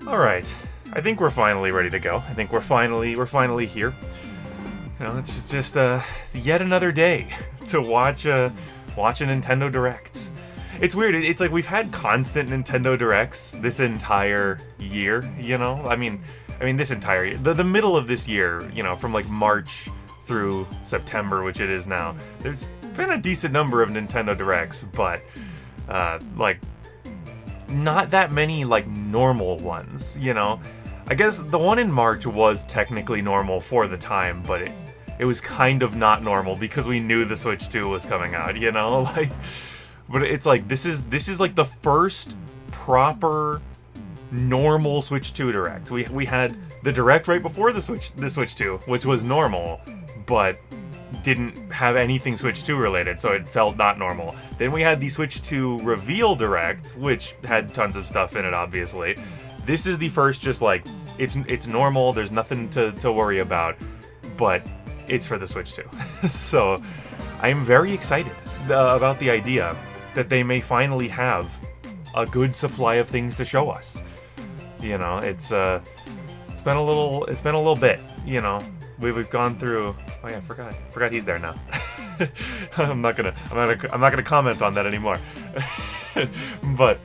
All right, I think we're finally ready to go. I think we're finally here. You know, it's just it's yet another day to watch a Nintendo Direct. It's weird. It's like we've had constant Nintendo Directs this entire year. You know, I mean, this entire year, the middle of this year. You know, from like March through September, which it is now. There's been a decent number of Nintendo Directs, but like not that many like normal ones. You know, I guess the one in March was technically normal for the time, but it was kind of not normal because we knew the Switch 2 was coming out, you know? Like, but it's like this is like the first proper normal Switch 2 Direct. We had the Direct right before the Switch 2, which was normal, but didn't have anything Switch 2 related, so it felt not normal. Then we had the Switch 2 Reveal Direct, which had tons of stuff in it, obviously. This is the first just like it's normal, there's nothing to worry about, but it's for the Switch 2. So I'm very excited about the idea that they may finally have a good supply of things to show us. You know, it's been a little bit, you know. We've gone through. Oh yeah, I forgot he's there now. I'm not gonna comment on that anymore. But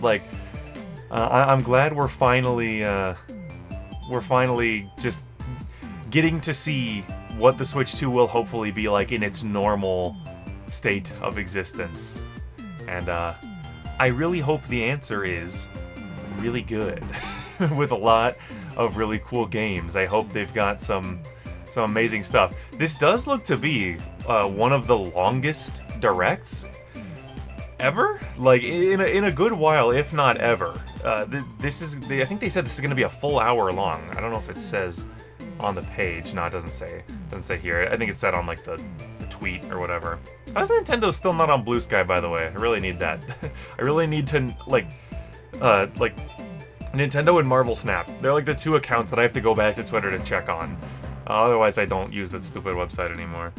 like I'm glad we're finally just getting to see what the Switch 2 will hopefully be like in its normal state of existence. And I really hope the answer is really good with a lot of really cool games. I hope they've got some amazing stuff. This does look to be one of the longest directs ever, like in a good while, if not ever. I think they said this is going to be a full hour long. I don't know if it says on the page. No, it doesn't say here. I think it said on like the tweet or whatever. How's Nintendo still not on Blue Sky, by the way? I really need that. I really need to like Nintendo and Marvel Snap. They're like the two accounts that I have to go back to Twitter to check on. Otherwise, I don't use that stupid website anymore.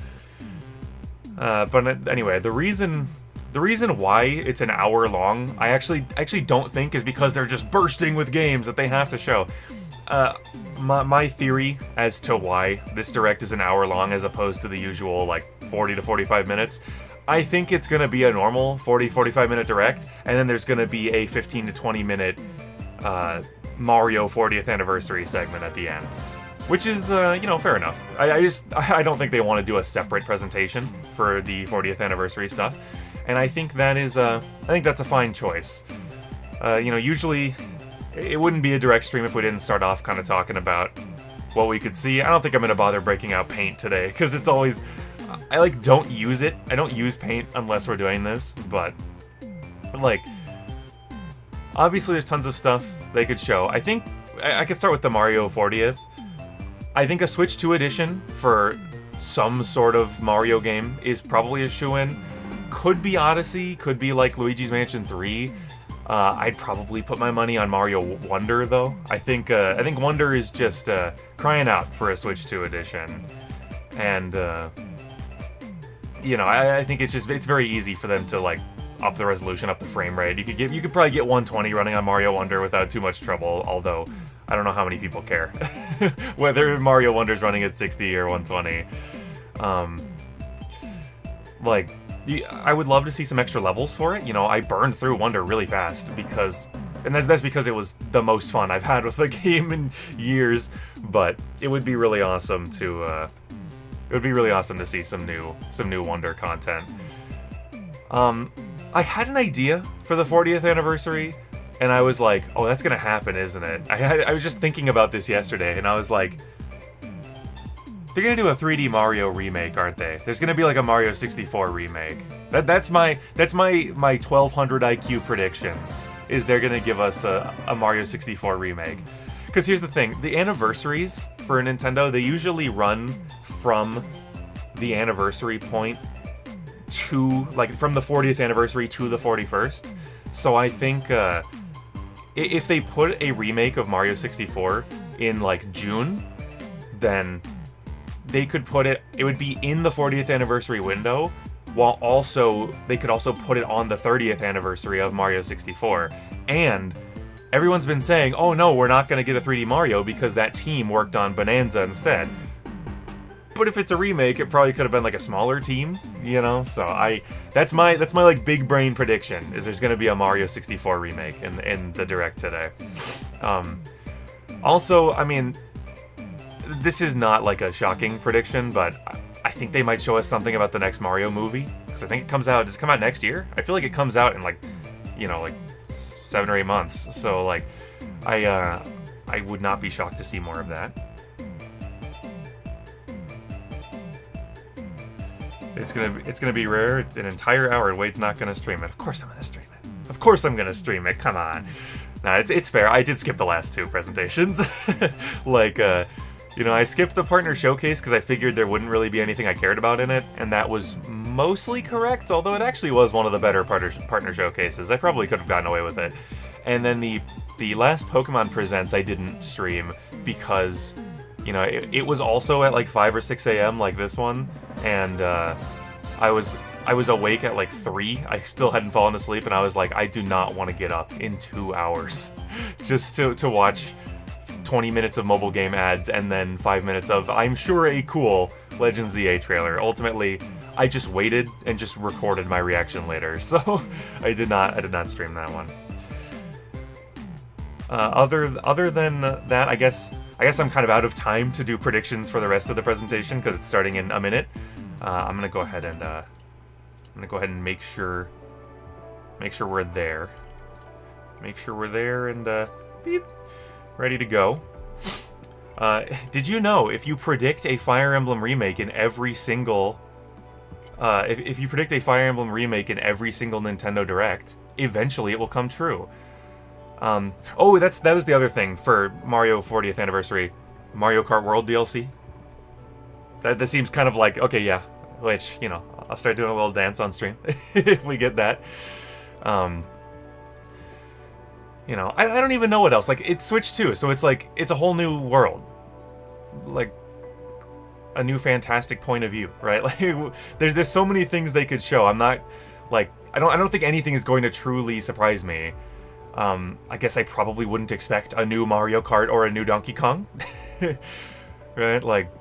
But anyway, the reason why it's an hour long, I actually don't think is because they're just bursting with games that they have to show. My theory as to why this Direct is an hour long as opposed to the usual like 40 to 45 minutes, I think it's going to be a normal 40-45 minute Direct, and then there's going to be a 15 to 20 minute Mario 40th anniversary segment at the end, which is fair enough. I don't think they want to do a separate presentation for the 40th anniversary stuff, and I think that's a fine choice. Usually it wouldn't be a Direct stream if we didn't start off kind of talking about what we could see. I don't think I'm going to bother breaking out Paint today, because it's always... I don't use it. I don't use Paint unless we're doing this, but obviously there's tons of stuff they could show. I think I could start with the Mario 40th. I think a Switch 2 edition for some sort of Mario game is probably a shoo-in. Could be Odyssey, could be like Luigi's Mansion 3. I'd probably put my money on Mario Wonder, though. I think Wonder is just crying out for a Switch 2 edition, and I think it's very easy for them to like up the resolution, up the frame rate. You could probably get 120 running on Mario Wonder without too much trouble. Although I don't know how many people care whether Mario Wonder's running at 60 or 120. I would love to see some extra levels for it. You know, I burned through Wonder really fast because that's because it was the most fun I've had with the game in years. But it would be really awesome to see some new Wonder content. I had an idea for the 40th anniversary, and I was like, oh, that's gonna happen, isn't it? I was just thinking about this yesterday, and I was like, they're gonna do a 3D Mario remake, aren't they? There's gonna be like a Mario 64 remake. That's my 1200 IQ prediction, is they're gonna give us a Mario 64 remake. Because here's the thing, the anniversaries for Nintendo, they usually run from the anniversary point to, like, from the 40th anniversary to the 41st. So I think if they put a remake of Mario 64 in, like, June, then they could put it would be in the 40th anniversary window, while also, they could also put it on the 30th anniversary of Mario 64. And everyone's been saying, oh no, we're not going to get a 3D Mario because that team worked on Bananza instead. But if it's a remake, it probably could have been like a smaller team, you know? So that's my like big brain prediction, is there's going to be a Mario 64 remake in the Direct today. Also, I mean, this is not like a shocking prediction, but I think they might show us something about the next Mario movie, because I think it comes out, does it come out next year? I feel like it comes out in like, you know, like 7 or 8 months. So like, I would not be shocked to see more of that. It's gonna be rare. It's an entire hour. Wade's not gonna stream it. Of course I'm gonna stream it. Of course I'm gonna stream it. Come on. Nah, it's fair. I did skip the last 2 presentations. Like, you know, I skipped the partner showcase because I figured there wouldn't really be anything I cared about in it, and that was mostly correct. Although it actually was one of the better partner showcases. I probably could have gotten away with it. And then the last Pokemon Presents I didn't stream because, you know, it was also at like 5 or 6 a.m. like this one, and I was awake at like 3. I still hadn't fallen asleep, and I was like, I do not want to get up in 2 hours just to watch 20 minutes of mobile game ads and then 5 minutes of, I'm sure, a cool Legends ZA trailer. Ultimately, I just waited and just recorded my reaction later, so I did not stream that one. Other than that, I guess I'm kind of out of time to do predictions for the rest of the presentation because it's starting in a minute. I'm gonna go ahead and make sure we're there. Make sure we're there and beep, ready to go. Did you know if you predict a Fire Emblem remake in every single if you predict a Fire Emblem remake in every single Nintendo Direct, eventually it will come true? Oh, that was the other thing for Mario 40th anniversary, Mario Kart World DLC. That seems kind of like, okay, yeah, which, you know, I'll start doing a little dance on stream if we get that. You know, I don't even know what else. Like, it's Switch 2, so it's like, it's a whole new world. Like, a new fantastic point of view, right? Like, there's so many things they could show. I'm not, like, I don't think anything is going to truly surprise me. I guess I probably wouldn't expect a new Mario Kart or a new Donkey Kong. Right? Like,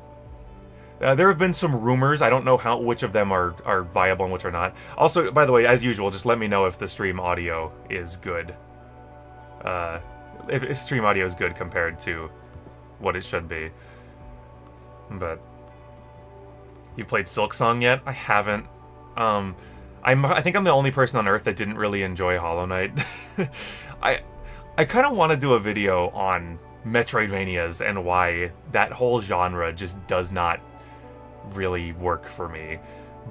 there have been some rumors. I don't know which of them are viable and which are not. Also, by the way, as usual, just let me know if the stream audio is good. If stream audio is good compared to what it should be. But you played Silk Song yet? I haven't. I think I'm the only person on Earth that didn't really enjoy Hollow Knight. I kind of want to do a video on Metroidvanias and why that whole genre just does not really work for me.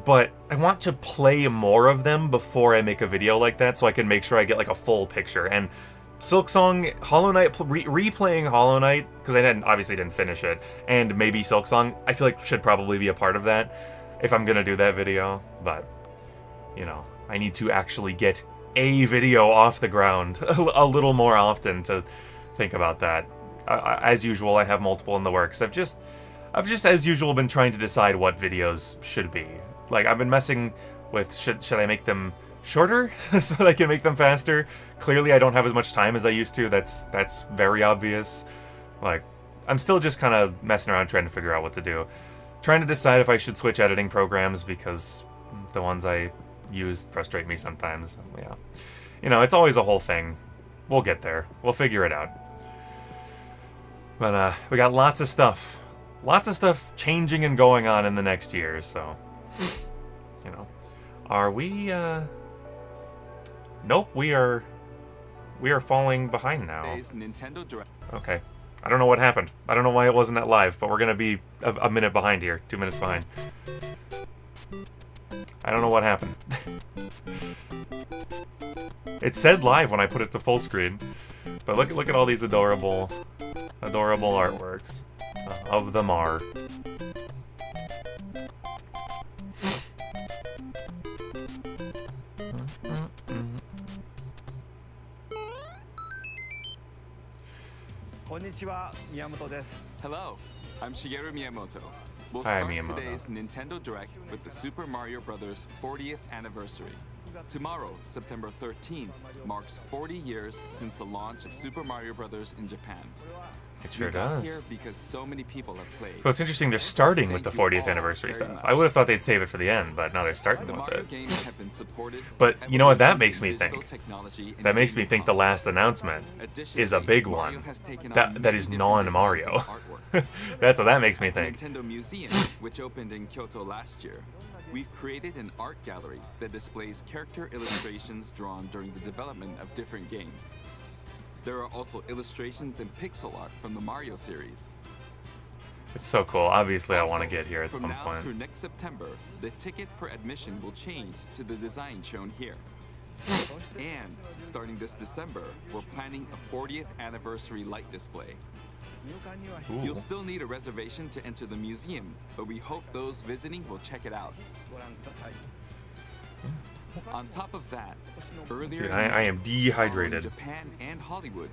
But I want to play more of them before I make a video like that, so I can make sure I get like a full picture. And Silk Song, Hollow Knight, replaying Hollow Knight, because I obviously didn't finish it, and maybe Silk Song, I feel like should probably be a part of that if I'm gonna do that video. But, you know, I need to actually get a video off the ground a little more often to think about that. As usual, I have multiple in the works. I've just as usual been trying to decide what videos should be. Like, I've been messing with should I make them shorter so that I can make them faster. Clearly I don't have as much time as I used to. That's very obvious. Like, I'm still just kind of messing around trying to figure out what to do. Trying to decide if I should switch editing programs because the ones I use frustrate me sometimes. Yeah. You know, it's always a whole thing. We'll get there. We'll figure it out. But we got lots of stuff. Lots of stuff changing and going on in the next year, so you know. Are we Nope, we are falling behind now. Okay. I don't know what happened. I don't know why it wasn't at live, but we're gonna be a minute behind here. 2 minutes behind. I don't know what happened. It said live when I put it to full screen. But look at all these adorable artworks of the Mar. Hello, I'm Shigeru Miyamoto. We'll Hi, start Miyamoto. today's Nintendo Direct with the Super Mario Bros. 40th anniversary. Tomorrow, September 13th, marks 40 years since the launch of Super Mario Bros. In Japan. It sure We got does. here because so many people have played. So it's interesting they're starting with the Thank you 40th all anniversary very stuff. much. I would have thought they'd save it for the end, but now they're starting The with Mario it. games have been supported. But you know what that makes evolutions me in think? digital technology and That makes me gaming think the consoles. last announcement is a Additionally, big Mario one. has taken on That many is different non-Mario. designs and artwork. That's what that makes me At the think. Nintendo Museum, which opened in Kyoto last year, we've created an art gallery that displays character illustrations drawn during the development of different games. There are also illustrations and pixel art from the Mario series. It's so cool. Obviously, I want to Also, get here at from some now point. through next September, the ticket for admission will change to the design shown here. And starting this December, we're planning a 40th anniversary light display. Ooh. You'll still need a reservation to enter the museum, but we hope those visiting will check it out. On top of that, earlier Dude, in I am the year, following dehydrated. Japan and Hollywood,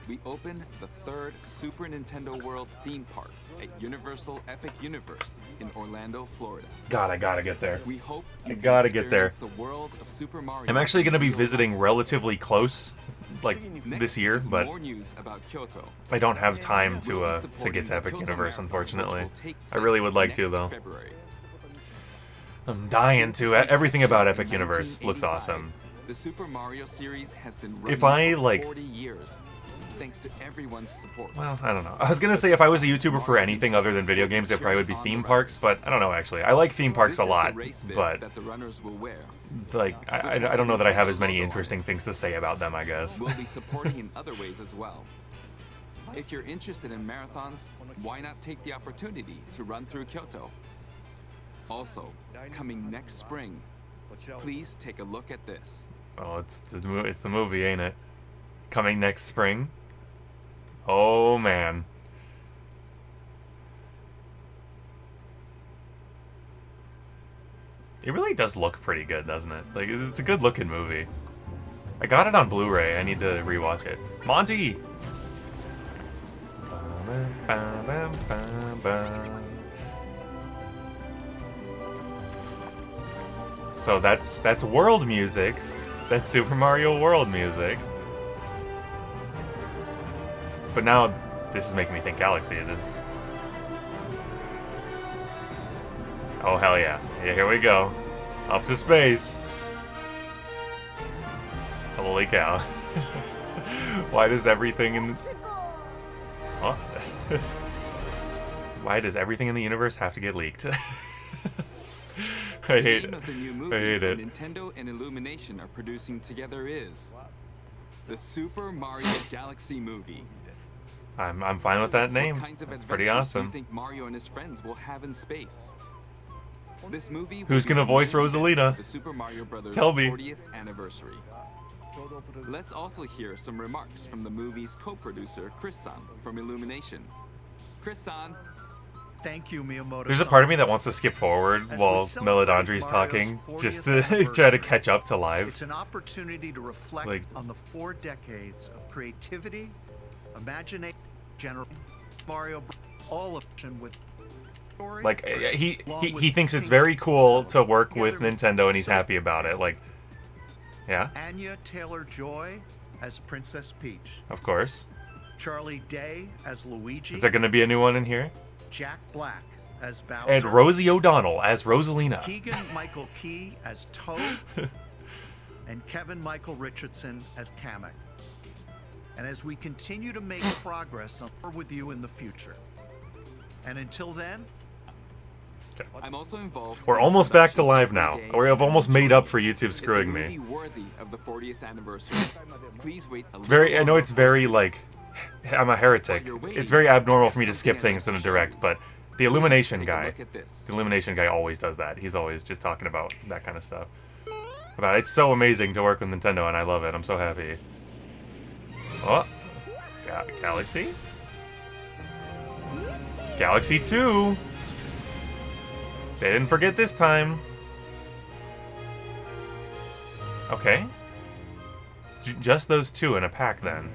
we opened the third Super Nintendo World theme park at Universal Epic Universe in Orlando, Florida. God, I gotta get there. We hope I you gotta can get there. experience the world of Super Mario. I'm actually gonna be in real visiting life. relatively close, like Next this year, is but more news about Kyoto. I don't have time We'll be to supporting get to the Epic Kyoto Universe, Marathon, unfortunately. which will take I really place would like to, next though. February. I'm dying to. Since its Everything about inception Epic in Universe looks 1985, awesome. The Super Mario series has been If running I, for like- 40 years, thanks to everyone's support. Well, I don't know. I was gonna say if I was a YouTuber for anything other than video games, it probably would be theme parks, but I don't know actually. I like theme parks This a is lot, the race bib but that the runners will wear. like I don't know that I have as many interesting things to say about them, I guess. We'll be supporting in other ways as well. If you're interested in marathons, why not take the opportunity to run through Kyoto? Also, coming next spring, please take a look at this. Oh, it's the movie, ain't it? Coming next spring. Oh man. It really does look pretty good, doesn't it? Like, it's a good looking movie. I got it on Blu-ray. I need to rewatch it. Monty! So that's world music. That's Super Mario World music. But now this is making me think Galaxy. This. Oh hell yeah! Yeah, here we go. Up to space. Holy cow! Why does everything in? What? Why does everything in the universe have to get leaked? I hate The name it. of the new I movie hate that it. Nintendo and Illumination are producing together is the Super Mario Galaxy movie. I'm fine with that name. What kinds of That's pretty adventures do awesome. you think Mario and his friends will have in space? This movie will Who's be gonna the voice main event Rosalina? of The Super Mario Bros. Tell me. 40th anniversary. Let's also hear some remarks from the movie's co-producer Chris-san from Illumination. Chris-san, Thank you, Miyamoto. There's a part of me that wants to skip forward As while we celebrate Melodandri's Mario's talking, 40th just to try to anniversary, catch up to live. It's an opportunity to reflect Like- on the 4 decades of creativity, imagination, Mario, all of them with story. Like he thinks it's very cool to work with Nintendo, and he's happy about it. Like, yeah, Anya Taylor-Joy as Princess Peach, of course. Charlie Day as Luigi, Is there gonna be a new one in here? Jack Black as Bowser, And Rosie O'Donnell as Rosalina. Keegan Michael Key as Toad, and Kevin Michael Richardson as Kamek. And as we continue to make progress on more with you in the future. And until then, I'm also involved. We're in the almost back to production live every now. day Or I've and almost made up for enjoy. YouTube screwing It's a me. movie worthy of the 40th anniversary. Please wait a It's very. I know it's very like. I'm a heretic. While you're waiting, It's very abnormal for me to there's skip something things I'd in a like to show direct, you. but the Illumination Take a guy. look at this. The Illumination guy always does that. He's always just talking about that kind of stuff. But it's so amazing to work with Nintendo, and I love it. I'm so happy. Oh, Galaxy? Galaxy 2! They didn't forget this time. Okay. Just those two in a pack, then.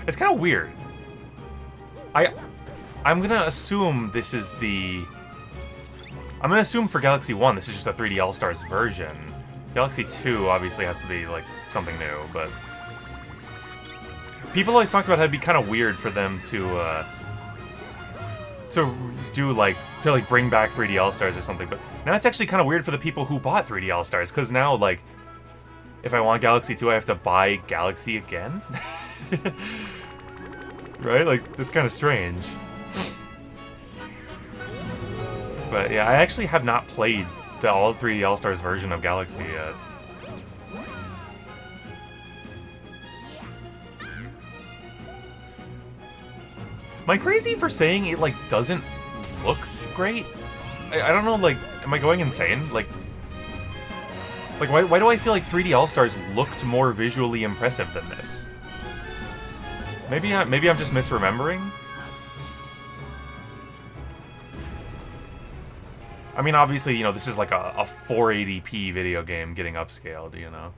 It's kind of weird. I'm gonna assume this is the... I'm gonna assume for Galaxy 1 this is just a 3D All-Stars version. Galaxy 2 obviously has to be, like, something new, but... People always talked about how it'd be kind of weird for them to do, like, to bring back 3D All-Stars or something, but now it's actually kind of weird for the people who bought 3D All-Stars, because now, like, if I want Galaxy 2, I have to buy Galaxy again? Right? Like, that's kind of strange. But yeah, I actually have not played the 3D All-Stars version of Galaxy yet. Am I crazy for saying it, like, doesn't look great? I don't know, like, am I going insane? Like, why do I feel like 3D All-Stars looked more visually impressive than this? Maybe I'm just misremembering? I mean, obviously, you know, this is like a 480p video game getting upscaled, you know?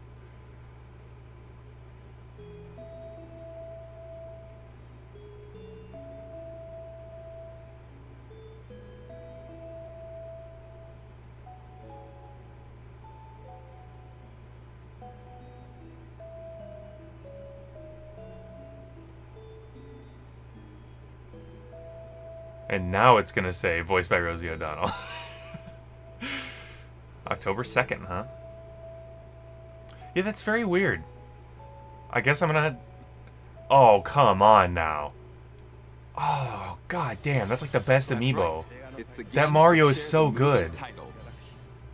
And now it's gonna say, voiced by Rosie O'Donnell. October 2nd, huh? Yeah, that's very weird. I guess I'm gonna... Oh, come on now. Oh, god damn, that's like the best amiibo. Right. That Mario is so good.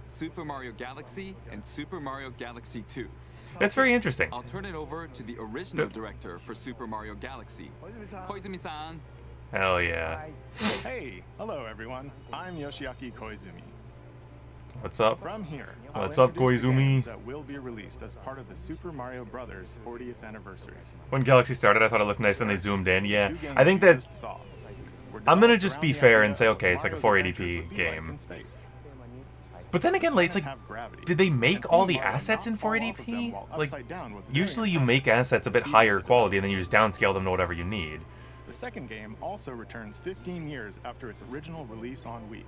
Super Mario Galaxy and Super Mario Galaxy 2. That's very interesting. I'll turn it over to the original director for Super Mario Galaxy, Koizumi-san. Hell yeah. Hey, hello everyone. I'm Yoshiaki Koizumi. What's up? From here, What's I'll up, introduce the Koizumi? games that will be released as part of the Super Mario Brothers 40th anniversary. When Galaxy started, I thought it looked nice, then they zoomed in. Yeah, Two games I think we that... just saw were I'm gonna developed just around be the fair idea and say, okay, of it's like a Mario's 480p adventures would be like game. in space. But then again, like, it's like... Have gravity. Did they And make seeing all the Mario assets not in fall off of them 480p? while Like, upside down was very usually you impressive. make assets a bit Even higher as a quality and then developer. you just downscale them to whatever you need. The second game also returns 15 years after its original release on Wii.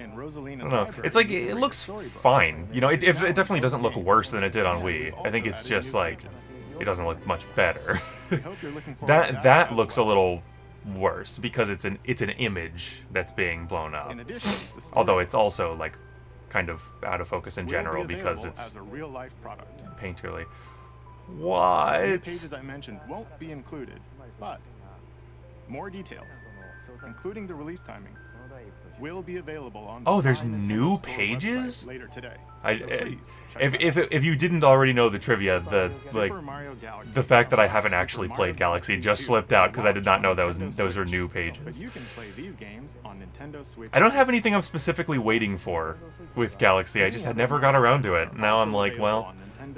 In I Rosalina's don't know. library, It's like, you can it read looks a storybook. fine. You know, it Now definitely doesn't look games. worse than it did on And Wii. we've I think also it's added just new like... pages. It doesn't look much better. We hope you're looking forward to that as looks a well. little worse because it's an image that's being blown up. In addition, the story Although it's also like kind of out of focus in will general be because available it's as a real-life product. painterly. The What? pages I mentioned won't be included, but more details, including the release timing, will be available on. Oh, there's the Nintendo new Store pages? website later today. I, So please check if, it if out. if you didn't already know the trivia, the like Super Mario Galaxy, the fact that I haven't Super actually Mario played Galaxy just 2 slipped out because I did not know that was Nintendo those are Switch. new But pages. you can play these games on Nintendo Switch. I don't have anything I'm specifically waiting for with Galaxy. I just had never got around to it. Now I'm like, well,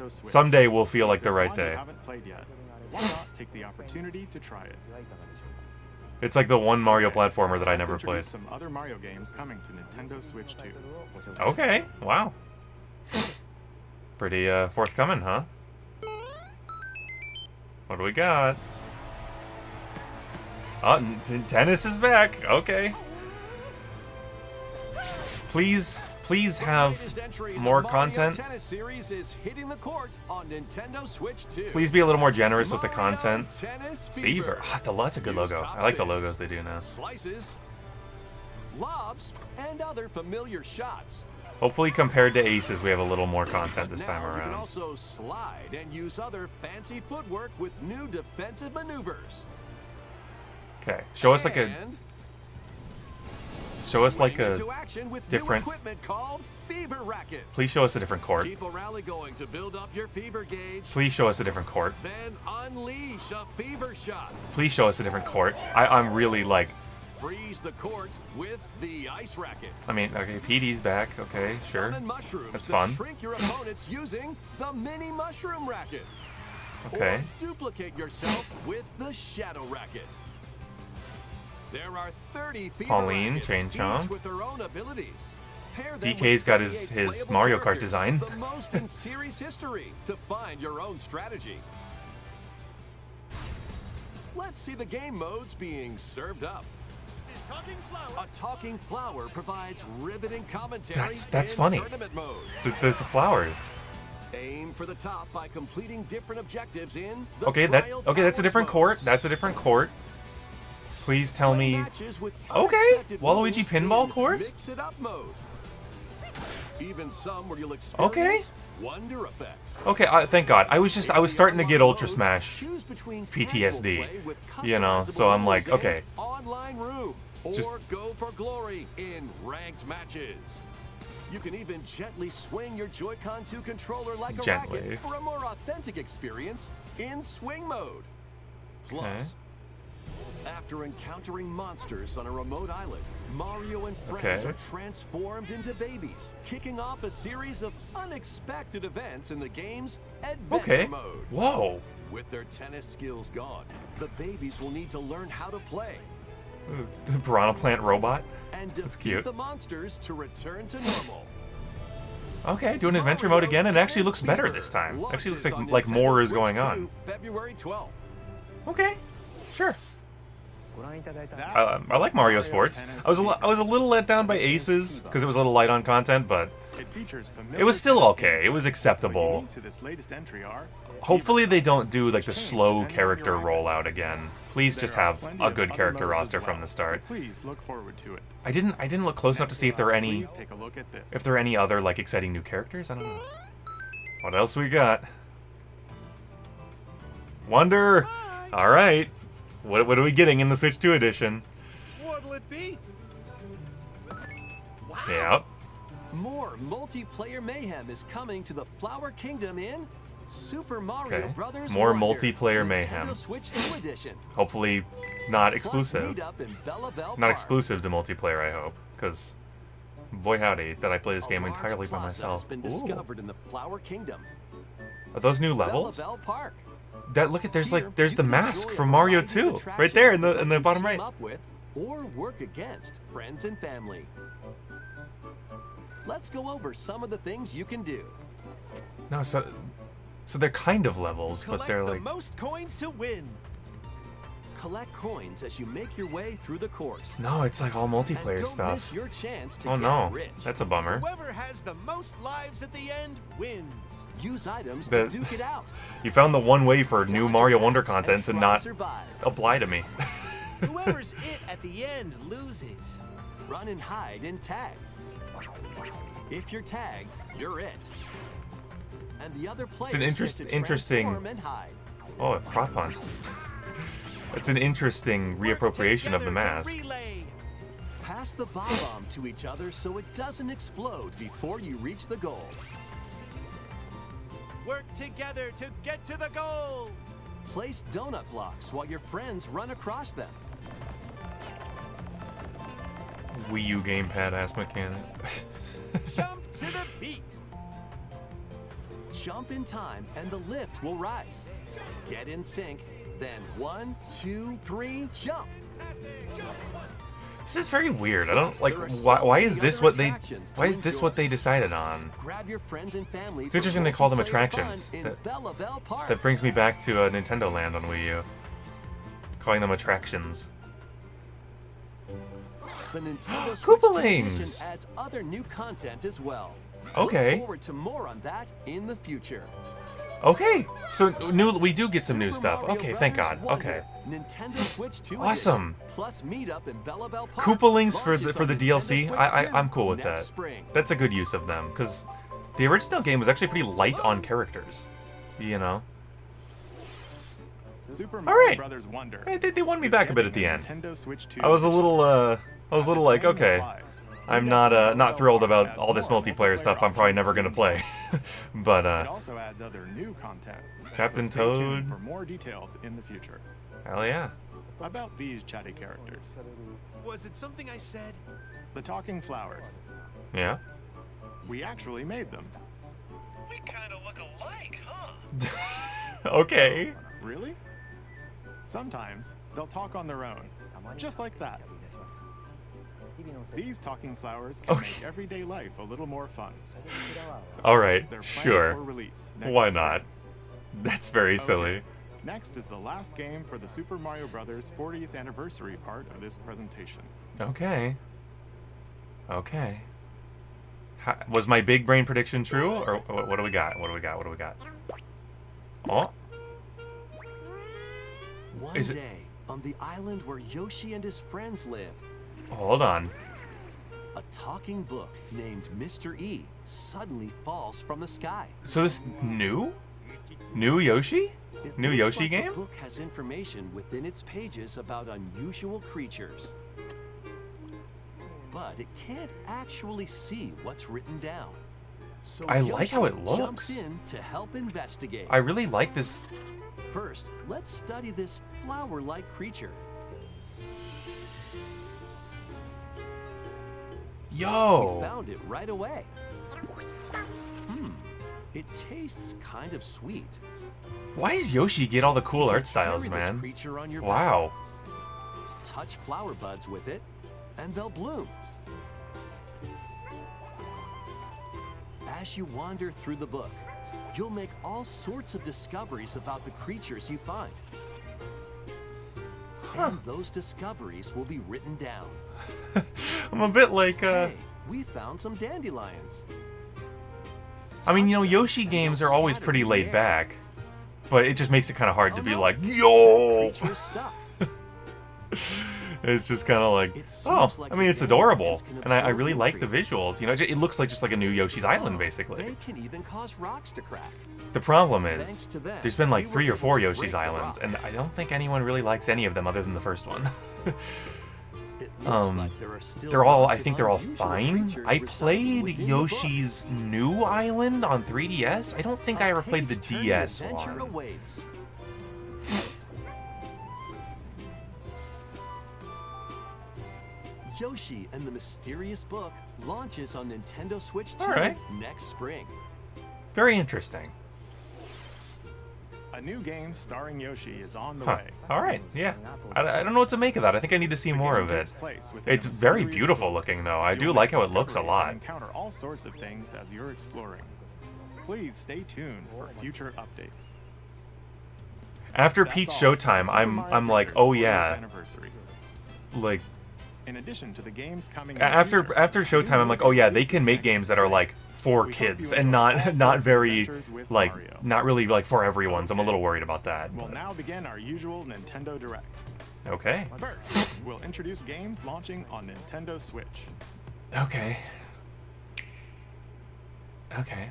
someday will feel like the right day. Haven't played yet. Why not take the opportunity to try it? It's like the one Mario platformer that I Let's never played. introduce some other Mario games coming to Nintendo Switch 2. Okay, wow. Pretty forthcoming, huh? What do we got? Oh, tennis is back. Okay. Please have more content. Tennis series is hitting the court on Nintendo Switch 2. Please be a little more generous with the Mario content. Tennis Fever. Ah, that's a good Use logo. top I like the spins, logos they do now. Slices, lobs, and other familiar shots. Hopefully, compared to Aces, we have a little more content this time Now you can around. also slide and use other fancy footwork with new defensive maneuvers. Okay, show us like a And show us like swing a into action with different. new equipment called Fever Rackets. Please show us a different court. Keep a rally going to build up your fever gauge. Please show us a different court. Then unleash a fever shot. Please show us a different court. I'm really like. Freeze the court with the ice racket. I mean, okay, PD's back. Okay, sure. Summon mushrooms That's that fun. shrink your opponents using the mini mushroom racket. Okay. Or duplicate yourself with the shadow racket. There are 30 fever Pauline, rackets, Chain Chomp. each with their own abilities. Pair them DK's with got 38 his playable Mario Kart characters, design. The most in series history to find your own strategy. let's see the game modes being served up. A talking flower provides riveting commentary That's in funny. tournament mode. The flowers. Aim for the top by completing different objectives in the Okay, trial that's a towers different mode. court. That's a different court. Please tell Play me. matches with Okay, unexpected Waluigi rules pinball in course? Mix it up mode. Even some where you'll Okay. experience wonder effects. Okay, thank God. I was starting to get Ultra Smash Choose between PTSD, casual play with you know, so I'm like, customizable levels okay. and online room, or Just- go for glory in ranked matches. You can even gently swing your Joy-Con 2 controller like a Gently. racket for a more authentic experience in swing mode. Plus, after encountering monsters on a remote island, Mario and friends Okay. are transformed into babies, kicking off a series of unexpected events in the game's adventure Okay. mode. Whoa. With their tennis skills gone, the babies will need to learn how to play Piranha Plant robot. and That's defeat cute. the monsters to return to normal. Okay, doing adventure mode again, and it actually looks better this time. Actually looks like Nintendo more is Switch going 2, on. February 12th. Okay, sure. That I like Mario Sports. I was a little let down by Aces because it was a little light on content, but It features familiar it was still tennis okay. games, It was but acceptable. unique to this latest entry are Hopefully they don't do like the change slow depending on character your item. rollout again. Please just There are have plenty a of good other character modes as roster from well, the start. so please look forward to it. I didn't look close enough to see if there are any Please take a look at this. if there are any other like exciting new characters. I don't know. What else we got? Wonder. All right. What are we getting in the Switch 2 edition? What'll it be? Yep. More multiplayer mayhem is coming to the Flower Kingdom in Super Mario Okay. Brothers More Wonder, multiplayer Nintendo mayhem. Switch 2 edition. Hopefully not Plus exclusive. meet up in Bella Bell Not Park. exclusive to multiplayer, I hope, because boy howdy, did I play this A game large entirely by plaza myself. has been Ooh. discovered in the Flower Kingdom. Are those new Bella levels? Bell Park. That look at there's Here, there's you the can mask enjoy from a Mario variety of 2, right there in the attractions that bottom you right. team up with or work against friends and family. Let's go over some of the things you can do. No, so they're kind of levels, but Collect they're the like most coins to win. Collect coins as you make your way through the course. no, it's like all And multiplayer don't stuff. miss your chance to Oh get no, rich. that's a bummer. Whoever has the most lives at the end wins. Use items The- to duke it out. You found the one way for new Dodge Mario Wonder attacks and content to try not survive. apply to me. Whoever's it at the end loses. Run and hide and tag. If you're tagged, you're it. And the other players an get to interesting- transform and hide. Oh, a prop hunt. It's an interesting Work reappropriation of the together to mask. relay. Pass the bomb to each other so it doesn't explode before you reach the goal. Work together to get to the goal. Place donut blocks while your friends run across them. Wii U gamepad ass mechanic. Jump to the beat. Jump in time and the lift will rise. Get in sync, then 1, 2, 3, jump. This is very weird. I don't like There are so why many is this other what they attractions to why is this enjoy. what they decided on? Grab your friends and family. It's for interesting they call them multiplayer attractions. fun in That- Bella Bell Park. That brings me back to Nintendo Land on Wii U. Calling them attractions. The Nintendo Switch 2 Koopalings! edition adds other new content as well. Okay. Look forward to more on that in the future. Okay, so we do get some new Super stuff. Mario Okay, thank God. Brothers Okay. Wonder, Nintendo Switch 2 Awesome. edition, plus meet up in Bella Bell Park. Koopalings for launches the on DLC. Nintendo Switch I'm 2 cool with next that. Spring. That's a good use of them because the original game was actually pretty light on characters. You know. Super All Mario right. Brothers Wonder. Hey, they won me back a bit at the end. Nintendo Switch 2 I was a little like, Same okay, applies. I'm Meet not up not with thrilled Bella about adds all this more multiplayer stuff I'm probably never gonna play. But It also adds other new content. Captain so stay tuned Toad. for more details in the future. hell yeah. About these chatty characters. Was it something I said? The talking flowers. Yeah. We actually made them. We kind of look alike, huh? Okay. Really? Sometimes they'll talk on their own, just like that. These talking flowers can Okay. make everyday life a little more fun. All right. They're planned Sure. for release next Why spring. not? That's very silly. Next is the last game for the Super Mario Bros. 40th anniversary part of this presentation. Okay. Okay. Was my big brain prediction true, or what do we got? What do we got? What do we got? Oh. One Is it- day, on the island where Yoshi and his friends live, Hold on. a talking book named Mr. E suddenly falls from the sky. So this new Yoshi? It New looks Yoshi like game? The book has information within its pages about unusual creatures. But it can't actually see what's written down. So I like how it Yoshi jumps looks. in to help investigate. I really like this. First, let's study this flower-like creature. We Yo! found it right away. It tastes kind of sweet. Why does Yoshi get all the cool art styles, Carry this man? creature on your back. Wow. Touch flower buds with it, and they'll bloom. As you wander through the book, you'll make all sorts of discoveries about the creatures you find. And those discoveries will be written down. I'm a bit like, Hey, we found some dandelions. I mean, you know, Yoshi games are always pretty laid back, but it just makes it kind of hard to be like, yo! Creature is stuck. It's just kind of like, It oh, seems like I mean, the it's adorable, dandelions can and I absorb really like the nutrients. visuals. You know, it looks like just like a new Yoshi's Island, basically. They can even cause rocks to crack. The problem Thanks is, to them, there's been like we 3 were or able 4 to Yoshi's break the Islands, rock. and I don't think anyone really likes any of them other than the first one. It looks like there are still They're all, I lots of think they're all unusual fine. creatures I residing played within the book. Yoshi's New Island on 3DS. I don't think I ever played the Page-turning DS adventure one. awaits. Yoshi and the Mysterious Book launches on Nintendo Switch 2 Alright. next spring. Very interesting. A new game starring Yoshi is on the Huh. way. All right, yeah. I don't know what to make of that. I think I need to see The more game of it. takes place within It's a very mysterious beautiful book. looking, though. I You'll do make like how it looks a discoveries lot. and encounter all sorts of things as you're exploring. Please stay tuned for future updates. After That's Peach all. Showtime, Super I'm Mario like, Brothers oh 40th yeah. anniversary. Like In addition to the games coming in the after future, after Showtime, I'm like, oh yeah, they can make games that are like for We hope kids you and enjoy all not sorts of very adventures with like Mario. not really like for everyone's. I'm a little worried about that. We'll but- now begin our usual Nintendo Direct. Okay. First, we'll introduce games launching on Nintendo Switch. Okay. Okay.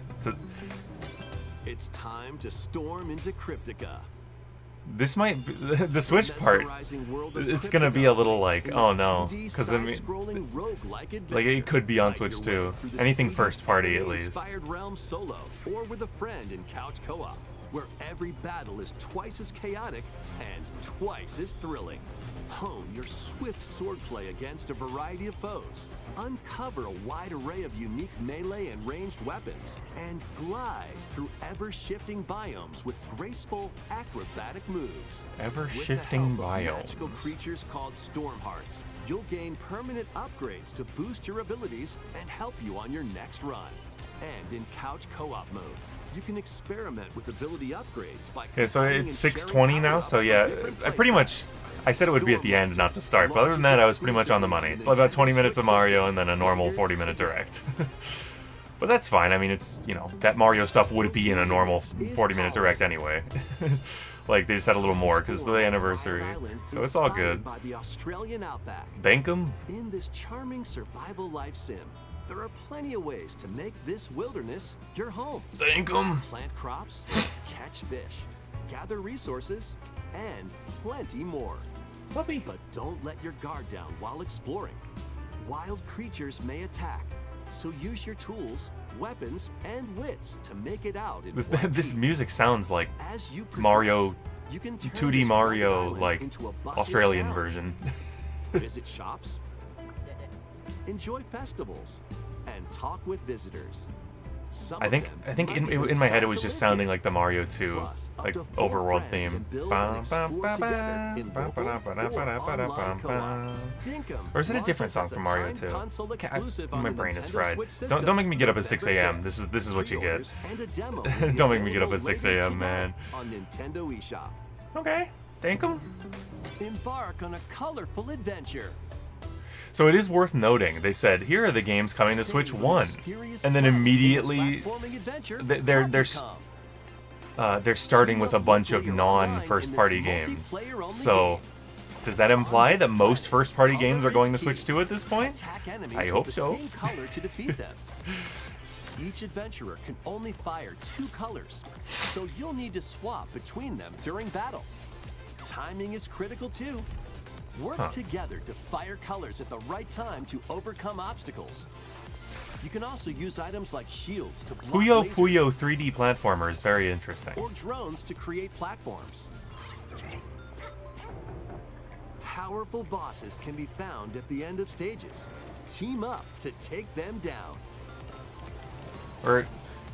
It's time to storm into Cryptica. This might be, the Switch part. Mesmerizing world of It's gonna be a little Cryptica like, is oh a no, 2D because I mean, side-scrolling roguelike like adventure. it could be on Fight Switch your way too. through this Anything big first party at least. anime-inspired realm solo, or with a friend in couch co-op, where every battle is twice as chaotic and twice as thrilling. Hone your swift swordplay against a variety of foes, uncover a wide array of unique melee and ranged weapons, and glide through ever-shifting biomes with graceful, acrobatic moves. Ever-shifting With the help of magical biomes. creatures called storm hearts, you'll gain permanent upgrades to boost your abilities and help you on your next run. And in couch co-op mode, you can experiment with ability upgrades by Okay, so combining it's and 6:20 sharing now. power-ups So from yeah, different I pretty much. playstyles. I said it would be at the end, not the start. But other than that, I was pretty much on the money. About 20 minutes of Mario and then a normal 40-minute direct. But that's fine. I mean, it's, you know, that Mario stuff would be in a normal 40-minute direct anyway. Like, they just had a little more because of the anniversary. So it's all good. By the Australian outback. Bank 'em. In this charming survival life sim, there are plenty of ways to make this wilderness your home. Thank 'em. Plant crops, catch fish, gather resources, and plenty more. Puppy. But don't let your guard down while exploring. Wild creatures may attack, so use your tools, weapons, and wits to make it out in This one this piece. music sounds like As you progress, Mario you can turn 2D this Mario, island like into a bustling Australian town. version. Visit shops, enjoy festivals, and talk with visitors. Some I of think them might even in my head it decide was to just live sounding here. like the Mario 2 Plus, up like to 4 overworld friends theme. can build and explore together in local or online co-op. Dinkum Or is it a different launches song as a from Mario timed 2? console Okay, exclusive on my the brain is Nintendo fried. Switch system Don't make me get up at November 6 a.m. 5th. This is what you get. Pre-orders and a demo will Don't be make me get up at available 6 later a.m., today man. On Nintendo eShop. Okay, thank him. Embark on a colorful adventure. So it is worth noting, they said, here are the games coming to Switch 1. And then immediately, they're starting with a bunch of non-first-party games. So, does that imply that most first-party games are going to Switch 2 at this point? I hope so. Each adventurer can only fire 2 colors, so you'll need to swap between them during battle. Timing is critical too. Work together to fire colors at the right time to overcome obstacles. You can also use items like shields to block Puyo lasers, Puyo 3D platformer is very interesting. or drones to create platforms. Powerful bosses can be found at the end of stages. Team up to take them down. Or,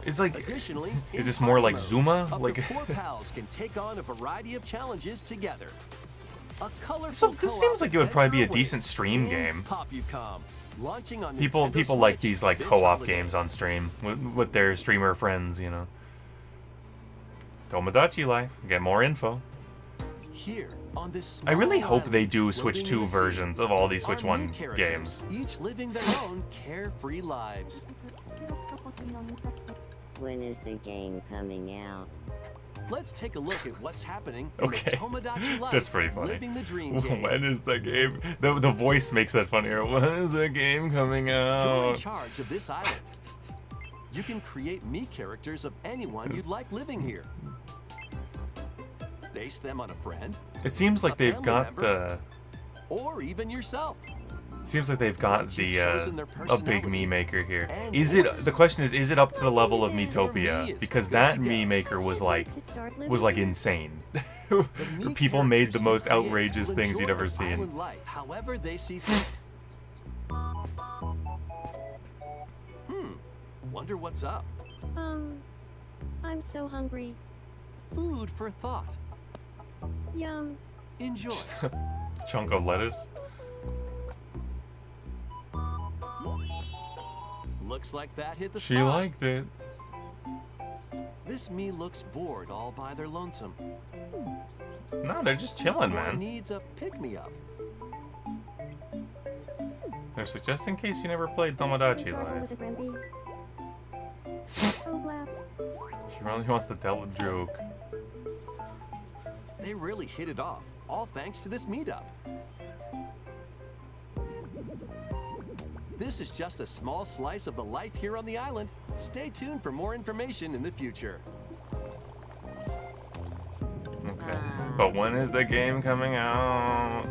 it's like, Additionally, is in this more like party Zuma? mode, up Like, to 4 pals can take on a variety of challenges together. A colorful so this co-op seems like it would probably be a adventure decent stream in game. Popcom, launching on People Nintendo like Switch these like this co-op holiday. games on stream with their streamer friends, you know. Tomodachi Life, get more info. Here on this I really small hope they island, do Switch floating 2 in the sea, versions of all these are Switch new 1 characters, games. each living their own carefree lives. When is the game coming out? Let's take a look at what's happening in Okay. the Tomodachi Life, That's pretty funny. Living the Dream game. When is the game? The voice makes that funnier. When is the game coming You're in out? charge of this island. You can create Mii characters of anyone you'd like living here. Base them on a friend, It seems like a they've family got member. or even yourself. Seems like they've got Once you've the chosen their a big personality Mii maker here. and Is it? voice, The question is it up to the level of your Miitopia? Mii is Because good that to go. Mii maker was like To start living here? insane. Mii People made the characters most you create outrageous will things enjoy you'd ever their seen. island life, however they see fit. Wonder what's up. I'm so hungry. Food for thought. Yum. Enjoy. Chunk of lettuce. Looks like that hit the She spot. liked it. This Mii looks bored all by their lonesome. No, they're just chilling, Someone man. needs a pick-me-up. There's just in case you never played Tomodachi Live. She really wants to tell a joke. They really hit it off, all thanks to this meetup. This is just a small slice of the life here on the island. Stay tuned for more information in the future. Okay. But when is the game coming out?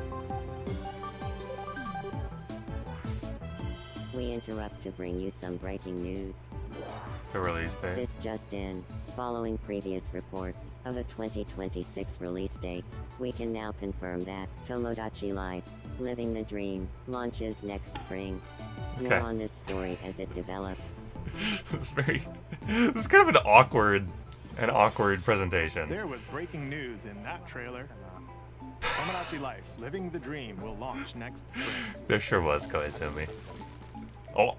We interrupt to bring you some breaking news. The release date. This just in. Following previous reports of a 2026 release date, we can now confirm that Tomodachi Life, Living the Dream, launches next spring. More Okay. on this story as it develops. It's very. This is kind of an awkward presentation. There was breaking news in that trailer. Tomodachi Life, Living the Dream will launch next spring. There sure was, Koizumi. Oh.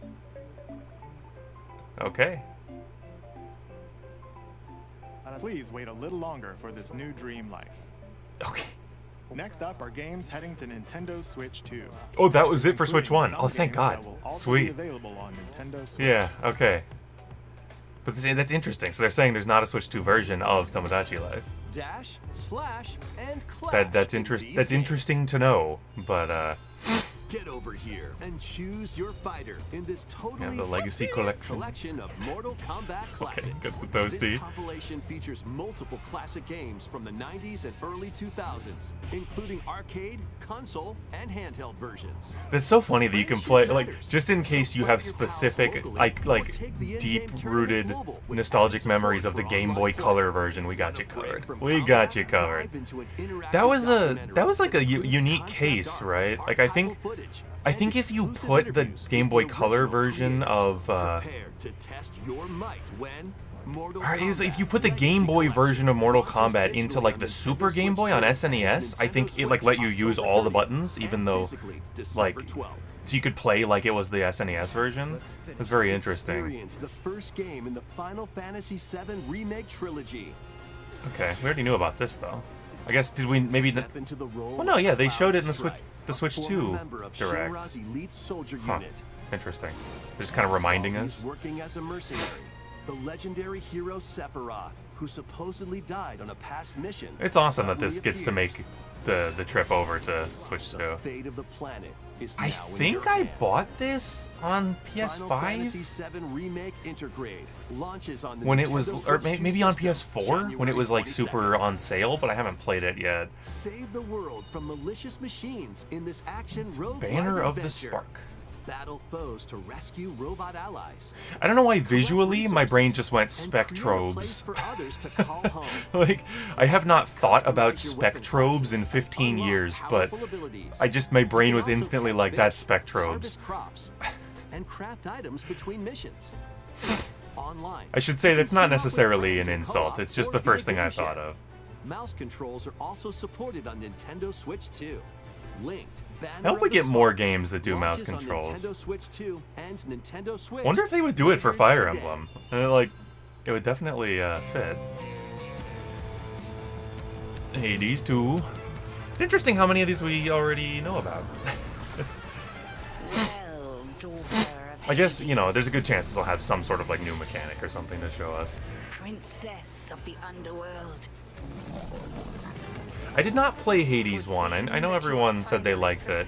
Okay. Please wait a little longer for this new dream life. Okay. Next up are games heading to Nintendo Switch 2. Oh, that was it for Switch including 1. some Oh, thank games God. that will also be Sweet. available on Nintendo Switch. Yeah, okay. But that's interesting. So they're saying there's not a Switch 2 version of Tomodachi Life. Dash, slash, and clash. That's in these that's games. interesting to know, but Get over here and choose your fighter in this totally the Legacy collection. of Mortal Kombat classics. good with those, This Steve. compilation features multiple classic games from the 90s and early 2000s, including arcade, console, and handheld versions. It's so funny that you can play, like, just in case you have specific, like deep-rooted nostalgic memories of the Game Boy Color version. We got you covered. We got you covered. That was like a unique case, right? Like, I think if you put the Game Boy Color version of, if you put the Game Boy version of Mortal Kombat into like the Super Game Boy on SNES, I think it like let you use all the buttons, even though like so you could play like it was the SNES version. It's very interesting. Experience the first game in the Final Fantasy VII Remake trilogy. Okay, we already knew about this though. I guess did we maybe? Step into the role Well, no, yeah, they of showed it in Cloud the Stripe, Switch a 2 former member of Direct. Shinra's elite soldier Huh. unit. Interesting. They're just kind of reminding While us. He's working as a mercenary. The legendary hero Sephiroth, who supposedly died on a past mission. It's awesome that this suddenly gets to make appears. the trip over to Switch 2. The fate of the planet is now I in think your I hands. bought this on Final Fantasy PS5 VII Remake Intergrade launches on the when it Nintendo was, or Switch 2 maybe on system, PS4 when it was like January super 22nd. on sale, but I haven't played it yet. Save the world from malicious machines in this action roguelike Banner of the adventure. Spark. Battle foes to rescue robot allies. I don't know why Collect visually my brain resources just went and create a place spectrobes. for others to call home. Like, I have not thought about Customize your weapon spectrobes classes in and 15 unlock yeast, but powerful abilities. my brain You was can also instantly catch like, that's fish, spectrobes. harvest crops, and craft items between missions. Online. I should say that's you not can team up with necessarily friends an in insult, co-op it's just or the via first thing I game thought share. of. Mouse controls are also supported on Nintendo Switch 2. Linked. I hope we get more games that do mouse launches on controls. Nintendo Switch 2 and Nintendo Switch. Wonder if they would do it for later Fire today. Emblem. Like, it would definitely fit. Hades 2. It's interesting how many of these we already know about. Well, daughter of I guess, you know, there's a good chance this will have some sort of like new mechanic or something to show us. princess of the underworld. I did not play Hades 1. I know everyone said they liked it.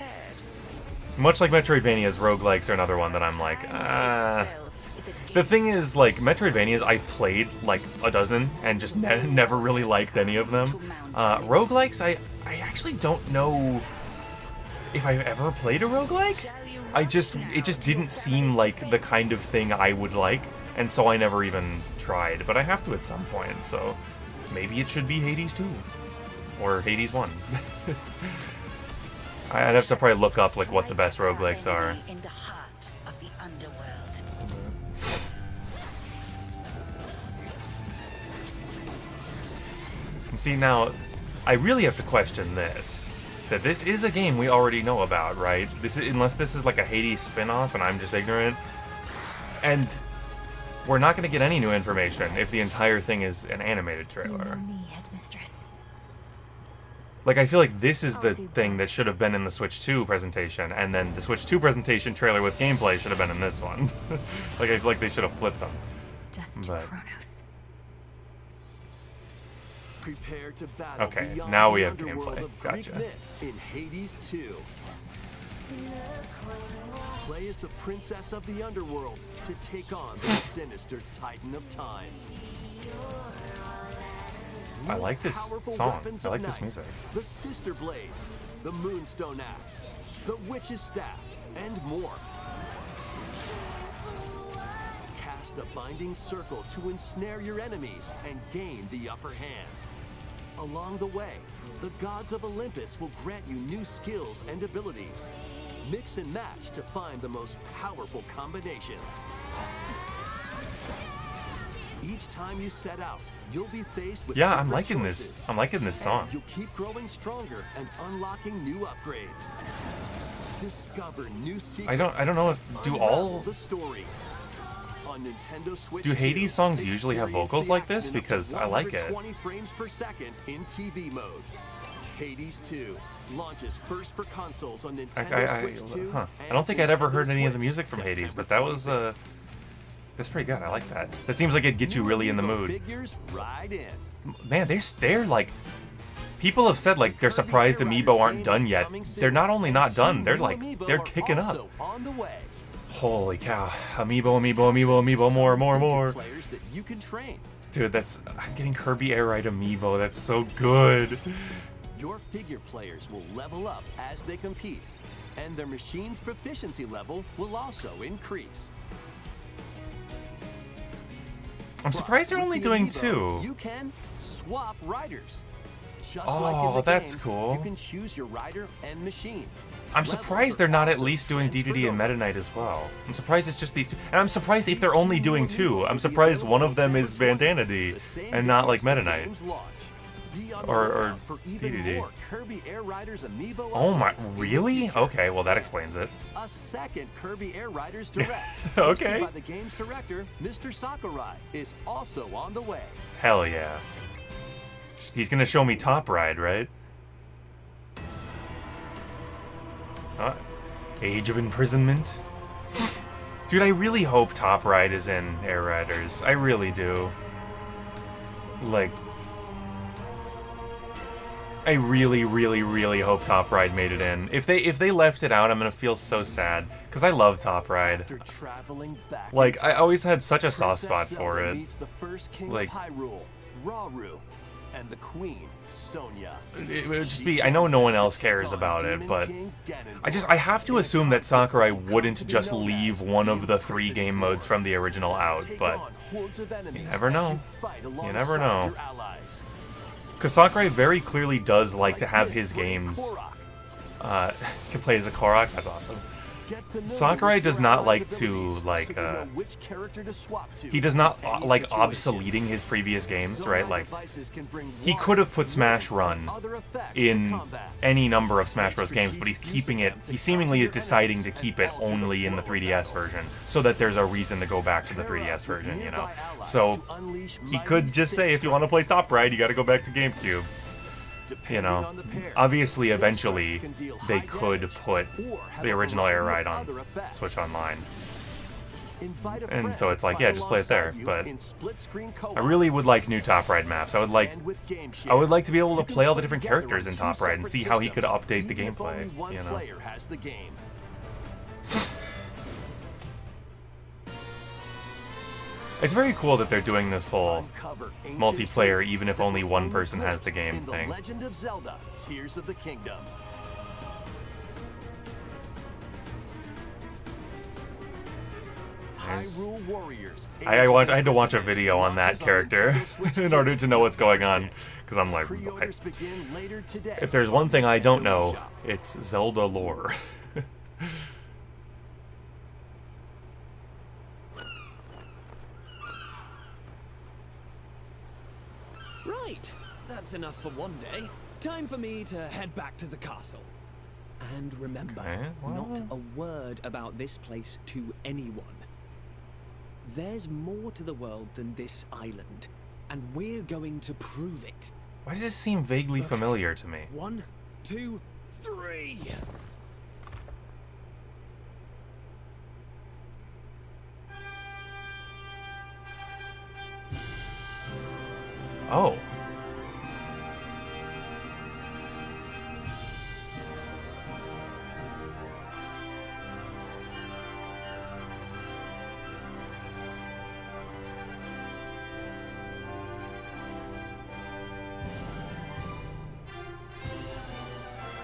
Much like Metroidvanias, roguelikes are another one that I'm like, The thing is, like, Metroidvanias, I've played like a dozen and just never really liked any of them. Roguelikes, I actually don't know if I've ever played a roguelike. It just didn't seem like the kind of thing I would like, and so I never even tried. But I have to at some point, so maybe it should be Hades 2. Or Hades 1. I'd have to probably look up like what the best roguelikes are. In the heart of the underworld. And see, now, I really have to question this. That this is a game we already know about, right? Unless this is like a Hades spin-off and I'm just ignorant. And we're not going to get any new information if the entire thing is an animated trailer. me, headmistress. Like, I feel like this is the thing that should have been in the Switch 2 presentation, and then the Switch 2 presentation trailer with gameplay should have been in this one. Like, I feel like they should have flipped them. Death to But- Kronos. Prepare to battle Okay, beyond now the we have underworld gameplay. of Greek Gotcha. myth in Hades 2. Play as the princess of the underworld to take on the sinister titan of time. I like this Powerful song. weapons I of like this night, music. The Sister Blades, the Moonstone Axe, the Witch's Staff, and more. Cast a binding circle to ensnare your enemies and gain the upper hand. Along the way, the gods of Olympus will grant you new skills and abilities. Mix and match to find the most powerful combinations. Each time you set out, you'll be faced with Yeah, different I'm liking choices. this. I'm liking this song. And you'll keep growing stronger and unlocking new upgrades. Discover new secrets. I don't know if do Unravel all the story. On Nintendo Switch Do Hades 2, songs usually have experience vocals the like this? action up to Because I like it. 120 frames per second in TV mode. Hades 2 launches first for consoles on Nintendo Switch 2. I don't think I'd ever heard any of the Switch, music from Hades, September but that was 25th. that's pretty good. I like that. That seems like it'd get you really in the Amiibo mood. Figures right in. Man, they're like, people have said like they're surprised Amiibo aren't done yet. They're not only not done, they're like they're kicking up. On the way. Holy cow! Amiibo, more. Players that you can train. Dude, I'm getting Kirby Air Ride Amiibo. That's so good. Your figure players will level up as they compete, and their machine's proficiency level will also increase. I'm surprised they're Plus, only with the doing amiibo, 2. You can swap riders. Just Oh, like in the that's game, cool. You can choose your rider and machine. I'm Levels surprised are they're not at also least doing DDD and transferred Meta Knight as well. I'm surprised it's just these two. And I'm surprised if they're only doing 2. I'm surprised one of them is Bandana D and not like Meta Knight. Or DDD. Kirby Air Riders amiibo Oh my, updates in the really? future. Okay, well that explains it. A second Kirby Air Riders Direct, Okay. hosted by the game's director, Mr. Sakurai, is also on the way. Hell yeah. He's gonna show me Top Ride, right? Age of Imprisonment. Dude, I really hope Top Ride is in Air Riders. I really do. Like, I really, really, really hope Top Ride made it in. If they left it out, I'm gonna feel so sad because I love Top Ride. Like, I always had such a soft spot for it. Like, and the Queen, Sonya. It would just be, I know no one else cares about it, but I have to assume that Sakurai wouldn't just leave one of the 3 game modes from the original out, but you never know. You never know. Because Sakurai very clearly does like to have his games can play as a Korok. That's awesome. Sakurai does not like to, like, he does not like obsoleting his previous games, right? Like, he could have put Smash Run in any number of Smash Bros. Games, but he's keeping it, he seemingly is deciding to keep it only in the 3DS version, so that there's a reason to go back to the 3DS version, you know? So, he could just say, if you want to play Top Ride, you gotta go back to GameCube. You know, obviously, eventually, they could put the original Air Ride on Switch Online. And so it's like, yeah, just play it there. But I really would like new Top Ride maps. I would like to be able to play all the different characters in Top Ride and see how he could update the gameplay, you know. It's very cool that they're doing this whole multiplayer, even if only one person has the game thing. Legend of Zelda: Tears of the Kingdom. Hyrule Warriors. I had to watch a video on that character in order to know what's going on, because I'm like, if there's one thing I don't know, it's Zelda lore. Right, that's enough for one day. Time for me to head back to the castle. And remember, not a word about this place to anyone. There's more to the world than this island, and we're going to prove it. Why does this seem vaguely familiar to me? 1, 2, 3. Oh.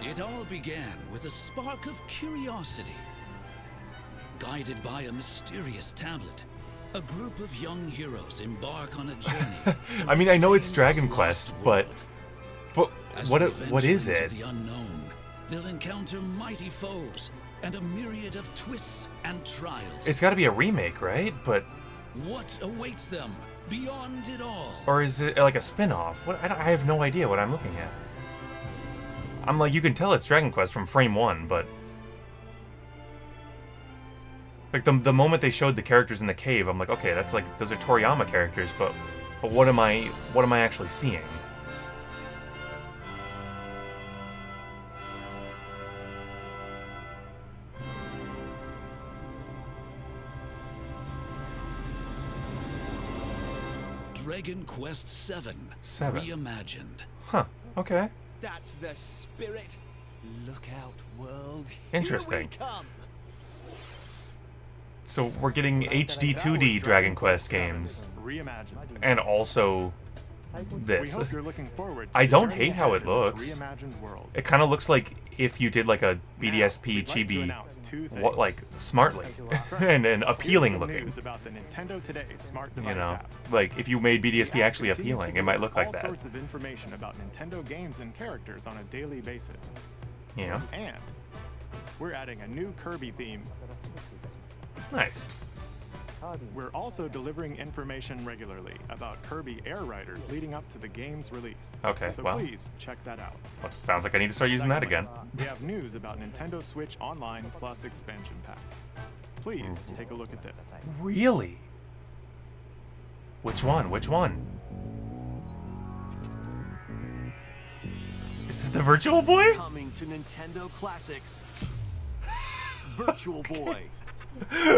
It all began with a spark of curiosity. Guided by a mysterious tablet, a group of young heroes embark on a journey. I mean, I know it's Dragon Quest, but what is it? The unknown, they'll encounter mighty foes and a myriad of twists and trials. It's got to be a remake, right? But what awaits them beyond it all? Or is it like a spin-off? What? I have no idea what I'm looking at. I'm like, you can tell it's Dragon Quest from frame 1, but like the moment they showed the characters in the cave, I'm like, okay, that's like, those are Toriyama characters, but what am I actually seeing? Dragon Quest 7 reimagined. Huh, okay. That's the spirit. Look out, world. Interesting. Here we come. So we're getting HD 2D Dragon Quest games. Reimagined. And also this. We hope you're looking forward to I don't journey hate how ahead it in this looks. reimagined world. It kind of looks like if you did like a BDSP We'd like to chibi, announce two things. like smartly and appealing Here's some looking. news about the Nintendo Today smart You device know, app. like if you made The BDSP app actually continues to appealing, it might look like all that. sorts of information about Nintendo games and characters on a daily basis. Yeah, And we're adding a new Kirby theme. nice. We're also delivering information regularly about Kirby Air Riders leading up to the game's release. Okay, So well. please check that out. Well, it sounds like I need to start using that again. Secondly, we have news about Nintendo Switch Online Plus expansion pack. Please take a look at this. Really? Which one? Which one? Is it the Virtual Boy? Coming to Nintendo Classics. Virtual Boy.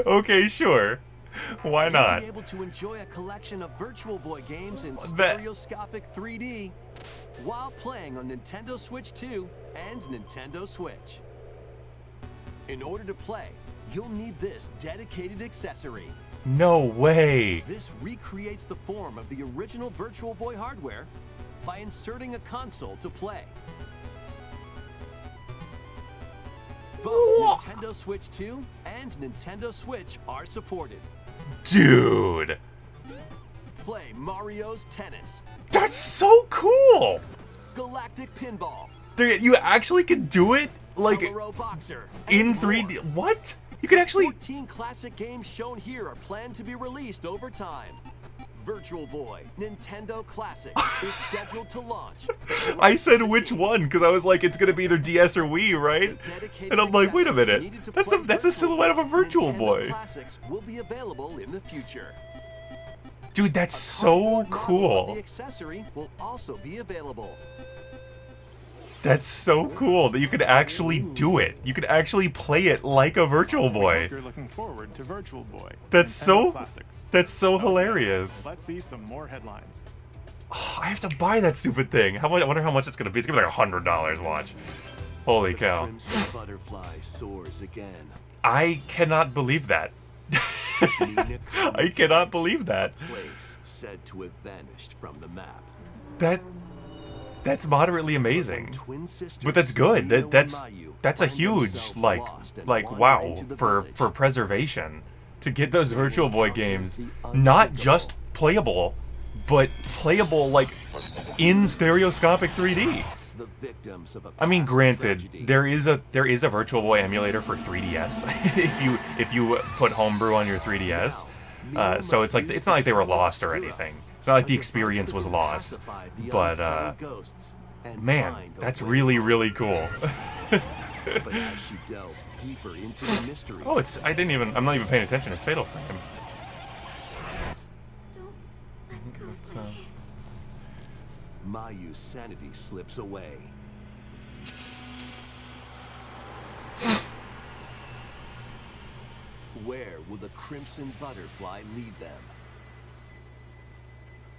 Okay, sure. Why not? You'll be able to enjoy a collection of Virtual Boy games in That- stereoscopic 3D while playing on Nintendo Switch 2 and Nintendo Switch. In order to play, you'll need this dedicated accessory. No way. This recreates the form of the original Virtual Boy hardware by inserting a console to play. Both Nintendo Switch 2 and Nintendo Switch are supported. Dude. Play Mario's Tennis, That's so cool. Galactic Pinball, You actually can do it like Coloro Boxer, in and 3D. more. What? You can actually 14 classic games shown here are planned to be released over time. Virtual Boy Nintendo Classic is scheduled to launch. I said which one because I was like, it's gonna be either DS or Wii, right? And I'm like, wait a minute, that's a silhouette of a Virtual Boy. Classics will be available in the future. Dude, that's A so cardboard model of cool. The accessory will also be available. That's so cool that you could actually do it. You could actually play it like a Virtual Boy. You're looking forward to Virtual Boy. That's Nintendo so Classics. that's so Okay, hilarious. Let's see some more headlines. Oh, I have to buy that stupid thing. I wonder how much it's gonna be. It's gonna be like $100. Watch. Holy The cow! Crimson Butterfly soars again. I cannot believe that. Nina I cannot believe that. place said to have vanished from the map. That's moderately amazing. Twin sisters, But that's good. Rio and That's Mayu, a find huge themselves lost and wander wow into the for village. preservation to get those Virtual Boy games not just playable, but playable like in stereoscopic 3D. The victims of a I mean, past granted, tragedy. there is a Virtual Boy emulator for 3DS if you put Homebrew on your 3DS. So it's like it's not like they were lost or anything. It's not like the experience was lost. But man, that's really cool. But as she delves deeper into the mystery, Oh, I'm not even paying attention. It's Fatal Frame. It's, Mayu's sanity slips away. Where will the Crimson Butterfly lead them?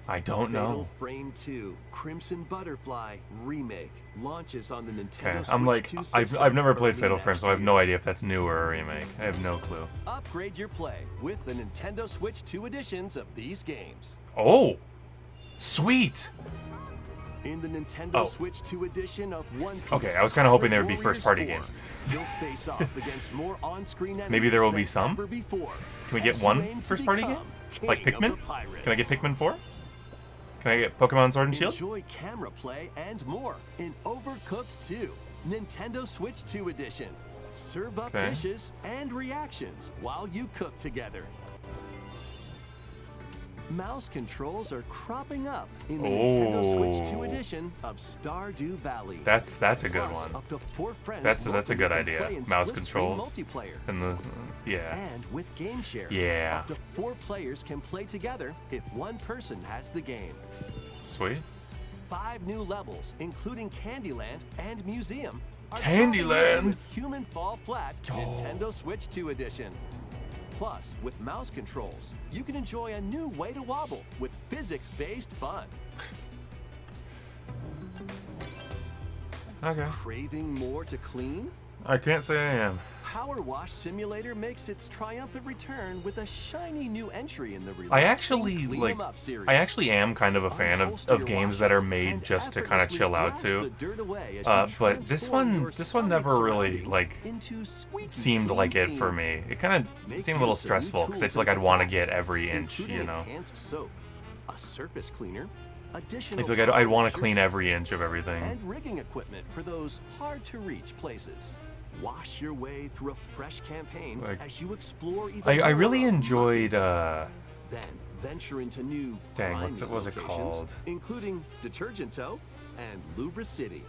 I don't know. Fatal Frame 2 Crimson Butterfly Remake launches on the Nintendo Okay, Switch I'm like, 2 I've system never played early Fatal Frame, next so I have year. no idea if that's new or a remake. I have no clue. Upgrade your play with the Nintendo Switch 2 editions of these games. Oh, sweet. In the Nintendo Oh. Switch 2 edition of One Piece, Okay, I was kinda hoping there would be Warriors first-party 4, games. You'll face off against more on-screen enemies Maybe there will be than some? ever before, Can we get as you one aim to first-party game? become Like King of Pikmin? the Pirates. Can I get Pikmin 4? Can I get Pokemon Sword and Shield? Enjoy camera play and more in Overcooked 2, Nintendo Switch 2 edition. Serve up Okay. dishes and reactions while you cook together. Mouse controls are cropping up in the Nintendo Switch 2 Oh. edition of Stardew Valley. That's a good Plus, one. Up to 4 friends That's a welcome good you to idea. play in Mouse split-screen controls. multiplayer. And yeah. And with Game Share, Yeah. up to 4 players can play together if one person has the game. Sweet. 5 new levels, including Candyland and Museum, are Candyland? dropping in with Human Fall Flat Nintendo Switch 2 edition. Plus, with mouse controls, you can enjoy a new way to wobble with physics-based fun. Okay. Craving more to clean? I can't say I am. Power Wash Simulator makes its triumphant return with a shiny new entry in the relaxing I actually Clean 'em Up series. I actually am kind of a fan of Unholster your games washer that are made and just to kind of effortlessly chill out brush to. the dirt away as you But this transform one your never sonic really surroundings like into squeaky seemed clean like it for scenes. me. It kind Make of seemed a little use of new stressful because I tools feel like and I'd want to supplies, get every inch, including you know. enhanced soap, a surface cleaner, I additional feel like I'd want to power clean washers, every inch of everything. and rigging equipment for those hard-to-reach places. Wash your way through a fresh campaign Like, as you explore even I more really of enjoyed Then venture into new Dang, grimy what was it locations, called? including Detergent Toe and Lubra City.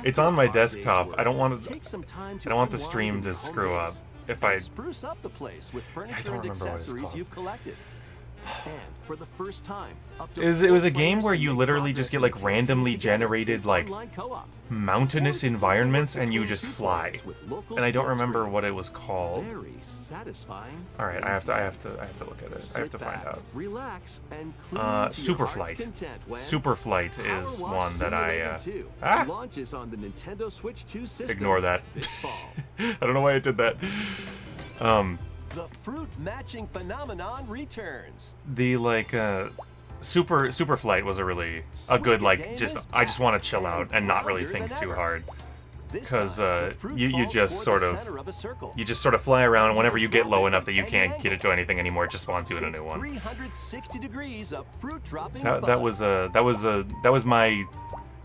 it's After on my a hard day's desktop. work, I don't want to take some time to I don't want the unwind stream in to your home screw up. base If and I spruce up the place with furniture don't and remember what it's accessories called. you've collected. And for the first time, up to It was a 4 game players where can you make literally just get like progress randomly together generated in like online co-op. mountainous environments and you just fly. With local And I don't split remember screen. what it was called. Very satisfying. All right, I have to look at it. I have to find out. Relax and cling to your Super heart's Flight. content when Super Flight Power is Wash one that I Simulator 2 ah! launches on the Nintendo Switch 2 system. Ignore that. This fall. I don't know why I did that. The fruit matching phenomenon returns. The like Super Flight was a good like I just want to chill out and not really think too hard. Because you just sort of fly around, and whenever you get low enough that you can't get it to anything anymore, it just spawns you in a new one. 360 degrees of fruit dropping That was my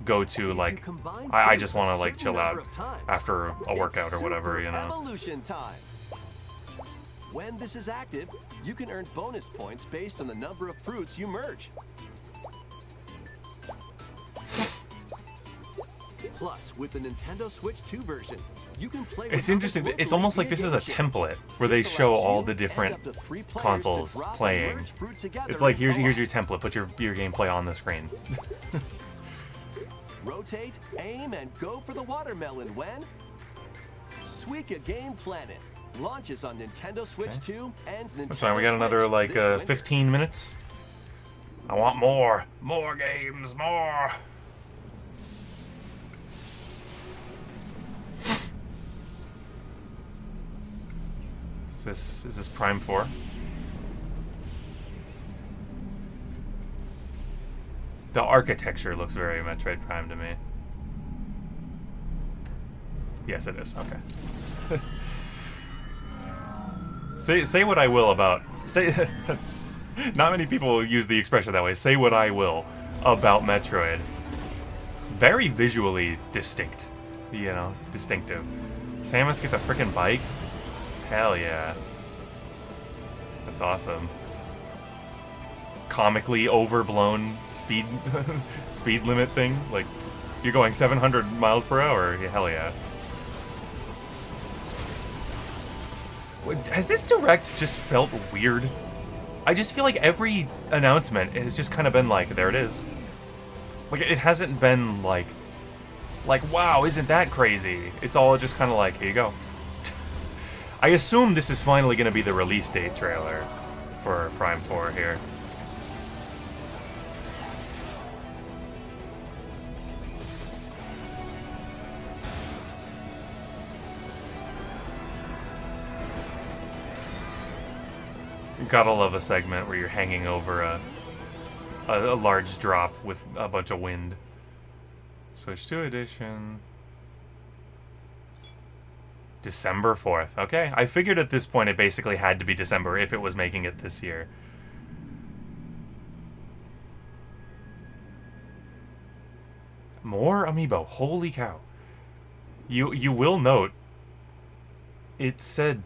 go-to, like I just want to like chill out after a workout or whatever, you know. Evolution time. When this is active, you can earn bonus points based on the number of fruits you merge. Plus, with the Nintendo Switch 2 version, you can play with It's interesting. It's almost like this is a template where they show all the different consoles playing. It's like here's your template. Put your gameplay on the screen. Rotate, aim, and go for the watermelon when Suika Game Planet launches on Nintendo Switch 2 and Nintendo That's fine. We got another Switch like this winter. 15 minutes. I want more games, more. Is this Prime 4? The architecture looks very Metroid Prime to me. Yes, it is. Okay. Say what I will about not many people use the expression that way. Say what I will about Metroid. It's very visually distinct, you know, distinctive. Samus gets a freaking bike. Hell yeah. That's awesome. Comically overblown speed speed limit thing. Like, you're going 700 miles per hour. Yeah, hell yeah. Has this direct just felt weird? I just feel like every announcement has just kind of been like, there it is. Like, it hasn't been like, wow, isn't that crazy? It's all just kind of like, here you go. I assume this is finally going to be the release date trailer for Prime 4 here. Gotta love a segment where you're hanging over a large drop with a bunch of wind. Switch 2 edition. December 4th. Okay, I figured at this point it basically had to be December if it was making it this year. More amiibo. Holy cow. You will note it said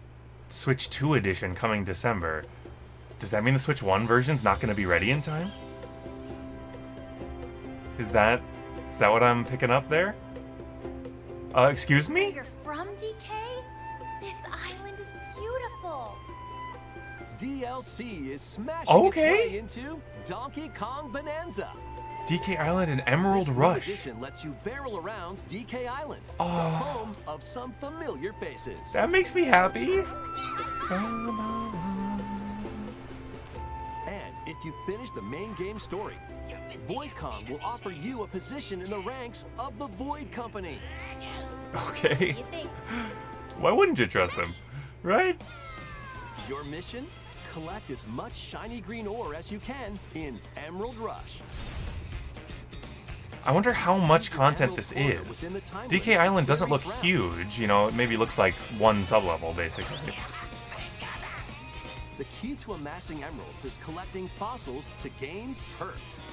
Switch 2 edition coming December. Does that mean the Switch 1 version's not going to be ready in time? Is that what I'm picking up there? Excuse me? You're from, DK? This island is beautiful. DLC is smashing its Okay. way into Donkey Kong Bonanza. DK Island and Emerald This new Rush. edition lets you barrel around DK Island, the Oh, home of some familiar faces. that makes me happy. And if you finish the main game story, Void Kong will offer you a position in the ranks of the Void Company. Okay. You think? Why wouldn't you trust him? Right? Your mission? Collect as much shiny green ore as you can in Emerald Rush. I wonder how much content this is. DK Island doesn't look huge, you know, it maybe looks like one sublevel, basically. The key to amassing emeralds is collecting fossils to gain perks.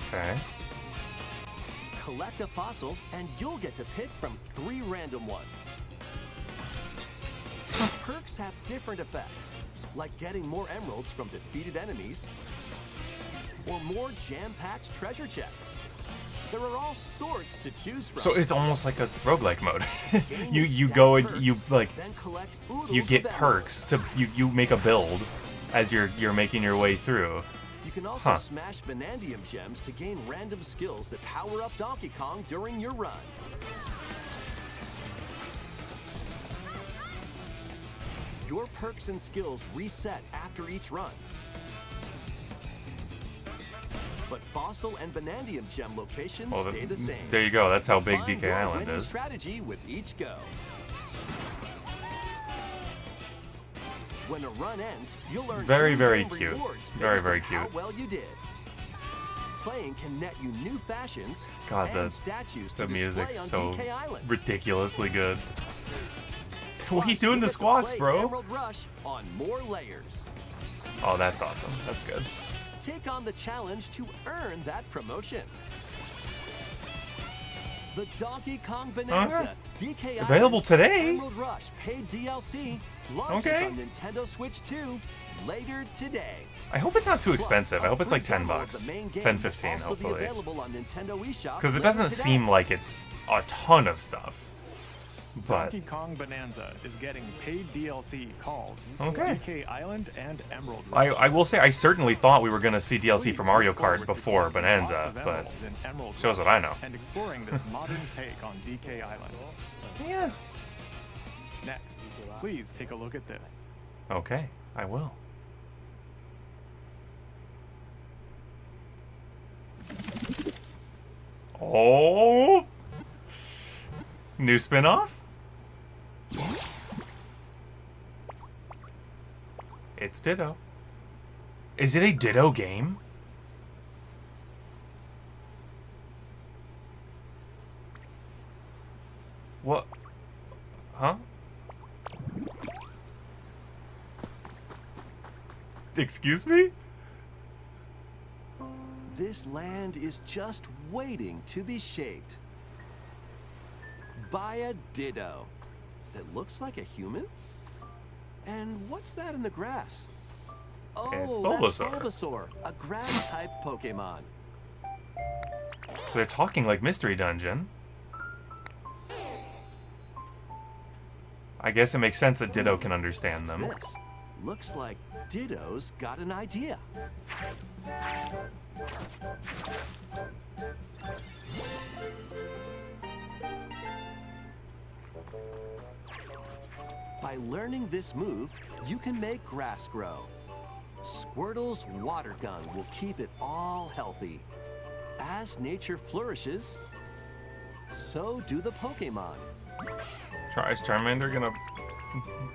Okay. Collect a fossil and you'll get to pick from 3 random ones. Perks have different effects, like getting more emeralds from defeated enemies, or more jam-packed treasure chests. There are all sorts to choose from. So it's almost like a roguelike mode. you go and you like then collect oodles you get of perks to you make a build as you're making your way through. You can also smash Banandium gems to gain random skills that power up Donkey Kong during your run. Your perks and skills reset after each run. But Fossil and Banandium gem locations stay the same. There you go. That's how big Find DK your Island winning is. strategy with each go. When a run ends, you'll earn very, very in-game cute. rewards Very, based very on how cute. well you did. Playing can net you new fashions God, and statues to the music's display on so DK Island. ridiculously good. What are you Plus, doing you to get squawks, play bro? Emerald Rush on more layers. Oh, that's awesome. That's good. Take on the challenge to earn that promotion. The Donkey Kong Bananza DK Available Island today. Emerald Rush paid DLC launches Okay. on Nintendo Switch 2 later today. I hope it's not too Plus, expensive. I hope it's like a free $10 demo of bucks. the main game 10, will 15, also be hopefully. available on Nintendo eShop Because it later doesn't today. seem like it's a ton of stuff. But Donkey Kong Bananza is getting paid DLC called Okay. DK Island and Emerald Rush. I will say I certainly thought we were going to see DLC for Please Mario look forward Kart to before collecting lots Bonanza, of but emeralds in Emerald shows Rush what I know. and exploring this modern take on DK Island. Yeah. Next, please take a look at this. Okay, I will. Oh! New spin-off? It's Ditto. Is it a Ditto game? What? Huh? Excuse me? This land is just waiting to be shaped by a Ditto that looks like a human. And what's that in the grass? Oh, It's that's Bulbasaur. Bulbasaur, a grass-type Pokemon. So they're talking like Mystery Dungeon. I guess it makes sense that Ditto can understand them. This looks like Ditto's got an idea. By learning this move, you can make grass grow. Squirtle's water gun will keep it all healthy. As nature flourishes, so do the Pokemon. Is Charmander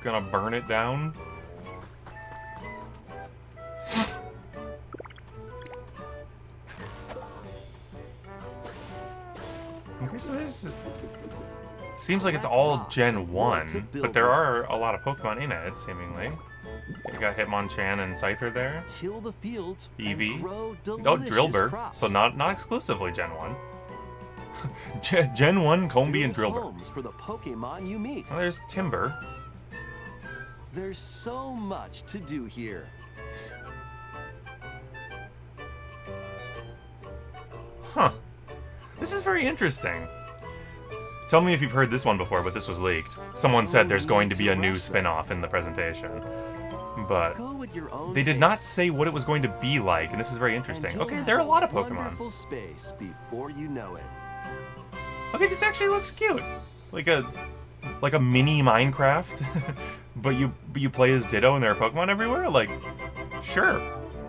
gonna burn it down? Okay, so this seems like it's all Gen 1, but there are a lot of Pokemon in it, seemingly. You got Hitmonchan and Scyther there. Till the fields Eevee. and grow Oh, delicious Drillbur. crops. So not exclusively Gen 1. Gen 1, Combee, and Build Drillbur. homes for the Pokemon you meet. Oh, there's Timber. There's so much to do here. Huh. This is very interesting. Tell me if you've heard this one before, but this was leaked. Someone said there's going to be a new spin-off in the presentation. But Go at your own they did not pace, say what it was going to be like, and this is very and interesting. you'll Okay, have there are a lot of a Pokemon. wonderful space before you know it. Okay, this actually looks cute. Like a mini Minecraft, but you play as Ditto and there are Pokemon everywhere? Like, sure.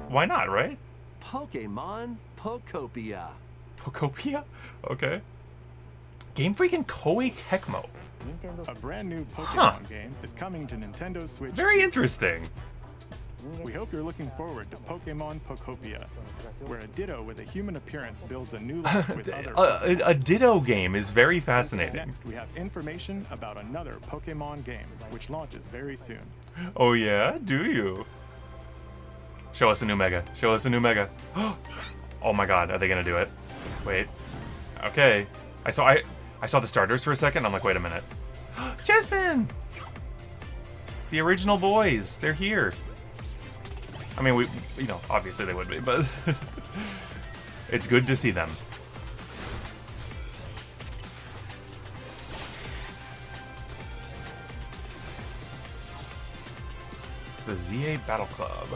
Why not, right? Pokémon Pokopia. Pokopia? Okay. Game Freak and Koei Tecmo. A brand new Pokemon game is coming to Nintendo Switch. Very 2. interesting. We hope you're looking forward to Pokémon Pokopia, where a Ditto with a human appearance builds a new life with other Pokemon. A Ditto game is very fascinating. Next, we have information about another Pokemon game, which launches very soon. Oh yeah? Do you? Show us a new Mega. Show us a new Mega. Oh my god, are they gonna do it? Wait. Okay. I saw the starters for a second. I'm like, wait a minute. Chespin! The original boys. They're here. I mean, obviously they would be, but it's good to see them. The ZA Battle Club.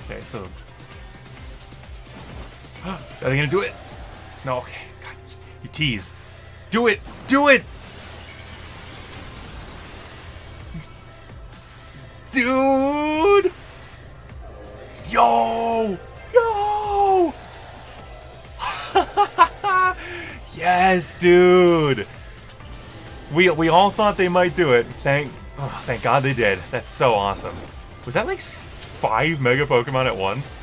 Okay, so... Are they gonna do it? No, okay. God, you tease. Do it! Do it! Dude! Yo! Yo! Yes, dude! We all thought they might do it. Thank God they did. That's so awesome. Was that like 5 Mega Pokemon at once?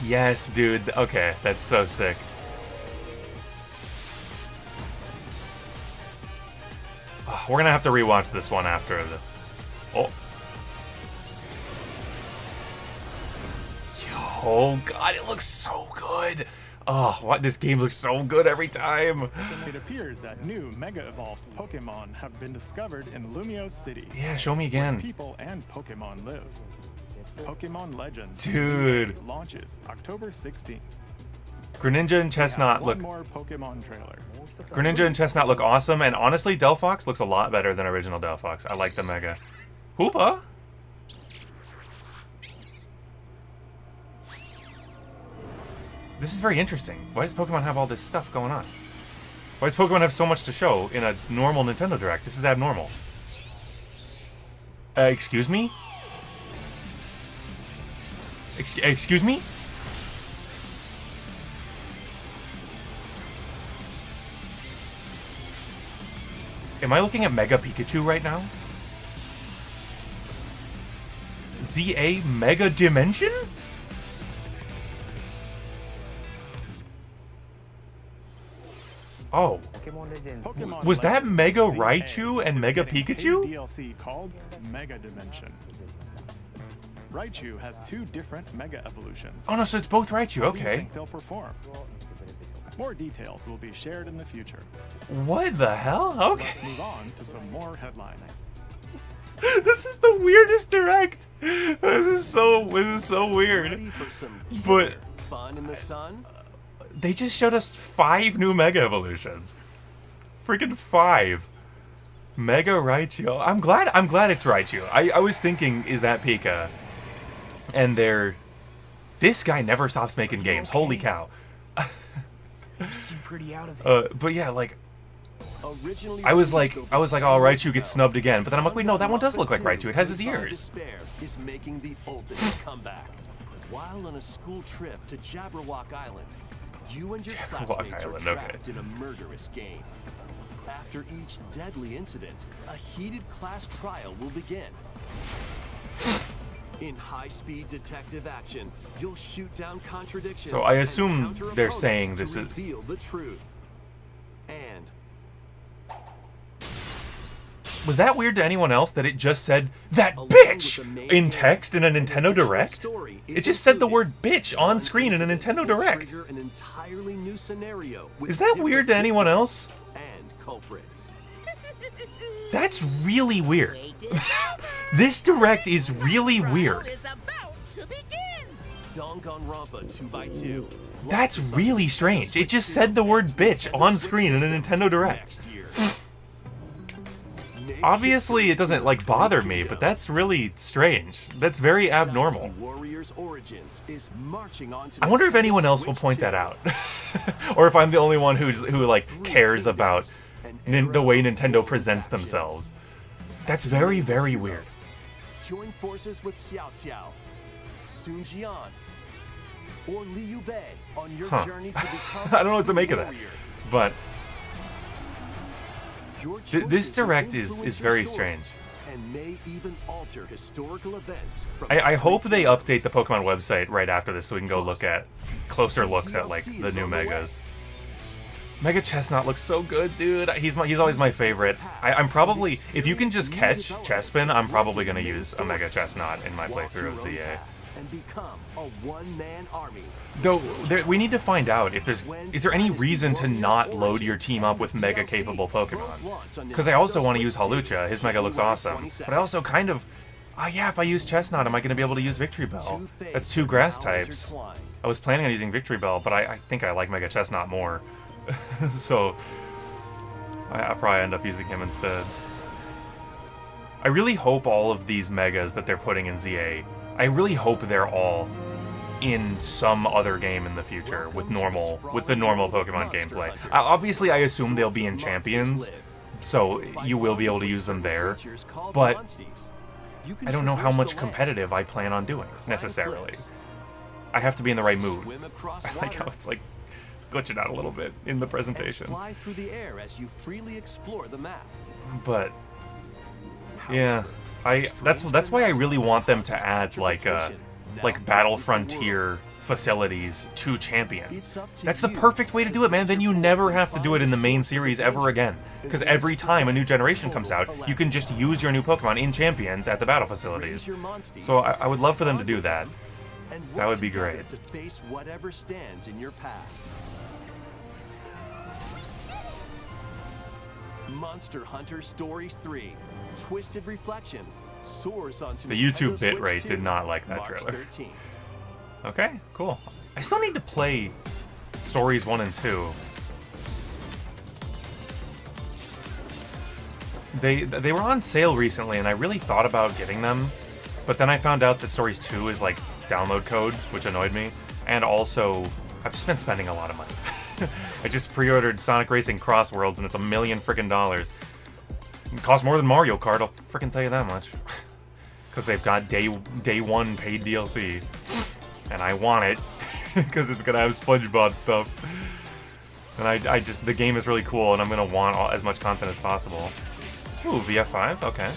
Yes, dude. Okay, that's so sick. Oh, we're gonna have to rewatch this one after the... Oh. Oh god, it looks so good. Oh, what? This game looks so good every time. It appears that new Mega Evolved Pokemon have been discovered in Lumio City. Yeah, show me again. Where people and Pokemon live. Pokemon Legends Dude. launches October 16th. Greninja and Chestnut look... One more Pokemon trailer. Greninja and Chestnut look awesome, and honestly, Delphox looks a lot better than original Delphox. I like the Mega. Hoopa? This is very interesting. Why does Pokemon have all this stuff going on? Why does Pokemon have so much to show in a normal Nintendo Direct? This is abnormal. Excuse me? Excuse me? Am I looking at Mega Pikachu right now? ZA Mega Dimension? Oh. Pokemon Was that Legends Mega ZA Raichu and is Mega getting a Pikachu? DLC called Mega Dimension. Raichu has 2 different Mega evolutions. Oh no, so it's both Raichu, How do you okay. think they'll perform? More details will be shared in the future. What the hell? Okay. Let's move on to some more headlines. This is the weirdest Direct. This is so weird. Ready for some But fun in the sun? they just showed us 5 new Mega Evolutions. Freaking 5. Mega Raichu. I'm glad it's Raichu. I was thinking, is that Pika? And this guy never stops making games. Holy cow. You seem pretty out of it. But yeah, like Originally I was like, released oh, over Raichu gets snubbed again. But then I'm like, wait, no, that one does look like Raichu. It has his Goodbye ears. Despair is making the ultimate comeback. While on a school trip to Jabberwock Island, you and your Jabberwock classmates Island, are okay. trapped in a murderous game. After each deadly incident, a heated class trial will begin. In high-speed detective action, you'll shoot down contradictions. So I and assume counter they're opponents saying to this is... reveal the truth. And Was that weird to anyone else that it just said, that along bitch, with the main in game, text in a an Nintendo additional Direct? story is It just said the included. word bitch on One screen in a incident Nintendo will Direct. trigger an entirely new scenario with Is that weird to different anyone else? and culprits. That's really weird. This Direct is really weird. Danganronpa 2x2. That's really strange. It just said the word bitch on screen in a Nintendo Direct. Next year. Obviously, it doesn't, like, bother me, but that's really strange. That's very abnormal. Dynasty Warriors Origins is marching on to I wonder if Nintendo anyone else will Switch point that 2. out. Or if I'm the only one who like, cares about the way Nintendo presents themselves. That's very, very weird. Join forces with Xiao Xiao, Sun Jian, or Liu Bei on your Huh. journey to become I don't know what to a make of that. warrior. But Your this choices will Direct is influence very your story strange. and may even alter historical events. From I hope they every update the Pokemon website right after this so we can go look at closer looks at, like, the new Megas. Mega Chestnut looks so good, dude. He's always my favorite. I'm probably, if you can just catch Chespin, I'm probably gonna use a Mega Chestnut in my Walk playthrough your of own ZA. path and become a one-man army. Though we need to find out if is there any reason to not load your team up with Mega capable Pokemon? Because I also want to use Hawlucha. His Mega looks awesome, but I also kind of, yeah, if I use Chestnut, am I going to be able to use Victory Bell? That's 2 grass types. I was planning on using Victory Bell, but I think I like Mega Chestnut more. So I'll probably end up using him instead. I really hope all of these megas that they're putting in ZA, I really hope they're all in some other game in the future with the normal Pokemon gameplay. Obviously, I assume they'll be in Champions, so you will be able to use them there, but I don't know how much competitive I plan on doing, necessarily. I have to be in the right mood. I like how it's like glitching out a little bit in the presentation. Fly through the air as you freely explore the map. But yeah, that's why I really want them to add like Battle Frontier facilities to Champions. That's the perfect way to do it, man. Then you never have to do it in the main series ever again. Because every time a new generation comes out, you can just use your new Pokemon in Champions at the battle facilities. So I would love for them to do that. That would be great. To face whatever stands in your path. Monster Hunter Stories 3: Twisted Reflection soars onto the YouTube Nintendo bitrate Switch did 2, not like that March trailer. 13th. Okay, cool. I still need to play Stories 1 and 2. They were on sale recently, and I really thought about getting them, but then I found out that Stories 2 is like download code, which annoyed me, and also I've just been spending a lot of money. I just pre-ordered Sonic Racing Cross Worlds, and it's $1 million freaking dollars. It costs more than Mario Kart, I'll freaking tell you that much. Because they've got day one paid DLC, and I want it because it's gonna have SpongeBob stuff. And I just, the game is really cool, and I'm gonna want as much content as possible. Ooh, VF5, okay.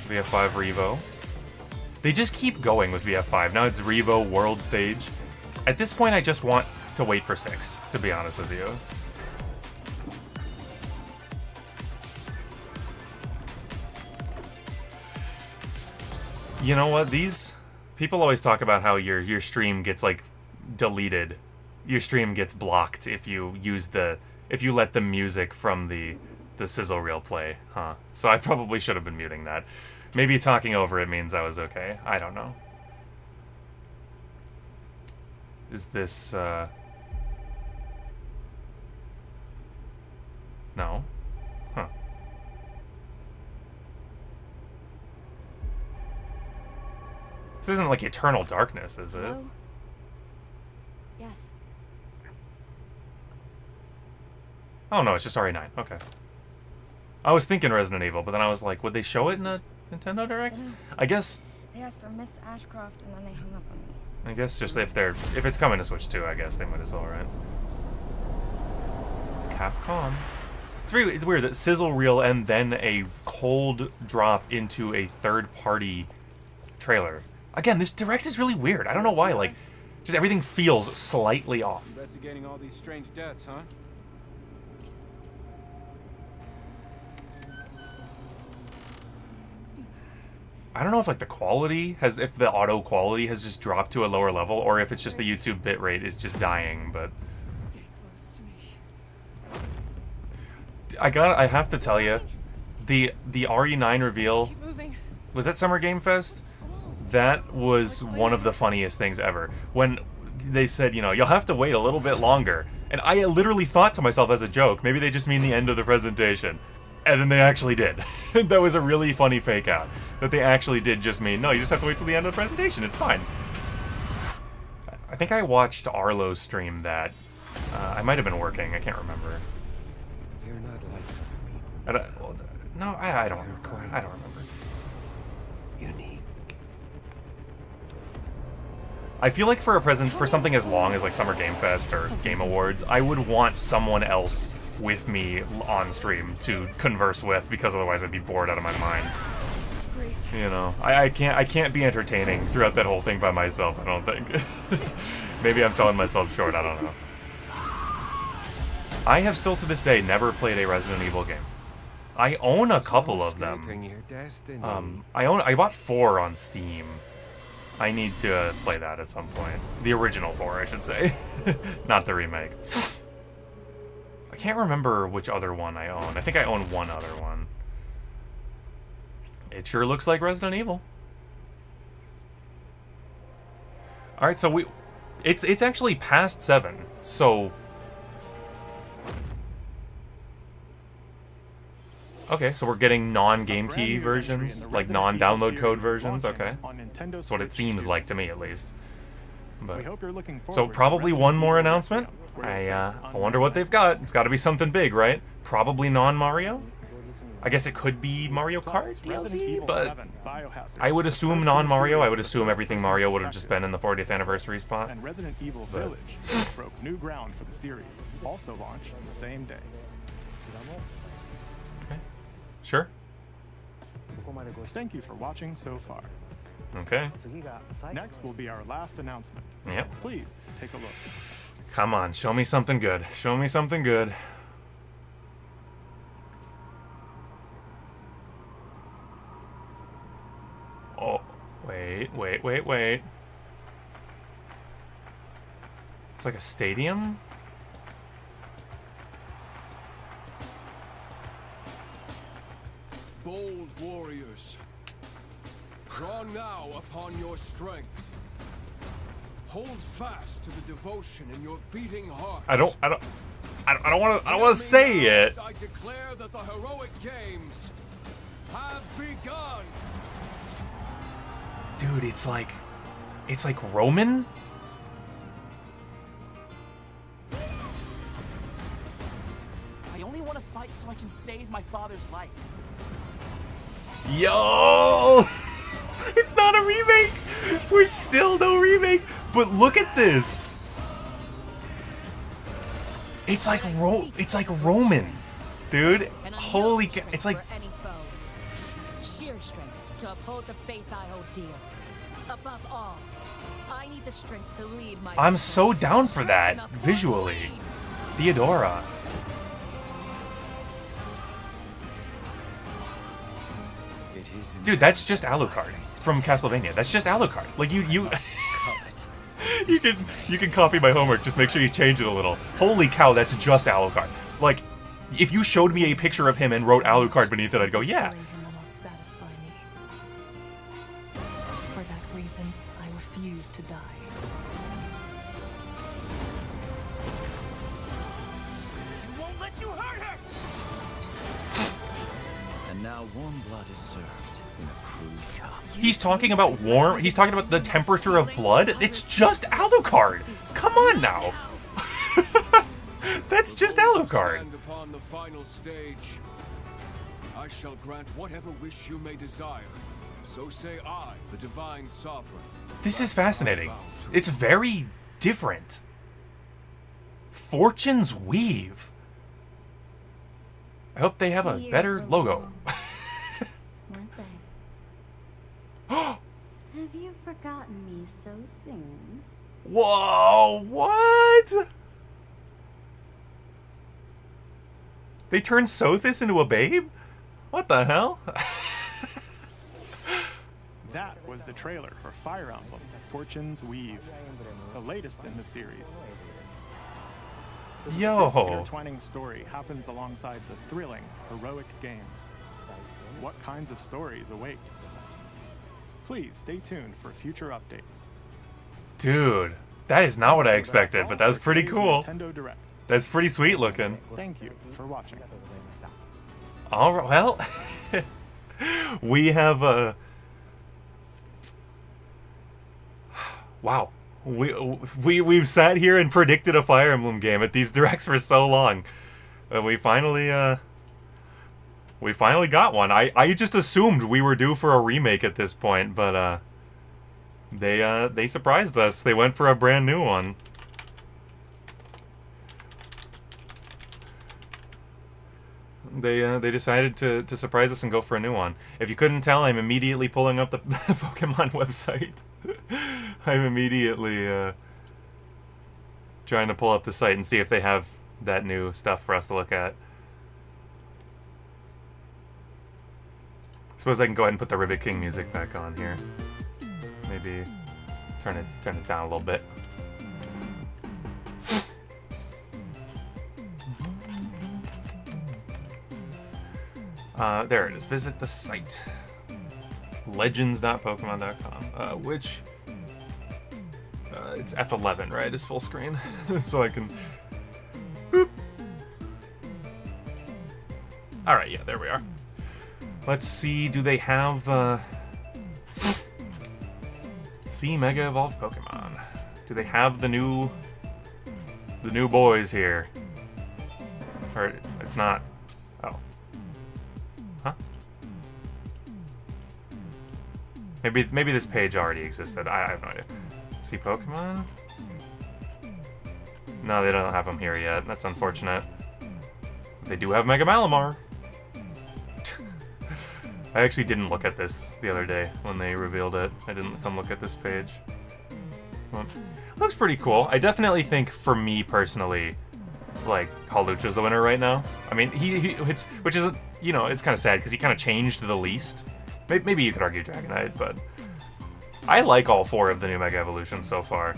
VF5 Revo. They just keep going with VF5. Now it's Revo World Stage. At this point, I just want to wait for 6, to be honest with you. You know what? These people always talk about how your stream gets like deleted. Your stream gets blocked if you let the music from the sizzle reel play, huh? So I probably should have been muting that. Maybe talking over it means I was okay. I don't know. Is this no? Huh. This isn't like Eternal Darkness, is it? Hello? Yes. Oh no, it's just RE9. Okay. I was thinking Resident Evil, but then I was like, would they show it in a Nintendo Direct? I guess. They asked for Miss Ashcroft and then they hung up on me. I guess just if it's coming to Switch 2, I guess they might as well, right? Capcom. It's weird that sizzle reel and then a cold drop into a third-party trailer. Again, this Direct is really weird. I don't know why. Like, just everything feels slightly off. Investigating all these strange deaths, huh? I don't know if like if the auto quality has just dropped to a lower level, or if it's just the YouTube bitrate is just dying. But Stay close to me. I have to tell you, the RE9 reveal, was that Summer Game Fest? That was one of the funniest things ever. When they said, you know, you'll have to wait a little bit longer, and I literally thought to myself as a joke, maybe they just mean the end of the presentation. And then they actually did. That was a really funny fake out. That they actually did just mean, no, you just have to wait till the end of the presentation. It's fine. I think I watched Arlo stream that. I might have been working. I can't remember. You're not like I don't, no, I don't remember. unique. I feel like for something as long as like Summer Game Fest or Game Awards, I would want someone else with me on stream to converse with, because otherwise I'd be bored out of my mind. You know, I can't be entertaining throughout that whole thing by myself, I don't think. Maybe I'm selling myself short, I don't know. I have still to this day never played a Resident Evil game. I own a couple of them. I bought 4 on Steam. I need to play that at some point. The original 4, I should say. Not the remake. I can't remember which other one I own. I think I own one other one. It sure looks like Resident Evil. Alright, so it's actually past 7, so Okay, so we're getting non-game A key brand new entry in versions, the like Resident Evil non-download series code is versions. launching Okay, on Nintendo that's what it Switch seems 2. like to me, at least. But We hope you're looking so forward to probably Resident one more Evil announcement. Requiem, where you'll face I wonder what they've got. It's got to be something big, right? Probably non-Mario. I guess it could be Mario Kart Plus, Resident DLC, Evil but 7 Biohazard, I would the assume first in the non-Mario. series I would with a assume everything first-person Mario would have just perspective. been in the 40th anniversary spot. And Resident Evil But- Village broke new ground for the series, also launched the same day. Okay. Sure. Thank you for watching so far. Okay. Next will be our last announcement. Yep. Please take a look. Come on, show me something good. Show me something good. Oh, wait. It's like a stadium? Bold warriors, draw now upon your strength. Hold fast to the devotion in your beating heart. I don't want to say it. I declare that the heroic games have begun. Dude, it's like Roman? I only want to fight so I can save my father's life. Yo! It's not a remake! We're still no remake! But look at this! It's like Roman. Dude, holy cow. It's like Sheer strength to uphold the faith I hold dear. Above all, I need the strength to lead my I'm so down for that visually. Theodora. Dude, that's just Alucard from Castlevania. That's just Alucard. Like you you can copy my homework. Just make sure you change it a little. Holy cow, that's just Alucard. Like, if you showed me a picture of him and wrote Alucard beneath it, I'd go, yeah. Satisfy me. For that reason, I refuse to die. I won't let you hurt her! And now warm blood is served in a crude cup. He's talking about warm. He's talking about the temperature of blood. It's just Alucard. Come on now. That's just Alucard. Stand upon the final stage. I shall grant whatever wish you may desire. So say I, the divine sovereign. This is fascinating. It's very different. Fortune's Weave. I hope they have a better logo. One thing. Have you forgotten me so soon? Whoa, what? They turned Sothis into a babe? What the hell? That was the trailer for Fire Emblem Fortune's Weave, the latest in the series. Yo. This intertwining story happens alongside the thrilling, heroic games. What kinds of stories await? Please stay tuned for future updates. Dude, that is not what I expected, but that was pretty cool. Nintendo Direct. That's pretty sweet looking. Thank you for watching. All right, well, we have wow. We've sat here and predicted a Fire Emblem game at these directs for so long, and we finally got one. I just assumed we were due for a remake at this point, but they surprised us. They went for a brand new one. They decided to surprise us and go for a new one. If you couldn't tell, I'm immediately pulling up the Pokemon website. I'm immediately trying to pull up the site and see if they have that new stuff for us to look at. Suppose I can go ahead and put the Ribbit King music back on here. Maybe turn it down a little bit. There it is. Visit the site. legends.pokemon.com, which it's F11, right? It's full screen, so I can. Boop. All right, yeah, there we are. Let's see, do they have, see Mega Evolved Pokemon. Do they have the new boys here? Or, it's not. Oh. Huh? Maybe this page already existed. I have no idea. See Pokemon? No, they don't have them here yet. That's unfortunate. They do have Mega Malamar. I actually didn't look at this the other day when they revealed it. I didn't come look at this page. Well, looks pretty cool. I definitely think, for me personally, like, Hawlucha's the winner right now. I mean, which is, you know, it's kind of sad because he kind of changed the least. Maybe you could argue Dragonite, but I like all 4 of the new Mega Evolutions so far.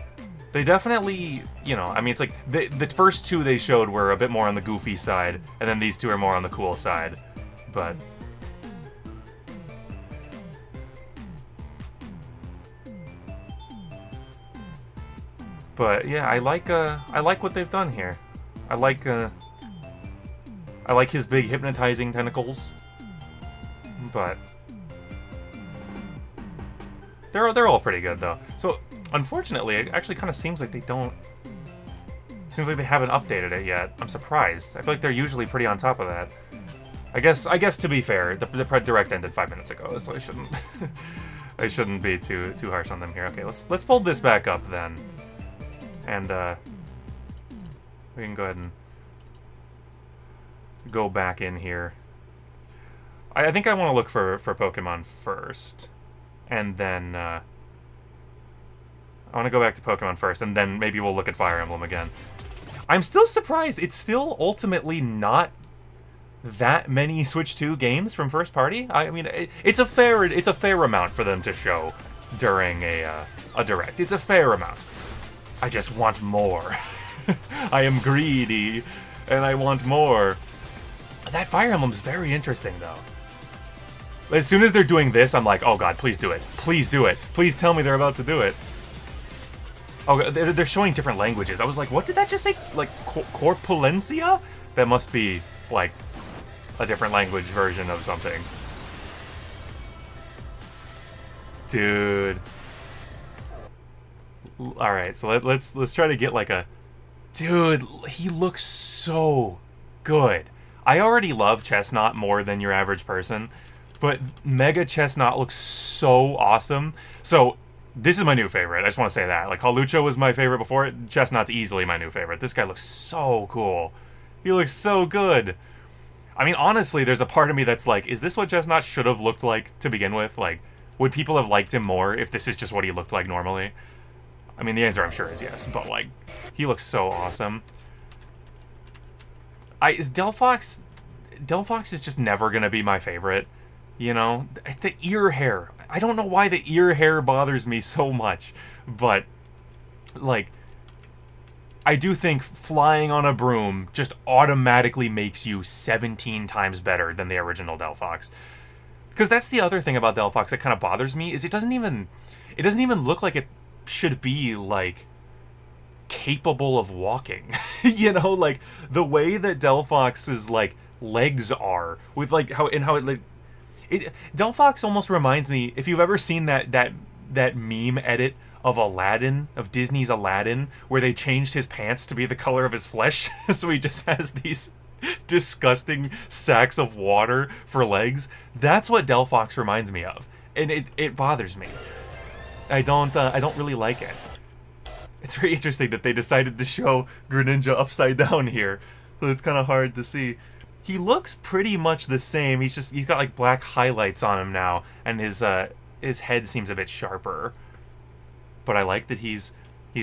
They definitely, you know, I mean, it's like, the first 2 they showed were a bit more on the goofy side, and then these 2 are more on the cool side. But yeah, I like what they've done here. I like his big hypnotizing tentacles. But they're all pretty good though. So unfortunately, it actually kind of seems like they don't. Seems like they haven't updated it yet. I'm surprised. I feel like they're usually pretty on top of that. I guess to be fair, the direct ended 5 minutes ago, so I shouldn't I shouldn't be too harsh on them here. Okay, let's pull this back up then. And we can go ahead and go back in here. I think I want to look for Pokemon first. And then I want to go back to Pokemon first, and then maybe we'll look at Fire Emblem again. I'm still surprised. It's still ultimately not that many Switch 2 games from first party. I mean, it's a fair amount for them to show during a direct. It's a fair amount. I just want more. I am greedy, and I want more. That Fire Emblem's very interesting, though. As soon as they're doing this, I'm like, oh god, please do it. Please do it. Please tell me they're about to do it. Oh, they're showing different languages. I was like, what did that just say? Like, corpulencia? That must be, like, a different language version of something. Dude. Alright, so let's try to get like a... Dude, he looks so good. I already love Chestnut more than your average person, but Mega Chestnut looks so awesome. So, this is my new favorite. I just want to say that. Like, Hawlucha was my favorite before. Chestnut's easily my new favorite. This guy looks so cool. He looks so good. I mean, honestly, there's a part of me that's like, is this what Chestnut should have looked like to begin with? Like, would people have liked him more if this is just what he looked like normally? I mean, the answer I'm sure is yes, but like, he looks so awesome. Delphox is just never gonna be my favorite, you know? The ear hair. I don't know why the ear hair bothers me so much, but like, I do think flying on a broom just automatically makes you 17 times better than the original Delphox. Because that's the other thing about Delphox that kind of bothers me, is it doesn't even look like it should be like capable of walking. You know, like the way that Delphox's like legs are with like how it like Delphox almost reminds me, if you've ever seen that meme edit of Aladdin, of Disney's Aladdin, where they changed his pants to be the color of his flesh, so he just has these disgusting sacks of water for legs. That's what Delphox reminds me of, and it bothers me. I don't really like it. It's very interesting that they decided to show Greninja upside down here, so it's kind of hard to see. He looks pretty much the same. He's got like black highlights on him now, and his head seems a bit sharper. But I like that he's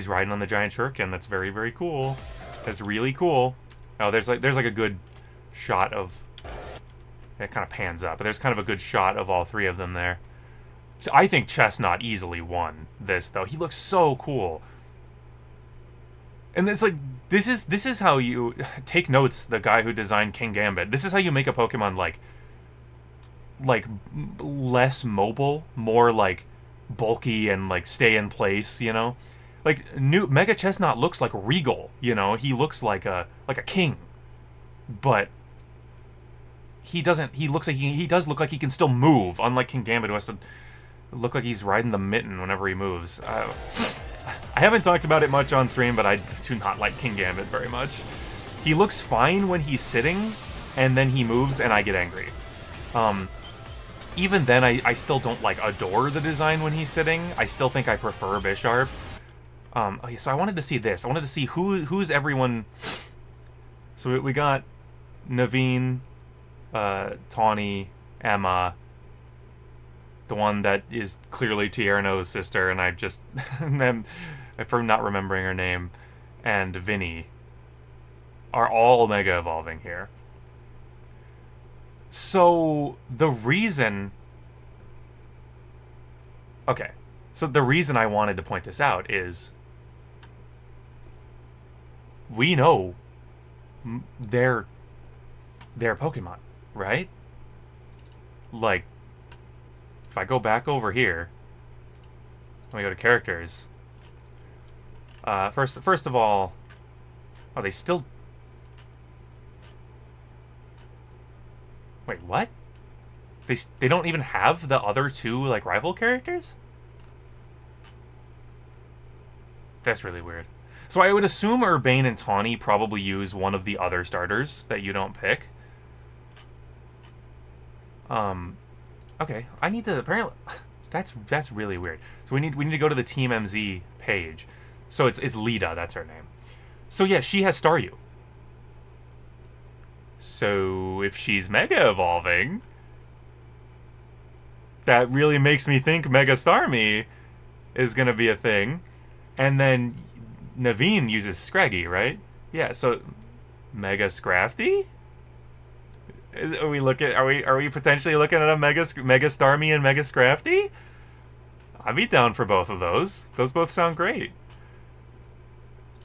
riding on the giant shuriken. That's very, very cool. That's really cool. Oh, there's like a good shot of, it kind of pans up, but there's kind of a good shot of all 3 of them there. I think Chestnut easily won this, though. He looks so cool. And it's like, this is how you take notes, the guy who designed King Gambit. This is how you make a Pokemon like less mobile, more like bulky and like stay in place, you know? Like new Mega Chestnut looks like regal, you know? He looks like a king. But he doesn't. He looks like he does look like he can still move, unlike King Gambit, who has to look like he's riding the mitten whenever he moves. I haven't talked about it much on stream, but I do not like King Gambit very much. He looks fine when he's sitting, and then he moves, and I get angry. Even then, I still don't, like, adore the design when he's sitting. I still think I prefer Bisharp. Okay, so I wanted to see this. I wanted to see who's everyone... So we got Naveen, Tawny, Emma, the one that is clearly Tierno's sister, and I just... I'm not remembering her name, and Vinny are all Mega Evolving here. So, the reason... Okay, so the reason I wanted to point this out is... We know they're Pokemon, right? Like, if I go back over here, let me go to characters. First of all, are they still... Wait, what? They don't even have the other two, like, rival characters? That's really weird. So I would assume Urbane and Tawny probably use one of the other starters that you don't pick. Okay, I need to... Apparently... That's really weird. So we need to go to the Team MZ page. So it's Lita, that's her name. So yeah, she has Staryu. So if she's Mega Evolving, that really makes me think Mega Starmie is gonna be a thing. And then Naveen uses Scraggy, right? Yeah, so Mega Scrafty? Are we potentially looking at a Mega Starmie and Mega Scrafty? I'd be down for both of those. Those both sound great.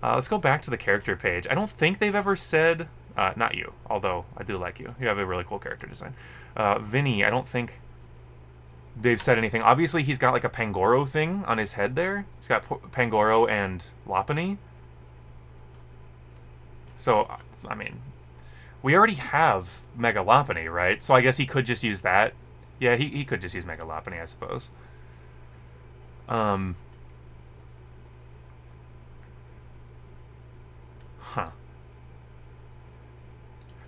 Let's go back to the character page. I don't think they've ever said... not you, although I do like you. You have a really cool character design. Vinny, I don't think they've said anything. Obviously, he's got like a Pangoro thing on his head there. He's got Pangoro and Lopunny. So, I mean, we already have Mega Lopunny, right? So I guess he could just use that. Yeah, he could just use Mega Lopunny, I suppose. Huh.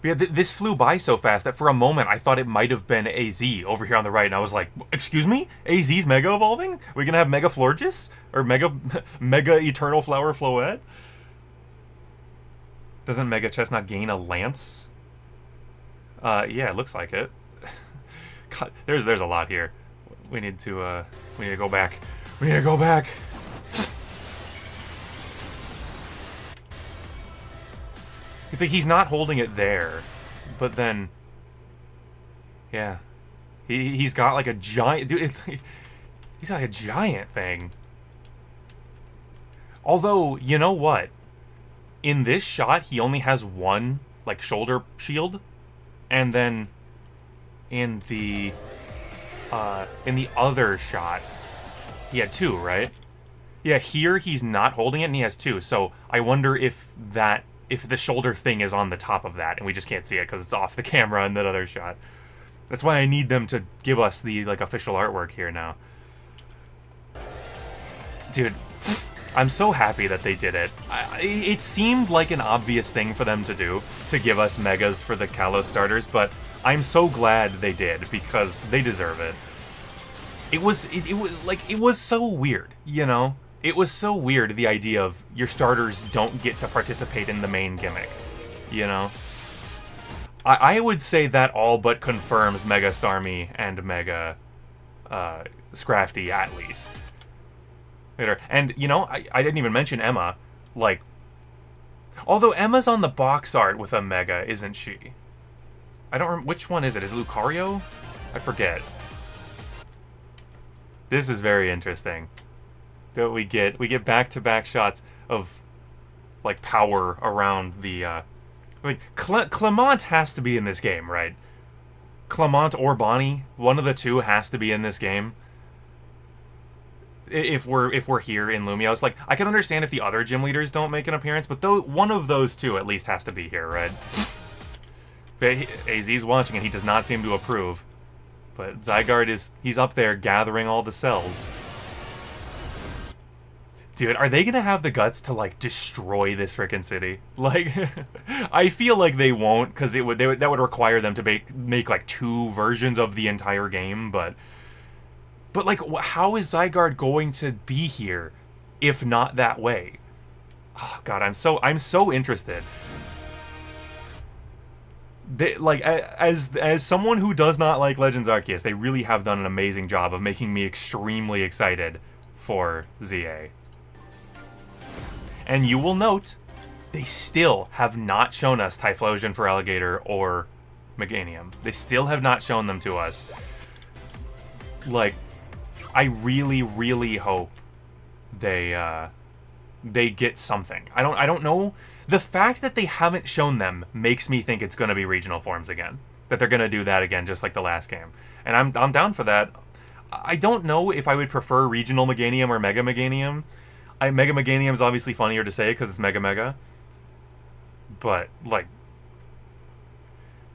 But yeah, this flew by so fast that for a moment I thought it might have been AZ over here on the right, and I was like, excuse me? AZ's Mega Evolving? Are we gonna have Mega Florges? Or Mega Eternal Flower Floette? Doesn't Mega Chestnut gain a Lance? Yeah, it looks like it. God, there's a lot here. We need to go back. We need to go back. It's like he's not holding it there, but then, yeah, he's got like a giant, dude. He's got like a giant thing. Although, you know what? In this shot, he only has one like shoulder shield, and then in the other shot, he had two, right? Yeah, here he's not holding it, and he has two. So I wonder if the shoulder thing is on the top of that, and we just can't see it because it's off the camera in that other shot. That's why I need them to give us the like official artwork here now. Dude, I'm so happy that they did it. It seemed like an obvious thing for them to do, to give us Megas for the KALOS starters, but I'm so glad they did, because they deserve it. It was so weird, you know? It was so weird, the idea of your starters don't get to participate in the main gimmick, you know? I would say that all but confirms Mega Starmie and Mega Scrafty, at least. And, you know, I didn't even mention Emma. Like, although Emma's on the box art with a Mega, isn't she? I don't remember. Which one is it? Is it Lucario? I forget. This is very interesting. That we get back-to-back shots of like power around the I mean, Clement has to be in this game, right? Clement or Bonnie, one of the two has to be in this game. If we're here in Lumiose, like, I can understand if the other gym leaders don't make an appearance, but one of those two at least has to be here, right? AZ's watching and he does not seem to approve. But Zygarde he's up there gathering all the cells. Dude, are they gonna have the guts to, like, destroy this frickin' city? Like, I feel like they won't, because that would require them to make, like, 2 versions of the entire game, but like, how is Zygarde going to be here if not that way? Oh, God, I'm so interested. Like, as someone who does not like Legends Arceus, they really have done an amazing job of making me extremely excited for ZA. And you will note, they still have not shown us Typhlosion for Alligator or Meganium. They still have not shown them to us. Like, I really, really hope they get something. I don't know. The fact that they haven't shown them makes me think it's going to be regional forms again. That they're going to do that again, just like the last game. And I'm down for that. I don't know if I would prefer regional Meganium or Mega Meganium. Mega Meganium is obviously funnier to say because it's Mega Mega. But, like,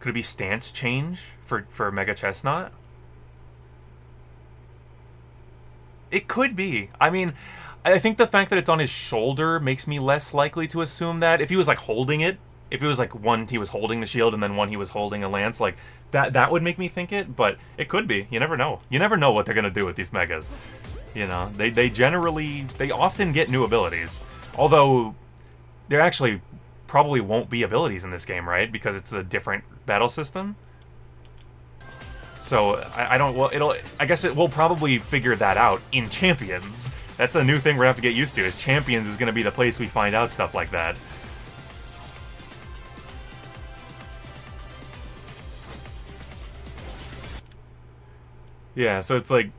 could it be stance change for Mega Chestnut? It could be. I mean, I think the fact that it's on his shoulder makes me less likely to assume that. If he was, like, holding it, if it was, like, one he was holding the shield and then one he was holding a lance, like, that would make me think it, but it could be. You never know. You never know what they're going to do with these Megas. You know, they often get new abilities. Although, there actually probably won't be abilities in this game, right? Because it's a different battle system. So, I guess we'll probably figure that out in Champions. That's a new thing we're gonna have to get used to, is Champions is gonna be the place we find out stuff like that. Yeah, so it's like,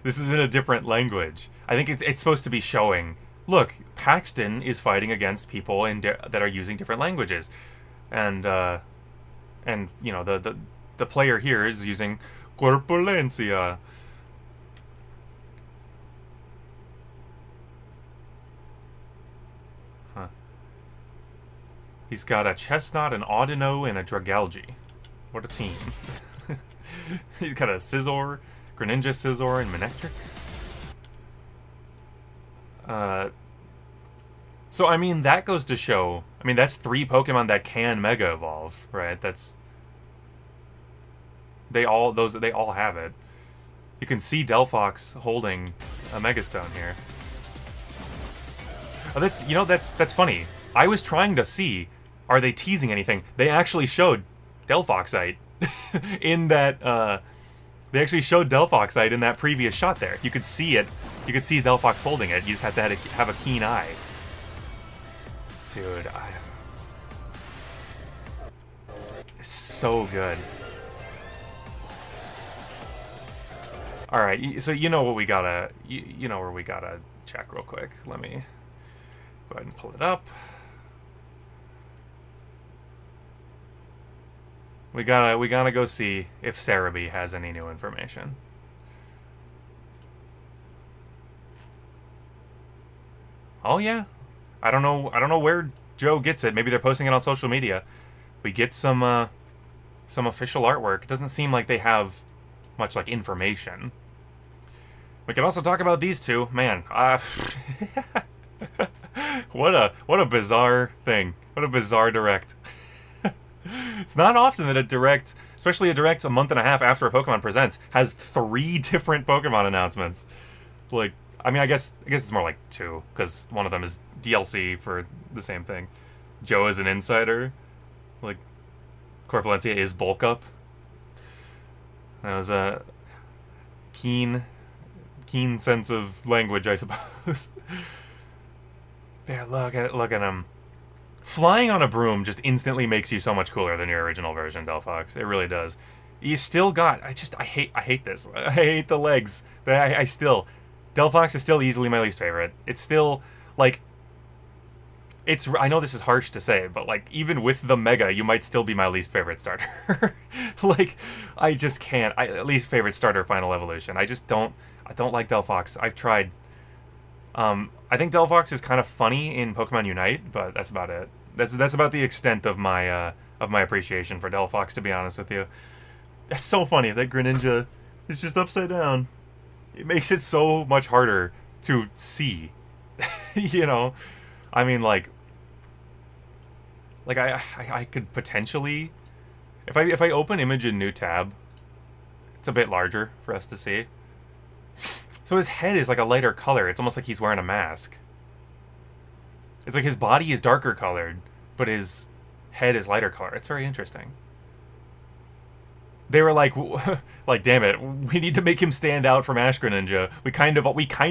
this is in a different language. I think it's supposed to be showing, look, Paxton is fighting against people that are using different languages. And you know, the player here is using Corpulencia. Huh. He's got a Chestnut, an Audino, and a Dragalge. What a team. He's got a Scizor, Greninja, Scizor, and Manectric. So, I mean, that goes to show... I mean, that's 3 Pokemon that can Mega Evolve, right? They all have it. You can see Delphox holding a Mega Stone here. Oh, that's funny. I was trying to see, are they teasing anything? They actually showed Delphoxite in that, they actually showed Delphoxite in that previous shot there. You could see it. You could see Delphox holding it. You just have to have a keen eye. Dude, it's so good. All right, so you know what we gotta, you know where we gotta check real quick. Let me go ahead and pull it up. We gotta go see if Cerebi has any new information. Oh yeah, I don't know where Joe gets it. Maybe they're posting it on social media. We get some official artwork. It doesn't seem like they have much like information. We can also talk about these two. Man, what a bizarre thing. What a bizarre direct. It's not often that a direct, especially a direct a month and a half after a Pokemon presents, has 3 different Pokemon announcements. Like, I mean, I guess it's more like 2, because one of them is DLC for the same thing. Joe is an insider. Like, Corpulencia is Bulk Up. That was a keen sense of language, I suppose. Yeah, look at him. Flying on a broom just instantly makes you so much cooler than your original version, Delphox. It really does. You still got... I hate this. I hate the legs. Delphox is still easily my least favorite. It's still, like... I know this is harsh to say, but, like, even with the Mega, you might still be my least favorite starter. Like, I just can't. Least favorite starter Final Evolution. I don't like Delphox. I've tried. I think Delphox is kind of funny in Pokemon Unite, but that's about it. That's about the extent of my my appreciation for Delphox, to be honest with you. That's so funny that Greninja is just upside down. It makes it so much harder to see. You know? I mean, like I could potentially, if I open image in new tab, it's a bit larger for us to see. So his head is like a lighter color. It's almost like he's wearing a mask. It's like his body is darker colored, but his head is lighter color. It's very interesting. They were like, damn it, we need to make him stand out from Ash Greninja. We kind